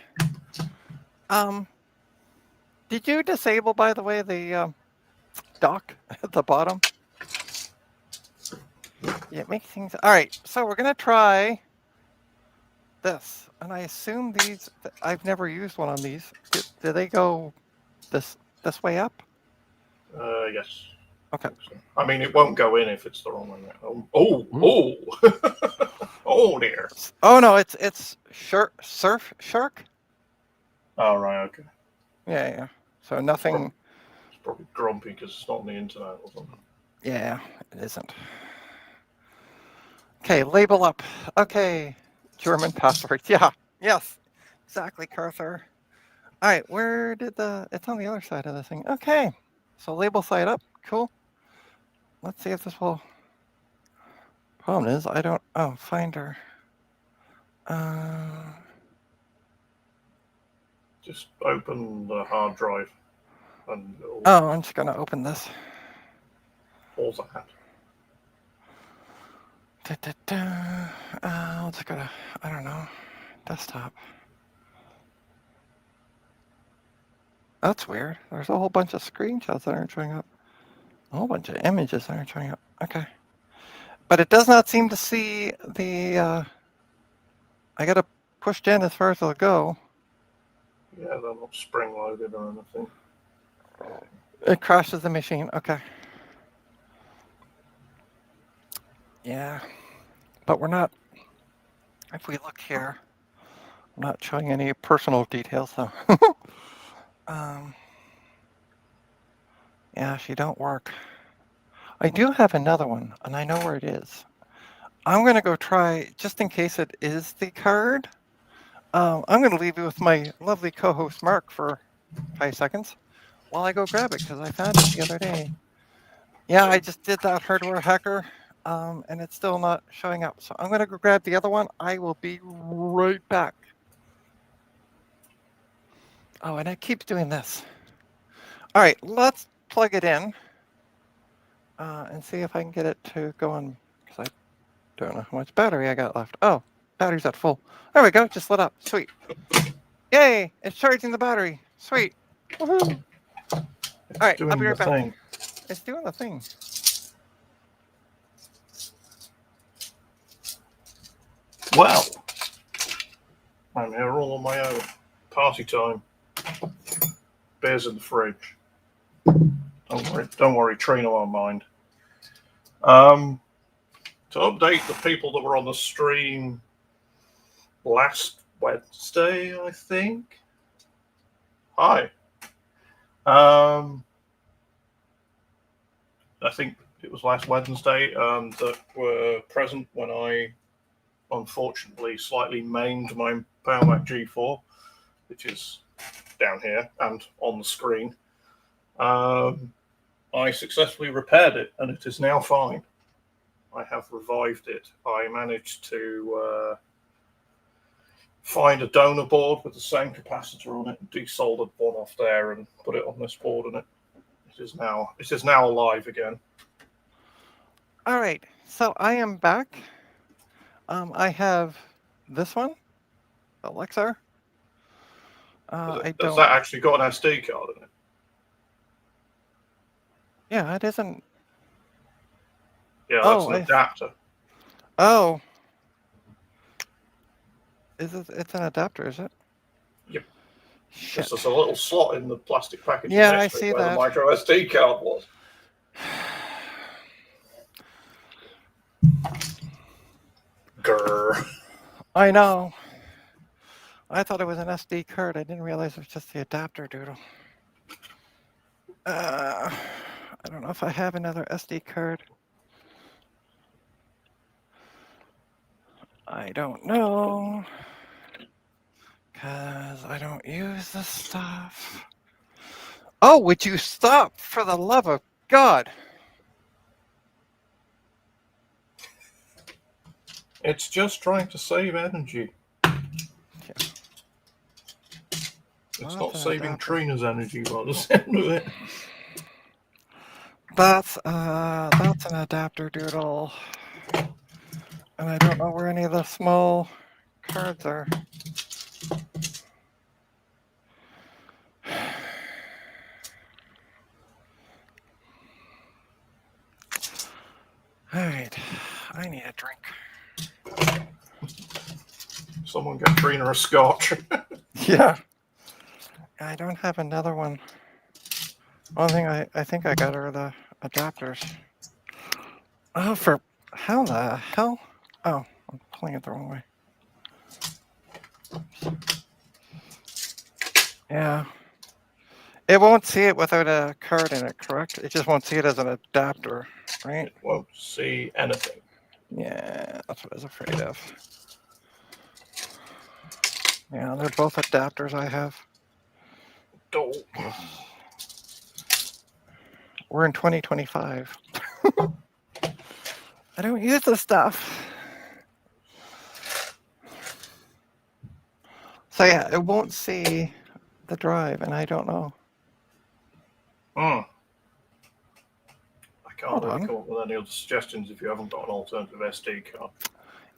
Did you disable, by the way, the dock at the bottom? Yeah, it makes things. All right. So we're gonna try this, and I assume these. I've never used one on these. Do they go this way up? Yes. Okay. I mean, it won't go in if it's the wrong one. Oh, oh dear. Oh no, it's Surf Shark. Oh right, okay. Yeah. So nothing. It's probably grumpy because it's not on the internet or something. Yeah, it isn't. Okay, label up. Okay, German password. Yeah, yes, exactly, Carther. All right, where did it's on the other side of the thing. Okay, so label side up. Cool. Let's see if this will. Problem is, I don't. Oh, Finder. Just open the hard drive and Oh, I'm just gonna open this. pause that. I'll just go to, I don't know, desktop. That's weird. There's a whole bunch of screenshots that aren't showing up. A whole bunch of images that aren't showing up. Okay. But it does not seem to see the, I gotta push in as far as it'll go. Yeah, they're not spring loaded or anything. It crashes the machine. Okay. Yeah. But we're not, if we look here, I'm not showing any personal details though. Yeah, she don't work. I do have another one, and I know where it is. I'm going to go try, just in case it is the card. I'm going to leave you with my lovely co-host Mark for 5 seconds while I go grab it, because I found it the other day. Yeah, I just did that hardware hacker, and it's still not showing up. So I'm going to go grab the other one. I will be right back. Oh, and it keeps doing this. All right, let's plug it in and see if I can get it to go on, because I don't know how much battery I got left. Oh, battery's at full. There we go, just lit up. Sweet. Yay, it's charging the battery. Sweet. Woohoo. All right, I'll be right back. Thing. It's doing the thing. Well, I'm here all on my own. Party time. Beers in the fridge. Don't worry, Trina won't mind. To update the people that were on the stream last Wednesday, I think. Hi. I think it was last Wednesday that were present when I unfortunately slightly maimed my PowerMac G4, which is down here and on the screen. I successfully repaired it and it is now fine. I have revived it. I managed to find a donor board with the same capacitor on it, desoldered one off there and put it on this board, and it is now alive again. All right, so I am back. I have this one, the Lexar. Has that actually got an SD card in it? Yeah, it isn't. Yeah, that's an adapter. Oh. It's an adapter, is it? Yep. Shit. There's a little slot in the plastic package. Yeah, I see where that. The micro SD card was. Grr. I know. I thought it was an SD card. I didn't realize it was just the adapter doodle. I don't know if I have another SD card. I don't know. Because I don't use this stuff. Oh, would you stop, for the love of God? It's just trying to save energy. Yeah. It's not saving Trina's energy by the sound of it. That's an adapter doodle. And I don't know where any of the small cards are. All right, I need a drink. Someone get Trina a scotch. Yeah. I don't have another one. One thing I think I got are the adapters. Oh, for how the hell? Oh, I'm pulling it the wrong way. Yeah. It won't see it without a card in it, correct? It just won't see it as an adapter, right? It won't see anything. Yeah, that's what I was afraid of. Yeah, they're both adapters I have. Oh, We're in 2025. I don't use this stuff. So yeah, it won't see the drive, and I don't know. I can't Hold really on. come up with any other suggestions if you haven't got an alternative SD card.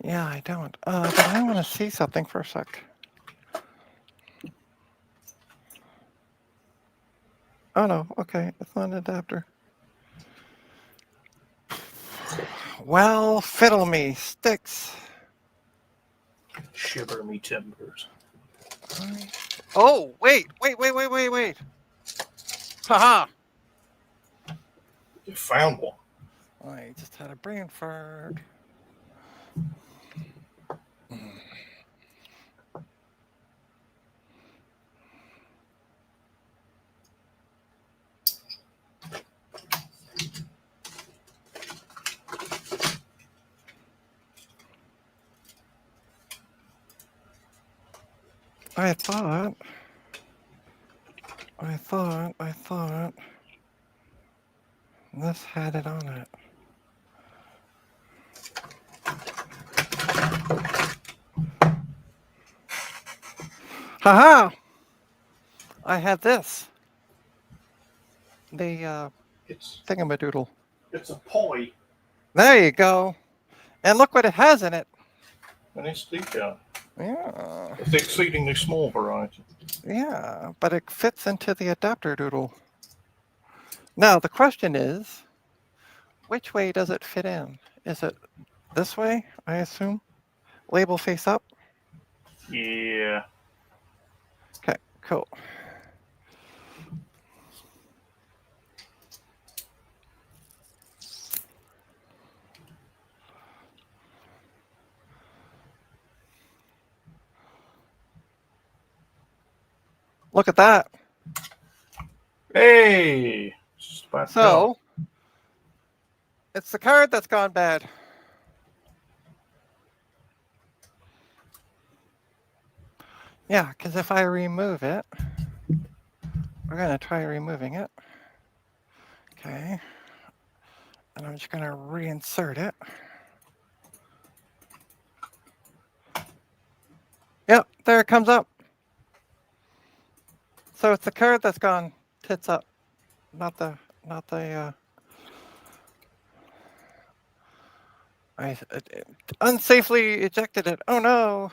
Yeah, I don't. But I want to see something for a sec. Oh no, okay, it's not an adapter. Well, fiddle me, sticks. Shiver me timbers. Oh, wait. Haha. You found one. I just had a brain fart. I thought this had it on it. Haha! I had this. The It's thingamadoodle. it's a pie, There you go. And look what it has in it. an SD card. Yeah. It's the exceedingly small variety. Yeah, but it fits into the adapter doodle. Now, the question is, which way does it fit in? Is it this way, I assume? Label face up? Yeah. Okay, cool. Look at that. Hey. So, it's the card that's gone bad. Yeah, because if I remove it, we're going to try removing it. Okay. And I'm just going to reinsert it. Yep, there it comes up. So it's the card that's gone tits up, not the I unsafely ejected it. Oh no.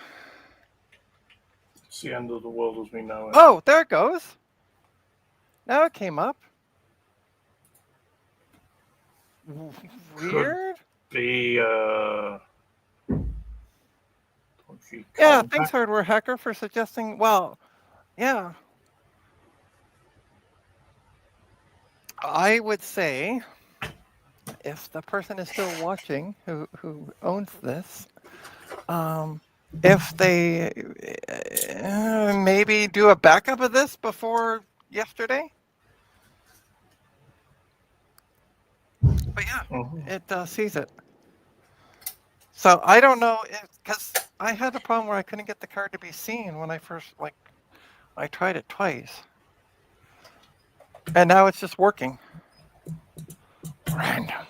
It's the end of the world as we know it. Oh, there it goes. Now it came up. Weird. The Yeah, thanks hardware hacker for suggesting. Well, yeah. I would say if the person is still watching who owns this, if they maybe do a backup of this before yesterday. But yeah, it sees it. So I don't know because I had a problem where I couldn't get the card to be seen when I first I tried it twice, and now it's just working. Random.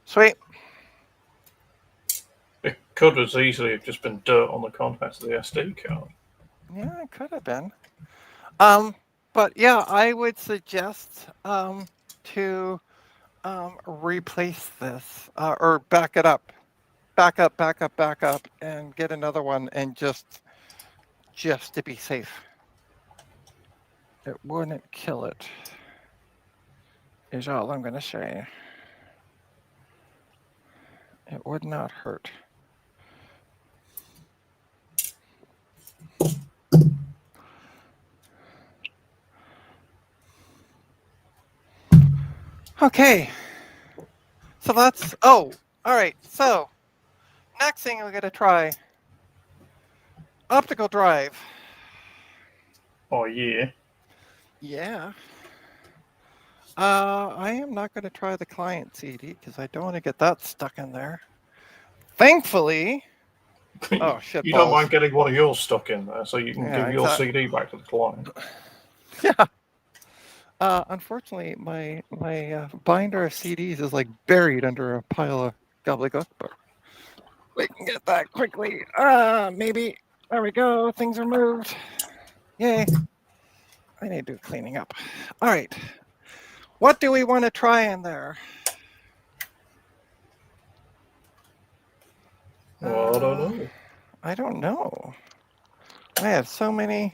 Sweet. It could as easily have just been dirt on the contents of the SD card. Yeah, it could have been. But yeah, I would suggest to replace this or back it up, back up, and get another one, and just to be safe. It wouldn't kill it. Is all I'm going to say. It would not hurt. Okay. So that's, all right. So next thing we're going to try, optical drive. Oh, yeah. Yeah. I am not going to try the client CD because I don't want to get that stuck in there. Thankfully, oh shit You don't balls. mind getting one of yours stuck in there, so you can Yeah, give your exact- CD back to the client. Yeah. Unfortunately, my binder of CDs is like buried under a pile of gobbledygook, but we can get that quickly. Maybe. There we go. Things are moved. Yay. I need to do cleaning up. All right. What do we want to try in there? Well, I don't know. I don't know. I have so many.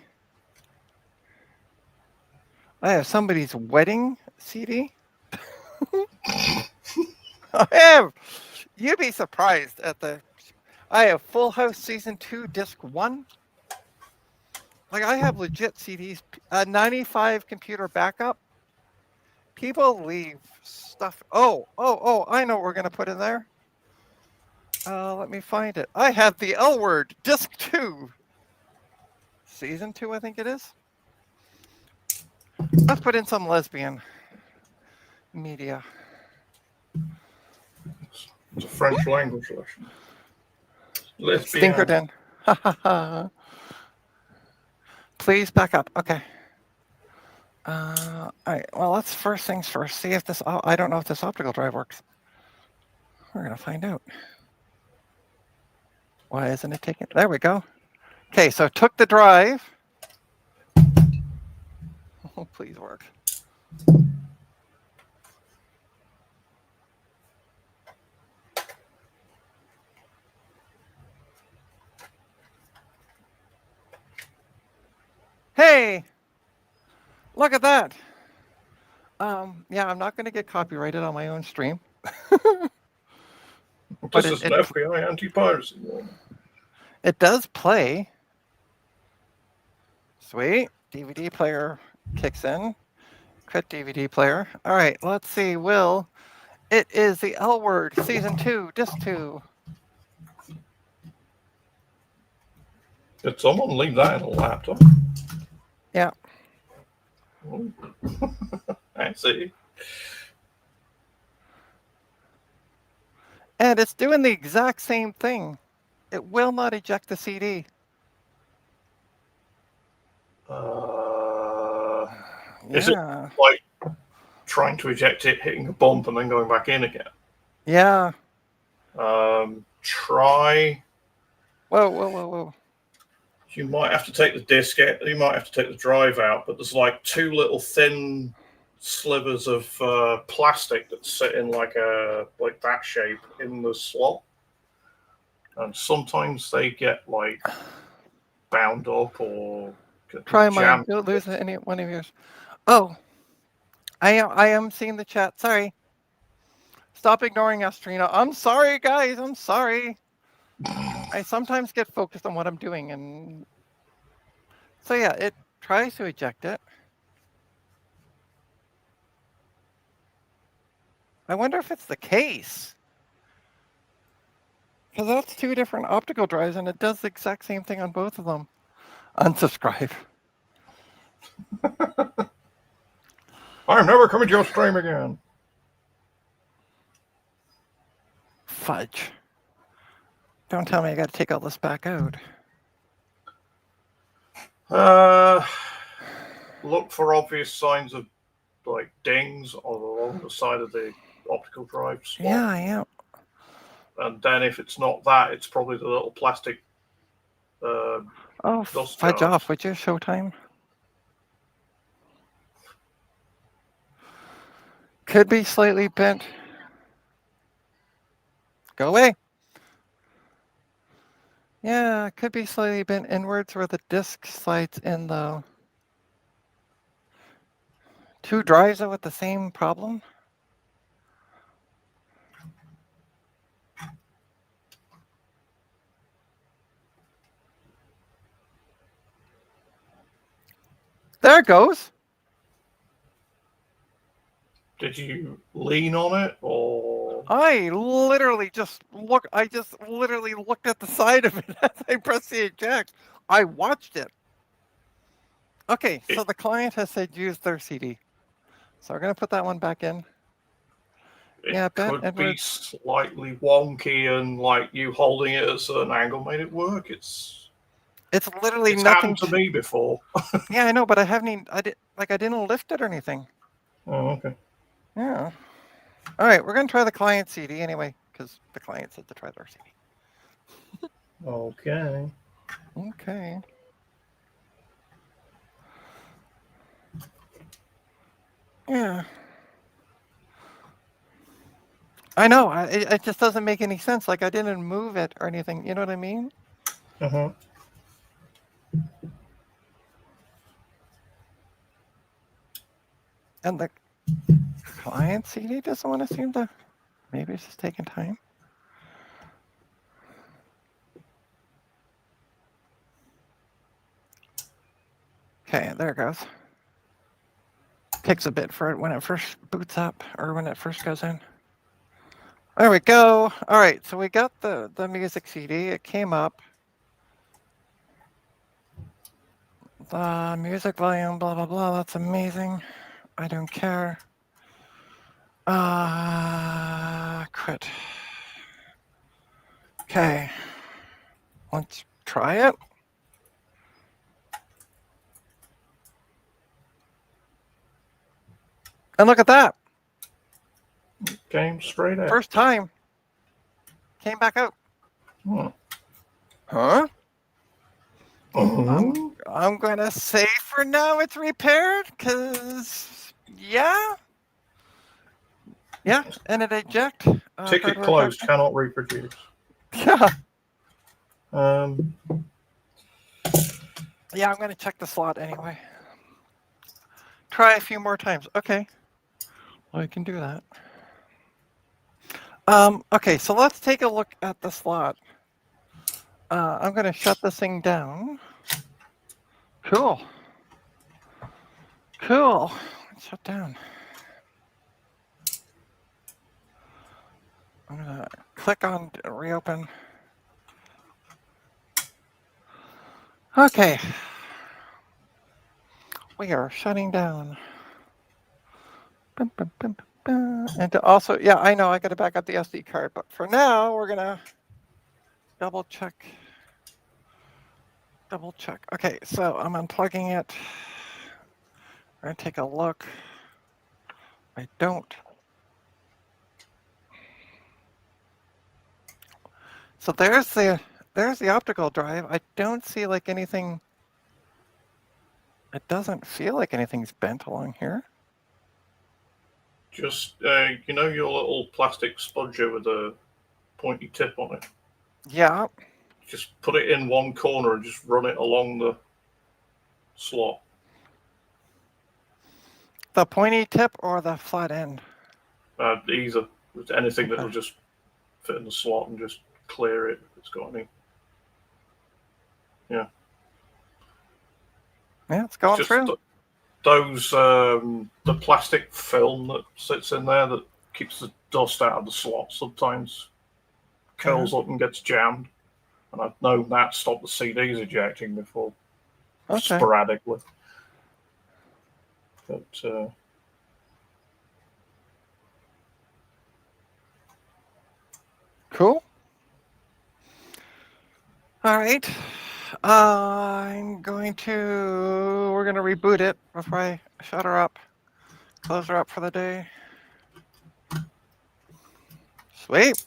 I have somebody's wedding CD. I have. You'd be surprised at the. I have Full House Season 2, Disc 1. Like, I have legit CDs. 95 computer backup. People leave stuff. Oh, I know what we're going to put in there. Let me find it. I have the L Word, Disc 2. Season 2, I think it is. Let's put in some lesbian media. It's a French language lesson. Lesbian. Stinkerton. Ha ha ha. Please back up. Okay. All right. Well, let's first things first. See if this. I don't know if this optical drive works. We're gonna find out. Why isn't it taking? There we go. Okay, so took the drive. Oh, please work. Hey, look at that. Yeah, I'm not going to get copyrighted on my own stream. This is an FBI anti-piracy warning. It does play. Sweet. DVD player kicks in. Quit DVD player. All right, let's see. It is the L Word, Season 2, Disc 2. Did someone leave that in a laptop? Yeah. Oh. I see. And it's doing the exact same thing. It will not eject the CD. Is it like trying to eject it, hitting a bump, and then going back in again? Yeah. Try. Whoa. You might have to take the disc out. You might have to take the drive out, but there's like two little thin slivers of plastic that sit in like that shape in the slot, and sometimes they get like bound up or try mine. jammed. You'll lose any one of yours. Oh, I am seeing the chat. Sorry. Stop ignoring us, Trina. I'm sorry, guys. I'm sorry. I sometimes get focused on what I'm doing, and so yeah, it tries to eject it. I wonder if it's the case. Because that's two different optical drives, and it does the exact same thing on both of them. Unsubscribe. I'm never coming to your stream again. Fudge. Don't tell me I got to take all this back out. Look for obvious signs of like dings along the side of the optical drive slot. Yeah, I am. And then if it's not that, it's probably the little plastic. Oh, fudge off, would you? Showtime. Could be slightly bent. Go away. Yeah, could be slightly bent inwards where the disc slides in though. Two drives are with the same problem. There it goes. Did you lean on it or? I just literally looked at the side of it as I pressed the eject. I watched it. Okay, so the client has said use their CD. So we're going to put that one back in. It Yeah, Ben could be Edwards. slightly wonky, and like you holding it at a certain angle made it work. It's literally it's nothing. happened to me before. Yeah, I know, but I haven't even, I didn't lift it or anything. Oh, okay. Yeah. All right, we're gonna try the client CD anyway, because the client said to try their CD. Okay. Okay. Yeah. I know. It just doesn't make any sense. Like I didn't move it or anything. You know what I mean? Uh-huh. And the client CD doesn't want to seem to. Maybe it's just taking time. Okay, there it goes. Takes a bit for it when it first boots up or when it first goes in. There we go. All right, so we got the music CD. It came up. The music volume, blah, blah, blah. That's amazing. I don't care. Quit. Okay. Let's try it. And look at that. Came straight out. First time. Came back out. Hmm. Huh? Uh-huh. I'm going to say for now it's repaired because, yeah. Yeah, and it eject. Ticket hardware closed. function. Cannot reproduce. Yeah. Yeah, I'm going to check the slot anyway. Try a few more times. Okay. Well, I can do that. Okay, so let's take a look at the slot. I'm going to shut this thing down. Cool. Cool. Shut down. I'm going to click on reopen. Okay. We are shutting down. And to also, yeah, I know I got to back up the SD card, but for now, we're going to double check. Okay, so I'm unplugging it. We're going to take a look. I don't. So there's the optical drive. I don't see like anything. It doesn't feel like anything's bent along here. Just you know your little plastic spudger with a pointy tip on it. Yeah. Just put it in one corner and just run it along the slot. The pointy tip or the flat end? Either. With anything that'll Okay. just fit in the slot and just clear it if it's got any. Yeah. Yeah, it's going Just through. those the plastic film that sits in there that keeps the dust out of the slot sometimes curls up and gets jammed, and I've known that stop the CDs ejecting before. Okay. Sporadically, but Cool. All right. We're going to reboot it before I shut her up, close her up for the day. Sweet.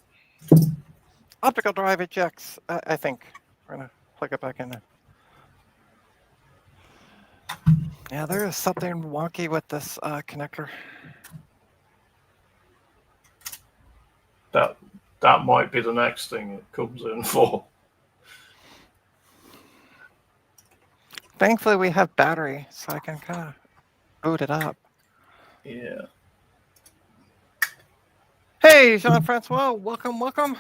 Optical drive ejects, I think. We're going to plug it back in there. Yeah, there is something wonky with this connector. that might be the next thing it comes in for. Thankfully, we have battery, so I can kind of boot it up. Yeah. Hey, Jean-Francois, welcome.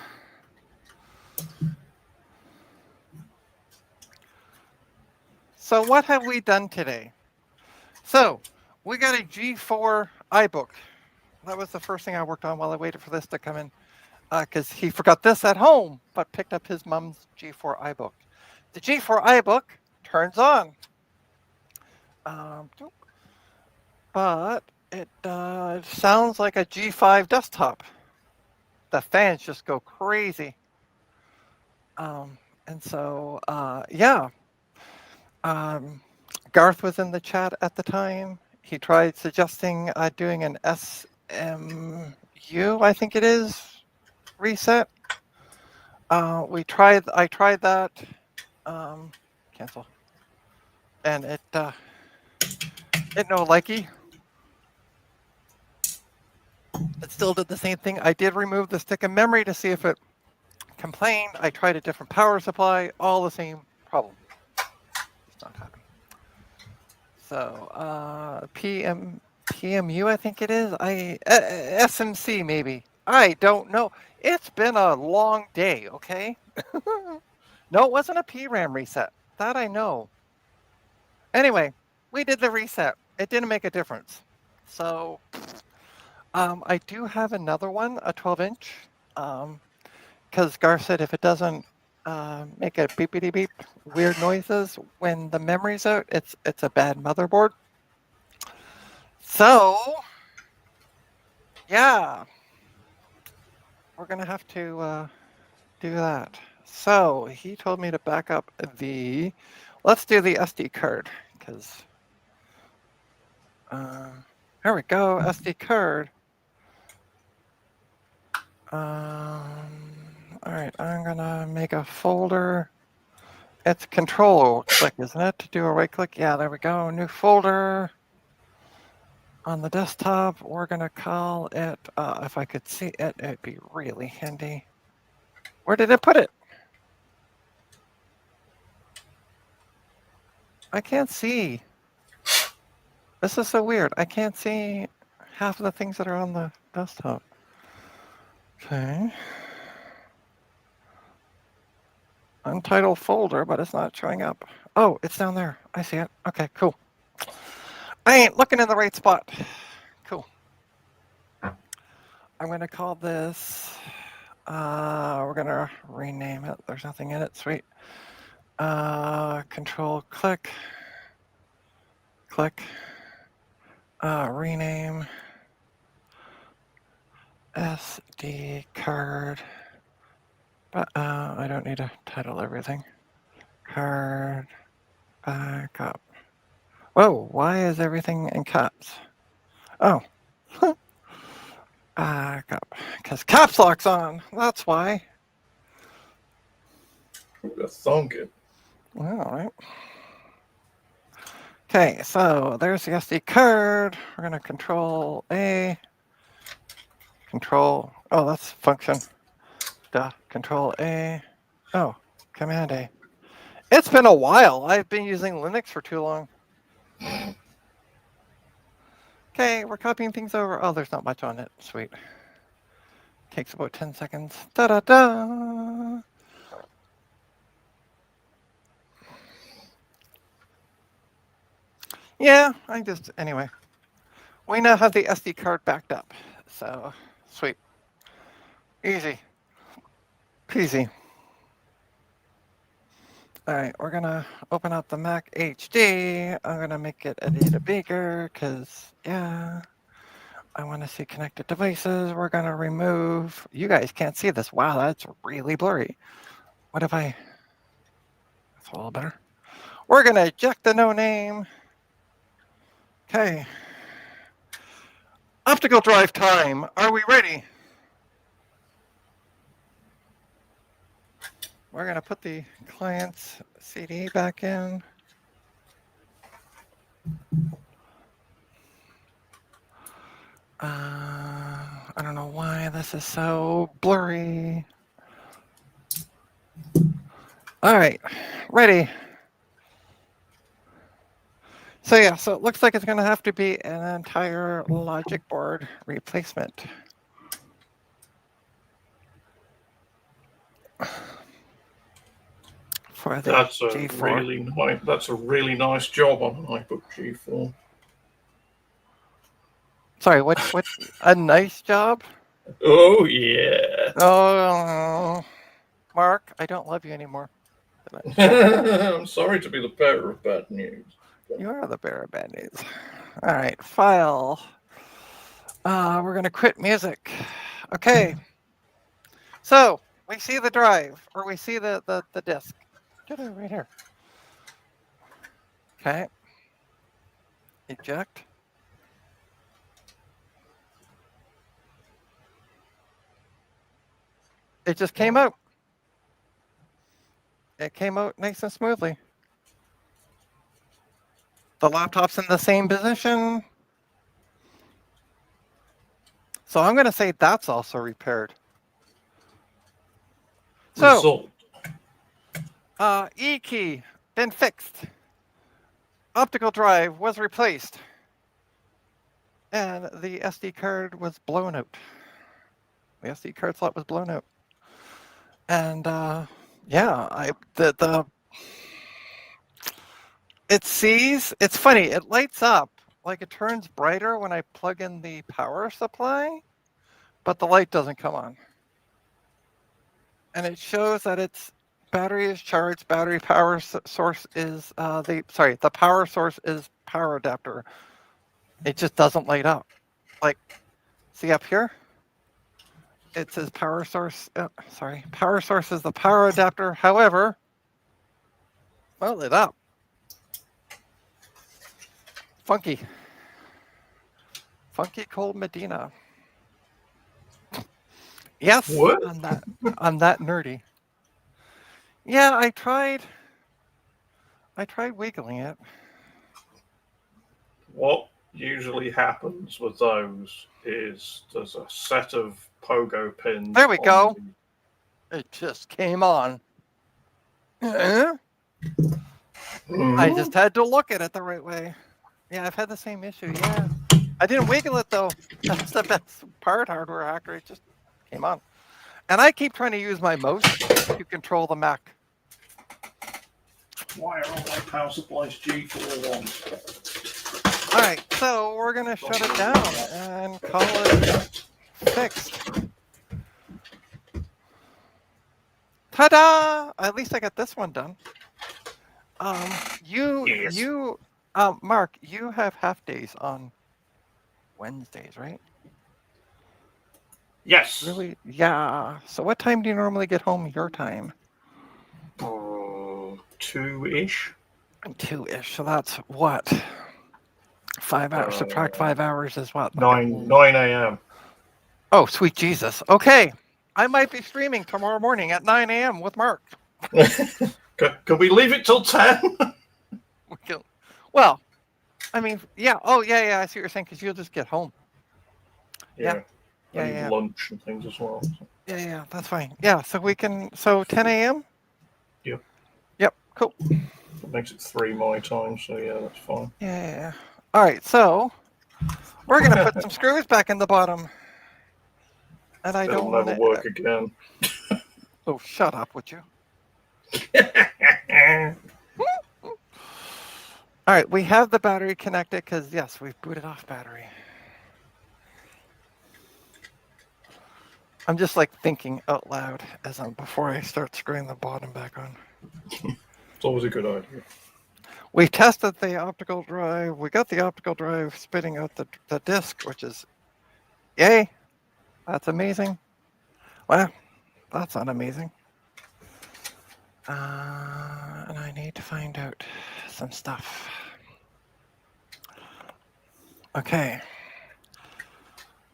So what have we done today? So we got a G4 iBook. That was the first thing I worked on while I waited for this to come in, because he forgot this at home, but picked up his mom's G4 iBook. The G4 iBook turns on. But it sounds like a G5 desktop. The fans just go crazy. And so, yeah. Garth was in the chat at the time. He tried suggesting doing an SMU, I think it is, reset. I tried that. Cancel. And it no likey. It still did the same thing. I did remove the stick of memory to see if it complained. I tried a different power supply, all the same problem. It's not happening. So PMU, I think it is. SMC maybe. I don't know. It's been a long day. Okay. No, it wasn't a PRAM reset. That I know. Anyway, we did the reset. It didn't make a difference. So I do have another one, a 12-inch. Because Garth said if it doesn't make a beepity beep weird noises when the memory's out, it's a bad motherboard. So yeah, we're gonna have to do that. So he told me to back up the. Let's do the SD card because there we go, SD card. All right, I'm gonna make a folder. It's control click, isn't it? To do a right click. Yeah, there we go. New folder on the desktop. We're gonna call it. If I could see it, it'd be really handy. Where did it put it? I can't see. This is so weird. I can't see half of the things that are on the desktop. Okay. Untitled folder, but it's not showing up. Oh, it's down there. I see it. Okay, cool. I ain't looking in the right spot. Cool. I'm going to call this, we're going to rename it. There's nothing in it. Sweet. Control click. Click. Rename. SD card. But I don't need to title everything. Card backup. Whoa, why is everything in caps? Oh. Backup. Because caps lock's on. That's why. That's sound good. All right. Okay, so there's the SD card. We're going to control A. Control. Oh, that's function. Duh. Control A. Oh, Command A. It's been a while. I've been using Linux for too long. Okay, we're copying things over. Oh, there's not much on it. Sweet. Takes about 10 seconds. Da-da-da. Yeah, anyway. We now have the SD card backed up. So, sweet. Easy. Peasy. All right, we're gonna open up the Mac HD. I'm gonna make it a data bigger because, yeah, I want to see connected devices. We're gonna remove. You guys can't see this. Wow, that's really blurry. What if I? That's a little better. We're gonna eject the no name. Okay. Optical drive time. Are we ready? We're going to put the client's CD back in. I don't know why this is so blurry. All right, ready. So yeah, so it looks like it's going to have to be an entire logic board replacement. For the That's a G4. that's a really nice job on an iBook G4. Sorry, what a nice job? Oh yeah. Oh, Mark, I don't love you anymore. I'm sorry to be the bearer of bad news. You are the bearer of bad news. All right, file. We're gonna quit music. Okay. So we see the drive, or we see the disk. Right here. Okay. Eject. It just came out. It came out nice and smoothly. The laptop's in the same position. So I'm going to say that's also repaired. So, Result. E key been fixed. Optical drive was replaced. And the SD card was blown out. The SD card slot was blown out. And yeah, it sees, it's funny, it lights up, like it turns brighter when I plug in the power supply, but the light doesn't come on. And it shows that its battery is charged, battery power source is, the power source is power adapter. It just doesn't light up. Like, see up here? It says power source, power source is the power adapter. However, well, lit up. Funky Cold Medina. Yes, What? I'm that nerdy. Yeah, I tried wiggling it. What usually happens with those is there's a set of pogo pins. There we go. It just came on. I just had to look at it the right way. Yeah, I've had the same issue. Yeah, I didn't wiggle it though. That's the best part, hardware hacker. It just came on. And I keep trying to use my mouse to control the Mac. Why are all my power supplies G4 ones? All right, so we're gonna shut it down and call it fixed. Ta-da! At least I got this one done. Mark, you have half days on Wednesdays, right? Yes. Really? Yeah. So what time do you normally get home your time? 2-ish. 2-ish. So that's what? 5 hours. Subtract 5 hours is what? 9 a.m. Oh, sweet Jesus. Okay. I might be streaming tomorrow morning at 9 a.m. with Mark. Can we leave it till 10? Well, I mean, yeah. Oh, yeah. I see what you're saying, because you'll just get home. Yeah. Lunch and things as well. So. Yeah. That's fine. Yeah. So we can. So 10 a.m. Yep. Cool. It makes it 3 my time. So yeah, that's fine. Yeah. All right. So we're gonna put some screws back in the bottom. And I It'll don't never work again. Oh, shut up, would you? All right, we have the battery connected because, yes, we've booted off battery. I'm just like thinking out loud before I start screwing the bottom back on. It's always a good idea. We tested the optical drive. We got the optical drive spitting out the disk, which is, yay. That's amazing. Well, that's not amazing. And I need to find out some stuff. Okay.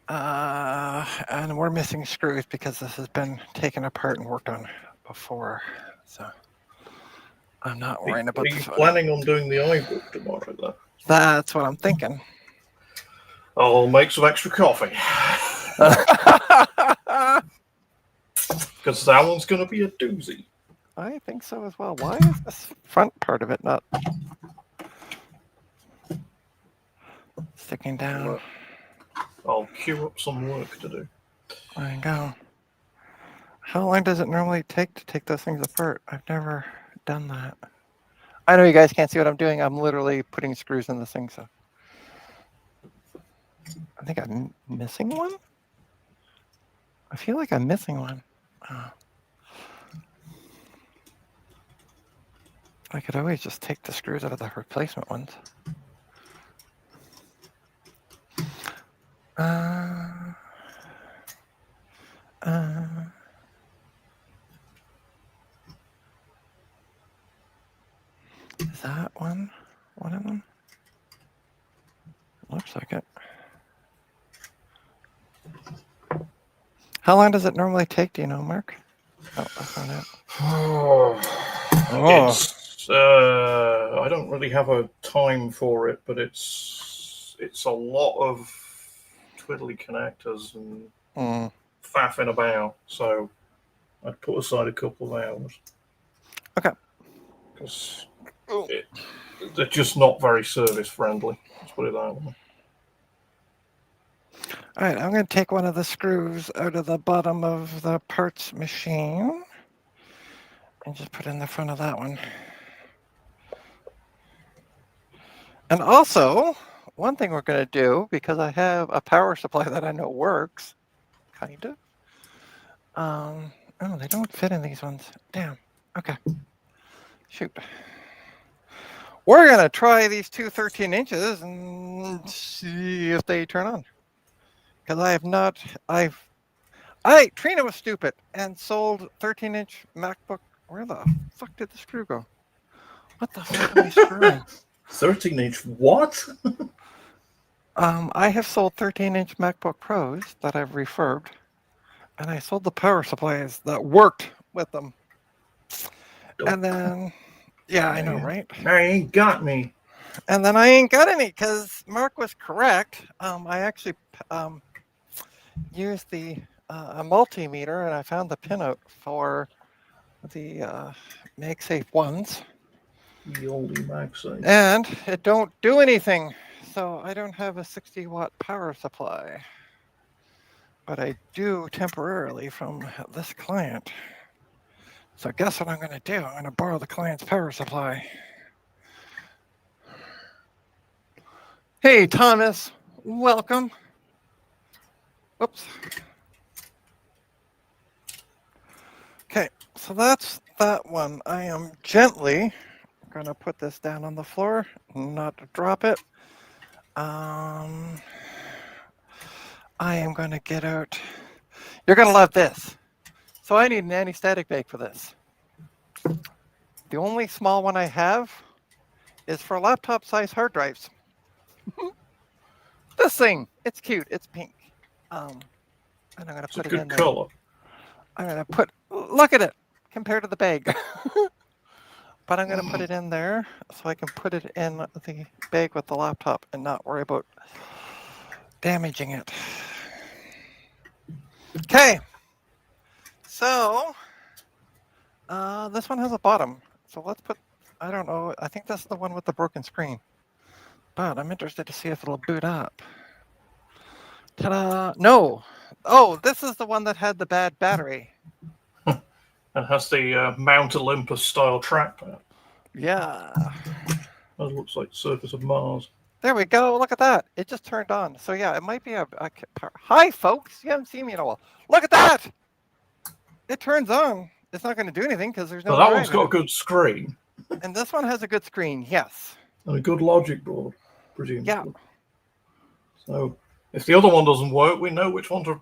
And we're missing screws because this has been taken apart and worked on before. So I'm not worrying about Are you planning on doing the iBook tomorrow, though? That's what I'm thinking. I'll make some extra coffee. Because that one's going to be a doozy. I think so as well. Why is this front part of it not sticking down? I'll queue up some work to do. There you go. How long does it normally take to take those things apart? I've never done that. I know you guys can't see what I'm doing. I'm literally putting screws in this thing, so. I think I'm missing one? I feel like I'm missing one. I could always just take the screws out of the replacement ones. Uh, is that one of them? Looks like it. How long does it normally take? Do you know, Mark? Oh, that's not it. It's I don't really have a time for it, but it's a lot of twiddly connectors and faffing about. So I'd put aside a couple of hours. Okay. Because they're just not very service friendly. Let's put it that way. All right, I'm going to take one of the screws out of the bottom of the parts machine and just put it in the front of that one. And also, one thing we're going to do, because I have a power supply that I know works, kind of. Oh, they don't fit in these ones. Damn. Okay. Shoot. We're going to try these two 13 inches and see if they turn on. Because I have not, Trina was stupid and sold 13-inch MacBook. Where the fuck did the screw go? What the fuck am I screwing? 13-inch what? I have sold 13-inch MacBook Pros that I've refurbed, and I sold the power supplies that worked with them. And then, yeah, I know, right? I ain't got me. And then I ain't got any because Mark was correct. I actually used the a multimeter, and I found the pinout for the MagSafe ones. The old MagSafe. And it don't do anything. So I don't have a 60-watt power supply. But I do temporarily from this client. So guess what I'm going to do? I'm going to borrow the client's power supply. Hey, Thomas. Welcome. Whoops. Okay, so that's that one. I am gently going to put this down on the floor, not to drop it. I am going to get out. You're going to love this. So I need an anti-static bag for this. The only small one I have is for laptop-sized hard drives. This thing, it's cute. It's pink. And I'm going to put it in there. Color. I'm going to put, look at it, compared to the bag. But I'm going to put it in there so I can put it in the bag with the laptop and not worry about damaging it. Okay. So, this one has a bottom. So let's put, I don't know, I think that's the one with the broken screen. But I'm interested to see if it'll boot up. Ta-da! No! Oh, this is the one that had the bad battery. And has the Mount Olympus style trackpad. Yeah. That looks like the surface of Mars. There we go. Look at that. It just turned on. So yeah, it might be a hi, folks. You haven't seen me in a while. Look at that. It turns on. It's not going to do anything because there's no. Well, that one's got a good screen. And this one has a good screen. Yes. And a good logic board, presumably. Yeah. So if the other one doesn't work, we know which one to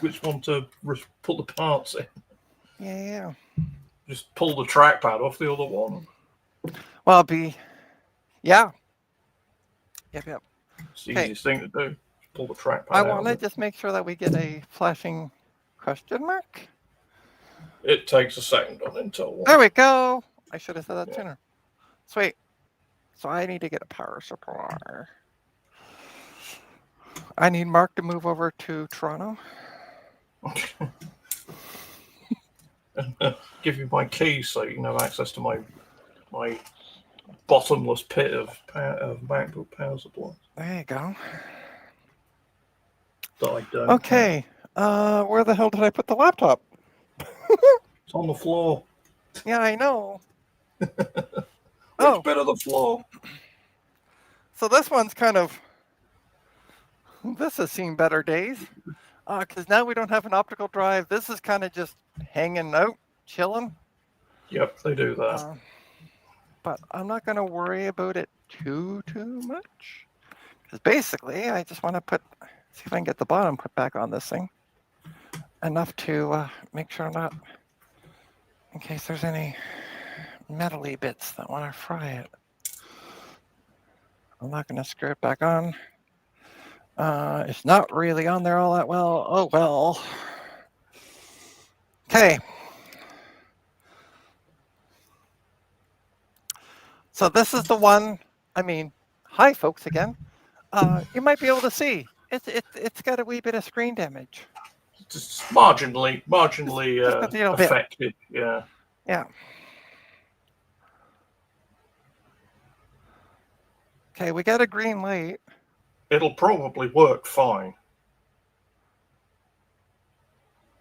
put the parts in. Yeah. Just pull the trackpad off the other one. Well, it'll be. Yeah. Yep. It's the easiest thing to do. Pull the trackpad out. I want to just make sure that we get a flashing question mark. It takes a second on Intel one. There we go. I should have said that sooner. Sweet. So I need to get a power supply. I need Mark to move over to Toronto. Give you my keys so you can have access to my bottomless pit of MacBook power supplies. There you go. That I don't. Okay. Where the hell did I put the laptop? It's on the floor. Yeah, I know. Which bit of the floor? So this one's kind of. This has seen better days. Because now we don't have an optical drive. This is kind of just hanging out, chilling. Yep, they do that. But I'm not going to worry about it too much. Because basically, I just want to put See if I can get the bottom put back on this thing. Enough to make sure I'm not, in case there's any metally bits that want to fry it. I'm not going to screw it back on. It's not really on there all that well. Oh, well. Okay. So this is the one, I mean, hi folks again. You might be able to see, it's got a wee bit of screen damage. Just marginally Just a little bit. affected. Yeah. Yeah. Okay, we got a green light. It'll probably work fine.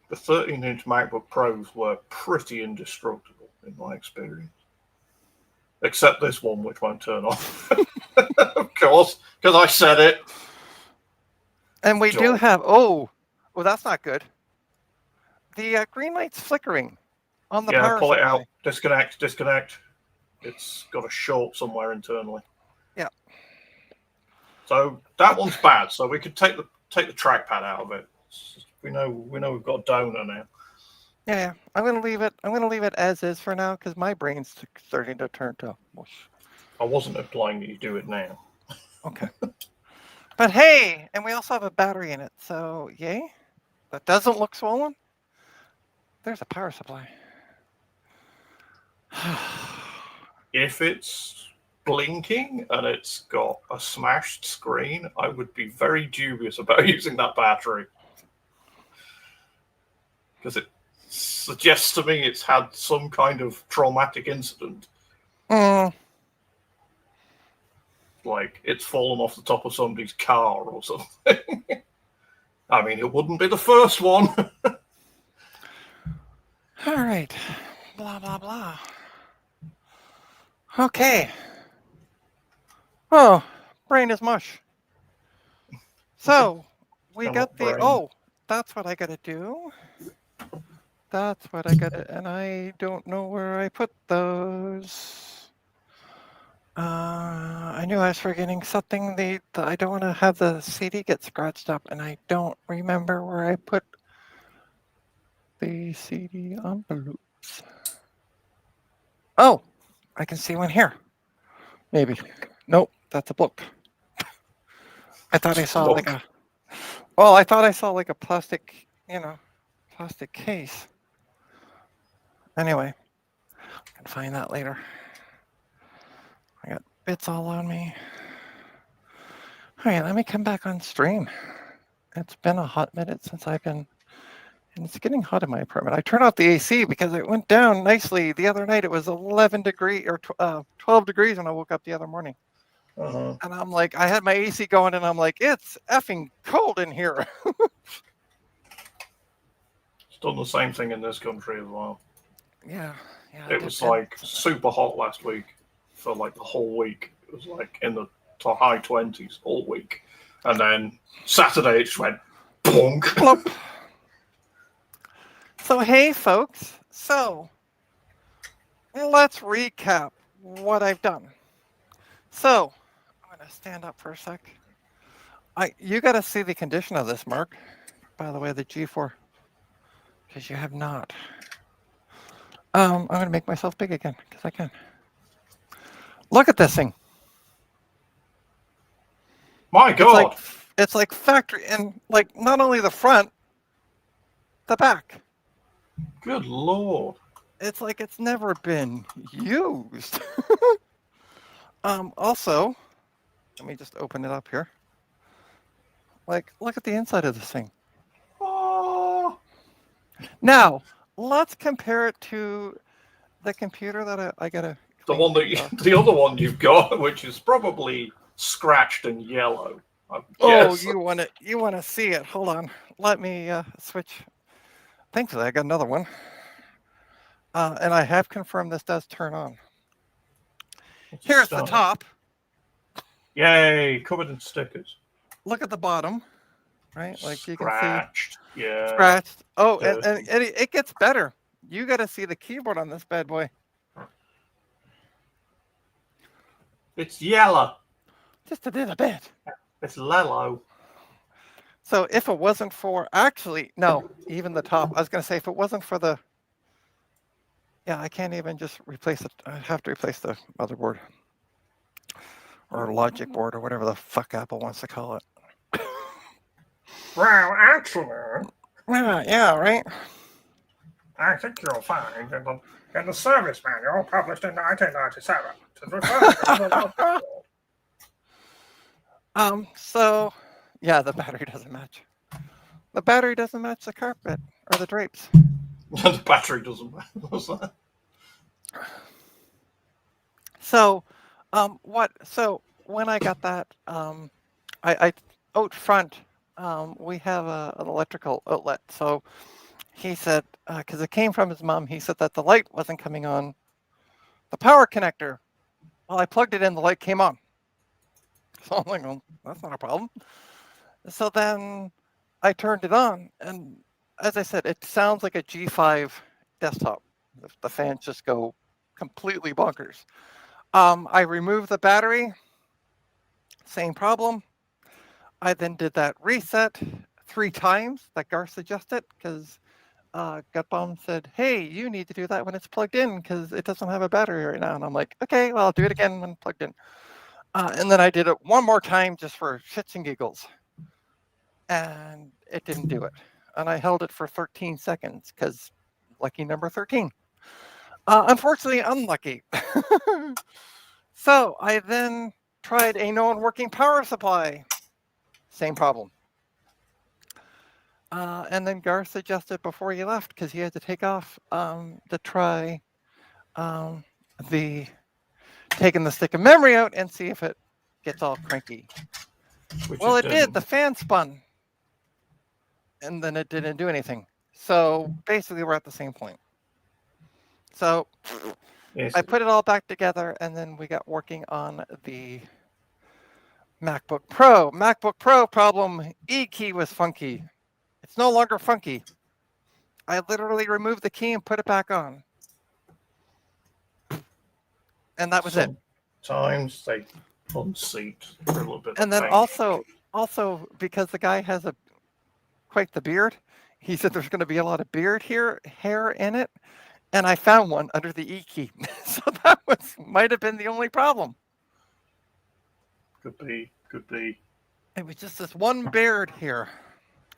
The 13-inch MacBook Pros were pretty indestructible in my experience. Except this one, which won't turn off. Of course, because I said it. And we do have, oh, that's not good. The green light's flickering on the power pull it supply. out. Disconnect. It's got a short somewhere internally. Yeah. So that one's bad. So we could take the trackpad out of it. We know we've got a donor now. Yeah, I'm gonna leave it as is for now because my brain's starting to turn to mush. I wasn't implying that you do it now. Okay. But hey, and we also have a battery in it, so yay. That doesn't look swollen. There's a power supply. If it's blinking and it's got a smashed screen, I would be very dubious about using that battery. Because it suggests to me it's had some kind of traumatic incident. Like it's fallen off the top of somebody's car or something. I mean, it wouldn't be the first one. All right. Blah, blah, blah. Okay. Oh, brain is mush. So, we Come got on, the, brain. oh, that's what I got to do. That's what I got to, and I don't know where I put those. I knew I was forgetting something. I don't want to have the CD get scratched up, and I don't remember where I put the CD envelopes. Oh, I can see one here. Maybe. Nope, that's a book. I thought I saw like a. Well, I thought I saw like a plastic, plastic case. Anyway, I can find that later. I got bits all on me. All right, let me come back on stream. It's been a hot minute since I've been, and it's getting hot in my apartment. I turned off the AC because it went down nicely. The other night it was 11 degrees or 12 degrees when I woke up the other morning. Uh-huh. And I'm like, I had my AC going and I'm like, it's effing cold in here. It's done the same thing in this country as well. Yeah. It was like super hot last week for like the whole week. It was like in the high 20s all week. And then Saturday it just went bonk. Plump. So, hey, folks. So, let's recap what I've done. So, I'm going to stand up for a sec. You got to see the condition of this, Mark. By the way, the G4. Because you have not. I'm going to make myself big again because I can. Look at this thing. My God. It's like factory, and like not only the front, the back. Good Lord. It's like it's never been used. Also, let me just open it up here. Like, look at the inside of this thing. Oh. Now, let's compare it to the computer that I gotta. The other one you've got, which is probably scratched and yellow. Oh, you want to see it? Hold on. Let me switch. Thankfully, I got another one. And I have confirmed this does turn on. Here's the top. Yay, covered in stickers. Look at the bottom. Right? Like you can see. Scratched. Yeah. Scratched. Oh, and it gets better. You got to see the keyboard on this bad boy. It's yellow. Just a little bit. It's yellow. So if it wasn't for, actually, no, even the top, I was going to say, if it wasn't for the, yeah, I can't even just replace it. I have to replace the motherboard or logic board or whatever the fuck Apple wants to call it. Well, actually, Yeah, right. I think you'll find in the service manual published in 1997 to refer to the So, yeah, the battery doesn't match. The battery doesn't match the carpet or the drapes. the battery doesn't matter. What's that? So, So when I got that, I out front, we have an electrical outlet. So he said, because it came from his mom, he said that the light wasn't coming on the power connector. Well, I plugged it in, the light came on. So I'm like, well, that's not a problem. So then I turned it on, and as I said, it sounds like a G5 desktop. The fans just go completely bonkers. I removed the battery, same problem. I then did that reset 3 times that Garth suggested, because Gutbaum said, hey, you need to do that when it's plugged in because it doesn't have a battery right now. And I'm like, okay, well, I'll do it again when plugged in. And then I did it one more time just for shits and giggles. And it didn't do it. And I held it for 13 seconds because lucky number 13. Unfortunately, unlucky. So I then tried a non-working power supply. Same problem. And then Garth suggested before he left, because he had to take off, to try taking the stick of memory out and see if it gets all cranky. Well, it did. The fan spun. And then it didn't do anything. So basically, we're at the same point. So yes. I put it all back together, and then we got working on the MacBook Pro. MacBook Pro problem, E key was funky. It's no longer funky. I literally removed the key and put it back on. And that was it. Sometimes they unseat for a little bit. And then also because the guy has quite the beard, he said there's going to be a lot of hair in it. And I found one under the E key. So that might have been the only problem. Could be. It was just this one beard here.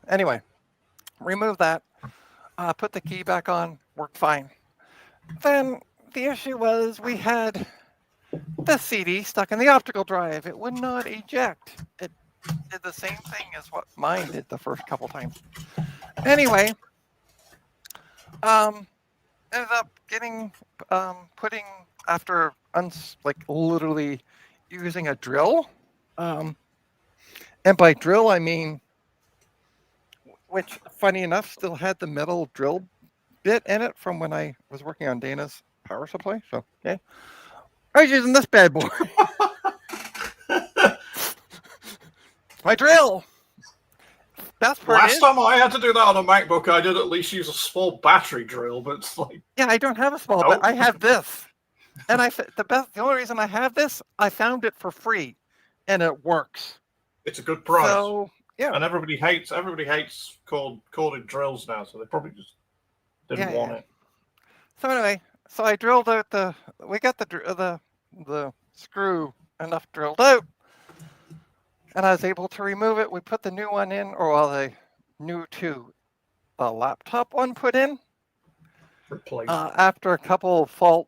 Anyway, remove that. Put the key back on. Worked fine. Then the issue was we had the CD stuck in the optical drive. It would not eject. It did the same thing as what mine did the first couple times. Anyway, ended up getting putting after literally using a drill, and by drill I mean, which funny enough still had the metal drill bit in it from when I was working on Dana's power supply. So yeah, I was using this bad boy. My drill. Best part Last time I had to do that on a MacBook, I did at least use a small battery drill, but it's like, yeah, I don't have a small, but I have this, and the only reason I have this, I found it for free, and it works. It's a good price. So yeah, and everybody hates corded drills now, so they probably just didn't want it. So anyway, so I drilled out we got the screw enough drilled out. And I was able to remove it. We put the new one in, the new the laptop one put in. After a couple fault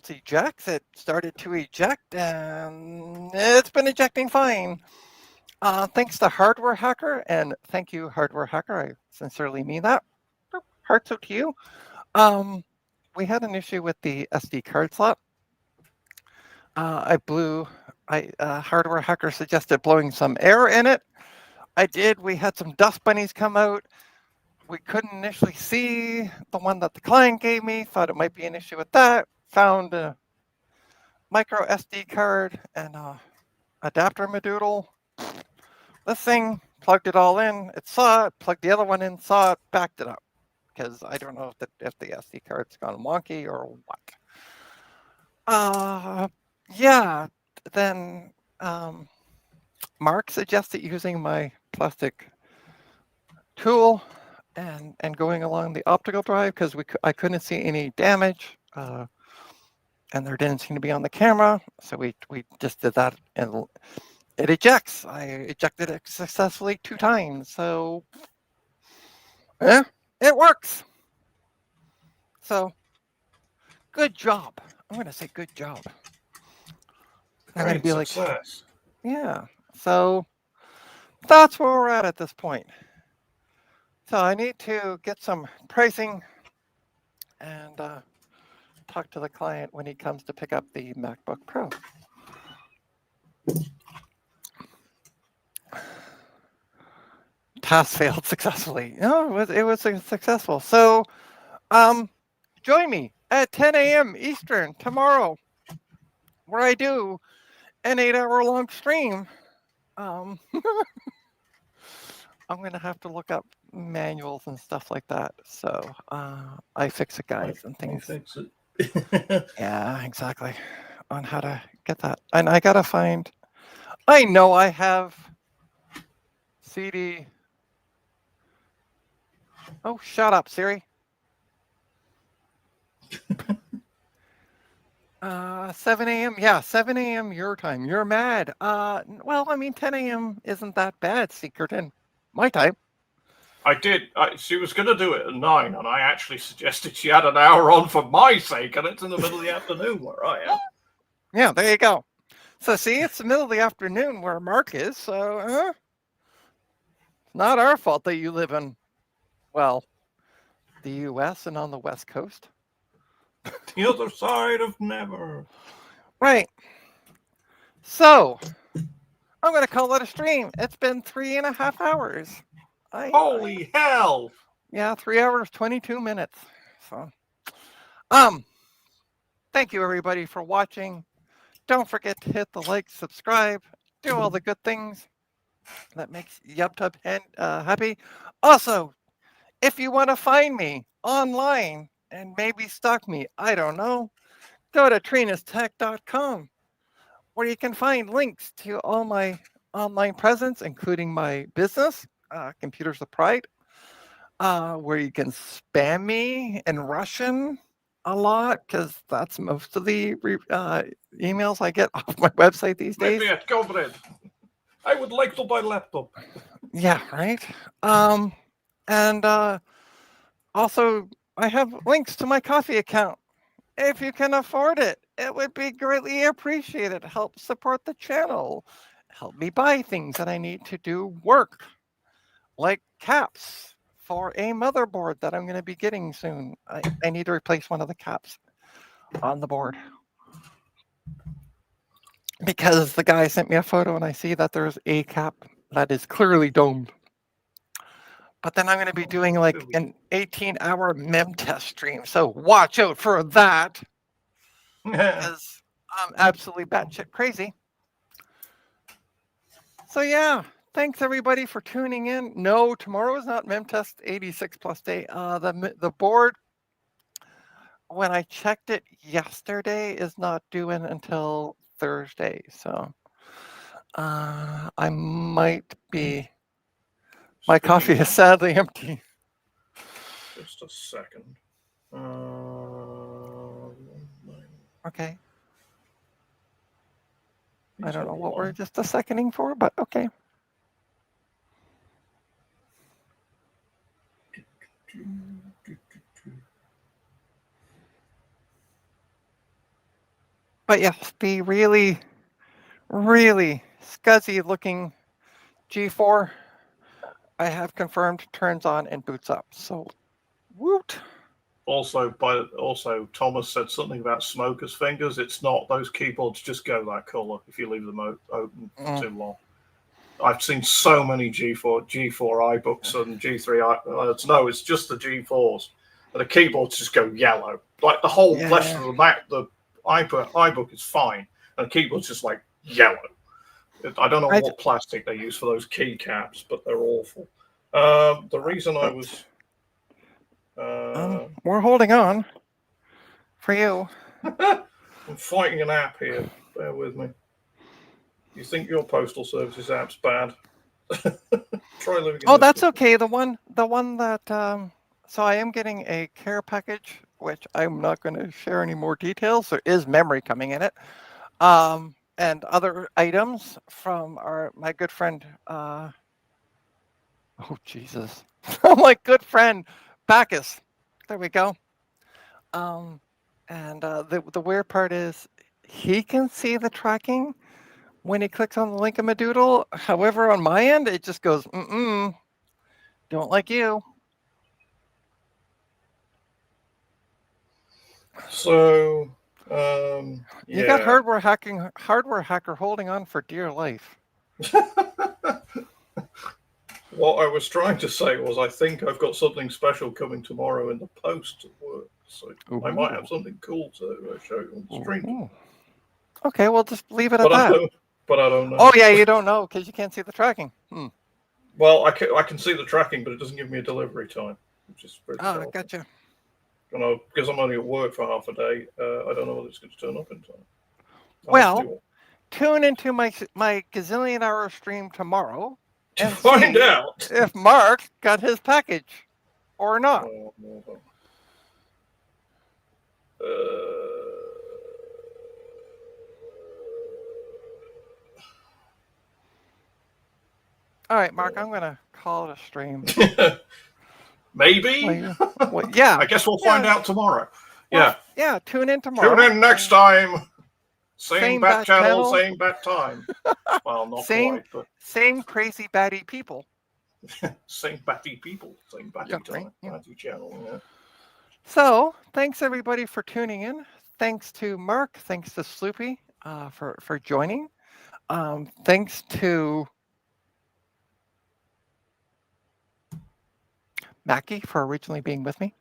ejects, it started to eject, and it's been ejecting fine. Thanks to Hardware Hacker, and thank you, Hardware Hacker. I sincerely mean that. Hearts out to you. We had an issue with the SD card slot. Hardware Hacker suggested blowing some air in it. I did. We had some dust bunnies come out. We couldn't initially see the one that the client gave me. Thought it might be an issue with that. Found a micro SD card and a adapter modoodle. This thing, plugged it all in. It saw it. Plugged the other one in. Saw it. Backed it up. Because I don't know if the SD card's gone wonky or what. Yeah. Then Mark suggested using my plastic tool and going along the optical drive because I couldn't see any damage, and there didn't seem to be on the camera. So we just did that, and it ejects. I ejected it successfully 2 times. So yeah, it works. So good job. I'm gonna say good job. I'm gonna Great be like, success. yeah. So that's where we're at this point. So I need to get some pricing and talk to the client when he comes to pick up the MacBook Pro. Task failed successfully. No, it was successful. So join me at 10 a.m. Eastern tomorrow, where I do an 8-hour-long stream. I'm going to have to look up manuals and stuff like that. So iFixit guides and things. iFixit. Yeah, exactly. On how to get that. And I got to find, I know I have CD. Oh, shut up, Siri. 7 a.m. Yeah, 7 a.m. your time. You're mad. Well, I mean, 10 a.m. isn't that bad, Secreton. My time. I did. She was going to do it at 9, and I actually suggested she had an hour on for my sake, and it's in the middle of the afternoon where I am. Yeah, there you go. So see, it's the middle of the afternoon where Mark is. So not our fault that you live in, well, the U.S. and on the West Coast. The other side of never. Right. So I'm going to call it a stream. It's been 3.5 hours. Holy hell! Yeah, 3 hours, 22 minutes. So, thank you everybody for watching. Don't forget to hit the like, subscribe, do all the good things that makes YubTub happy. Also, if you want to find me online and maybe stalk me, I don't know, go to trinastech.com, where you can find links to all my online presence, including my business, Computers of Pride, where you can spam me in Russian a lot, because that's most of the emails I get off my website these days. Maybe at comrade. I would like to buy a laptop. Yeah, right. And also, I have links to my coffee account. If you can afford it, it would be greatly appreciated. Help support the channel. Help me buy things that I need to do work, like caps for a motherboard that I'm going to be getting soon. I need to replace one of the caps on the board, because the guy sent me a photo and I see that there's a cap that is clearly domed. But then I'm going to be doing like an 18-hour mem test stream. So watch out for that, because I'm absolutely batshit crazy. So yeah, thanks everybody for tuning in. No, tomorrow is not MemTest 86 plus day. The board, when I checked it yesterday, is not due in until Thursday. So I might be. My coffee is sadly empty. Just a second. Okay. I don't know what we're just a seconding for, but okay. But yes, the really, really scuzzy looking G4, I have confirmed turns on and boots up. So, woot. Also, Thomas said something about smoker's fingers. It's not. Those keyboards just go that color if you leave them open for too long. I've seen so many G4 iBooks and G3. No, it's just the G4s. And the keyboards just go yellow. Like the whole rest of the Mac, the iBook is fine. And the keyboard's just like yellow. I don't know what plastic they use for those keycaps, but they're awful. The reason I was... we're holding on for you. I'm fighting an app here. Bear with me. You think your postal services app's bad? Try living in Oh, this that's country. okay. The one that so I am getting a care package, which I'm not going to share any more details. There is memory coming in it, and other items from my good friend. Oh Jesus, my good friend Bacchus. There we go. And the weird part is he can see the tracking when he clicks on the link in Madoodle. However, on my end, it just goes, don't like you. So, You got yeah. hardware hacker holding on for dear life. What I was trying to say was, I think I've got something special coming tomorrow in the post at work, so I might have something cool to show you on the stream. Ooh. Okay, well, just leave it at But that. I don't know. Oh yeah, you don't know because you can't see the tracking. Well, I can see the tracking, but it doesn't give me a delivery time, which is very powerful. Gotcha. You know, because I'm only at work for half a day, I don't know whether it's going to turn up in time. Well, tune into my gazillion hour stream tomorrow to find out if Mark got his package or not. All right, Mark, I'm going to call it a stream. Maybe. Well, yeah. I guess we'll find out tomorrow. Well, yeah, tune in tomorrow. Tune in next time. Same bat channel, same bat time. Well, not quite, but same crazy batty people. Same batty people, same batty time, batty channel. Yeah. So, thanks everybody for tuning in. Thanks to Mark. Thanks to Sloopy for joining. Thanks to Mackie for originally being with me.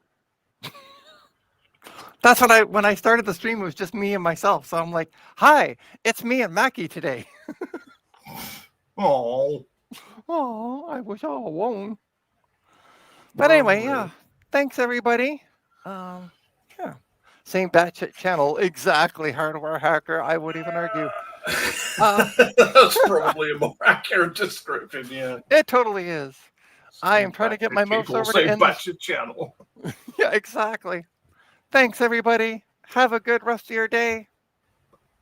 That's what when I started the stream, it was just me and myself. So I'm like, hi, it's me and Mackie today. Oh, I wish I won't. But anyway, yeah. Thanks everybody. Yeah. Same batch channel, exactly. Hardware hacker. I would even argue. That's probably a more accurate description. Yeah, it totally is. I am trying to get my mouse over to end batch channel. Yeah, exactly. Thanks everybody. Have a good rest of your day.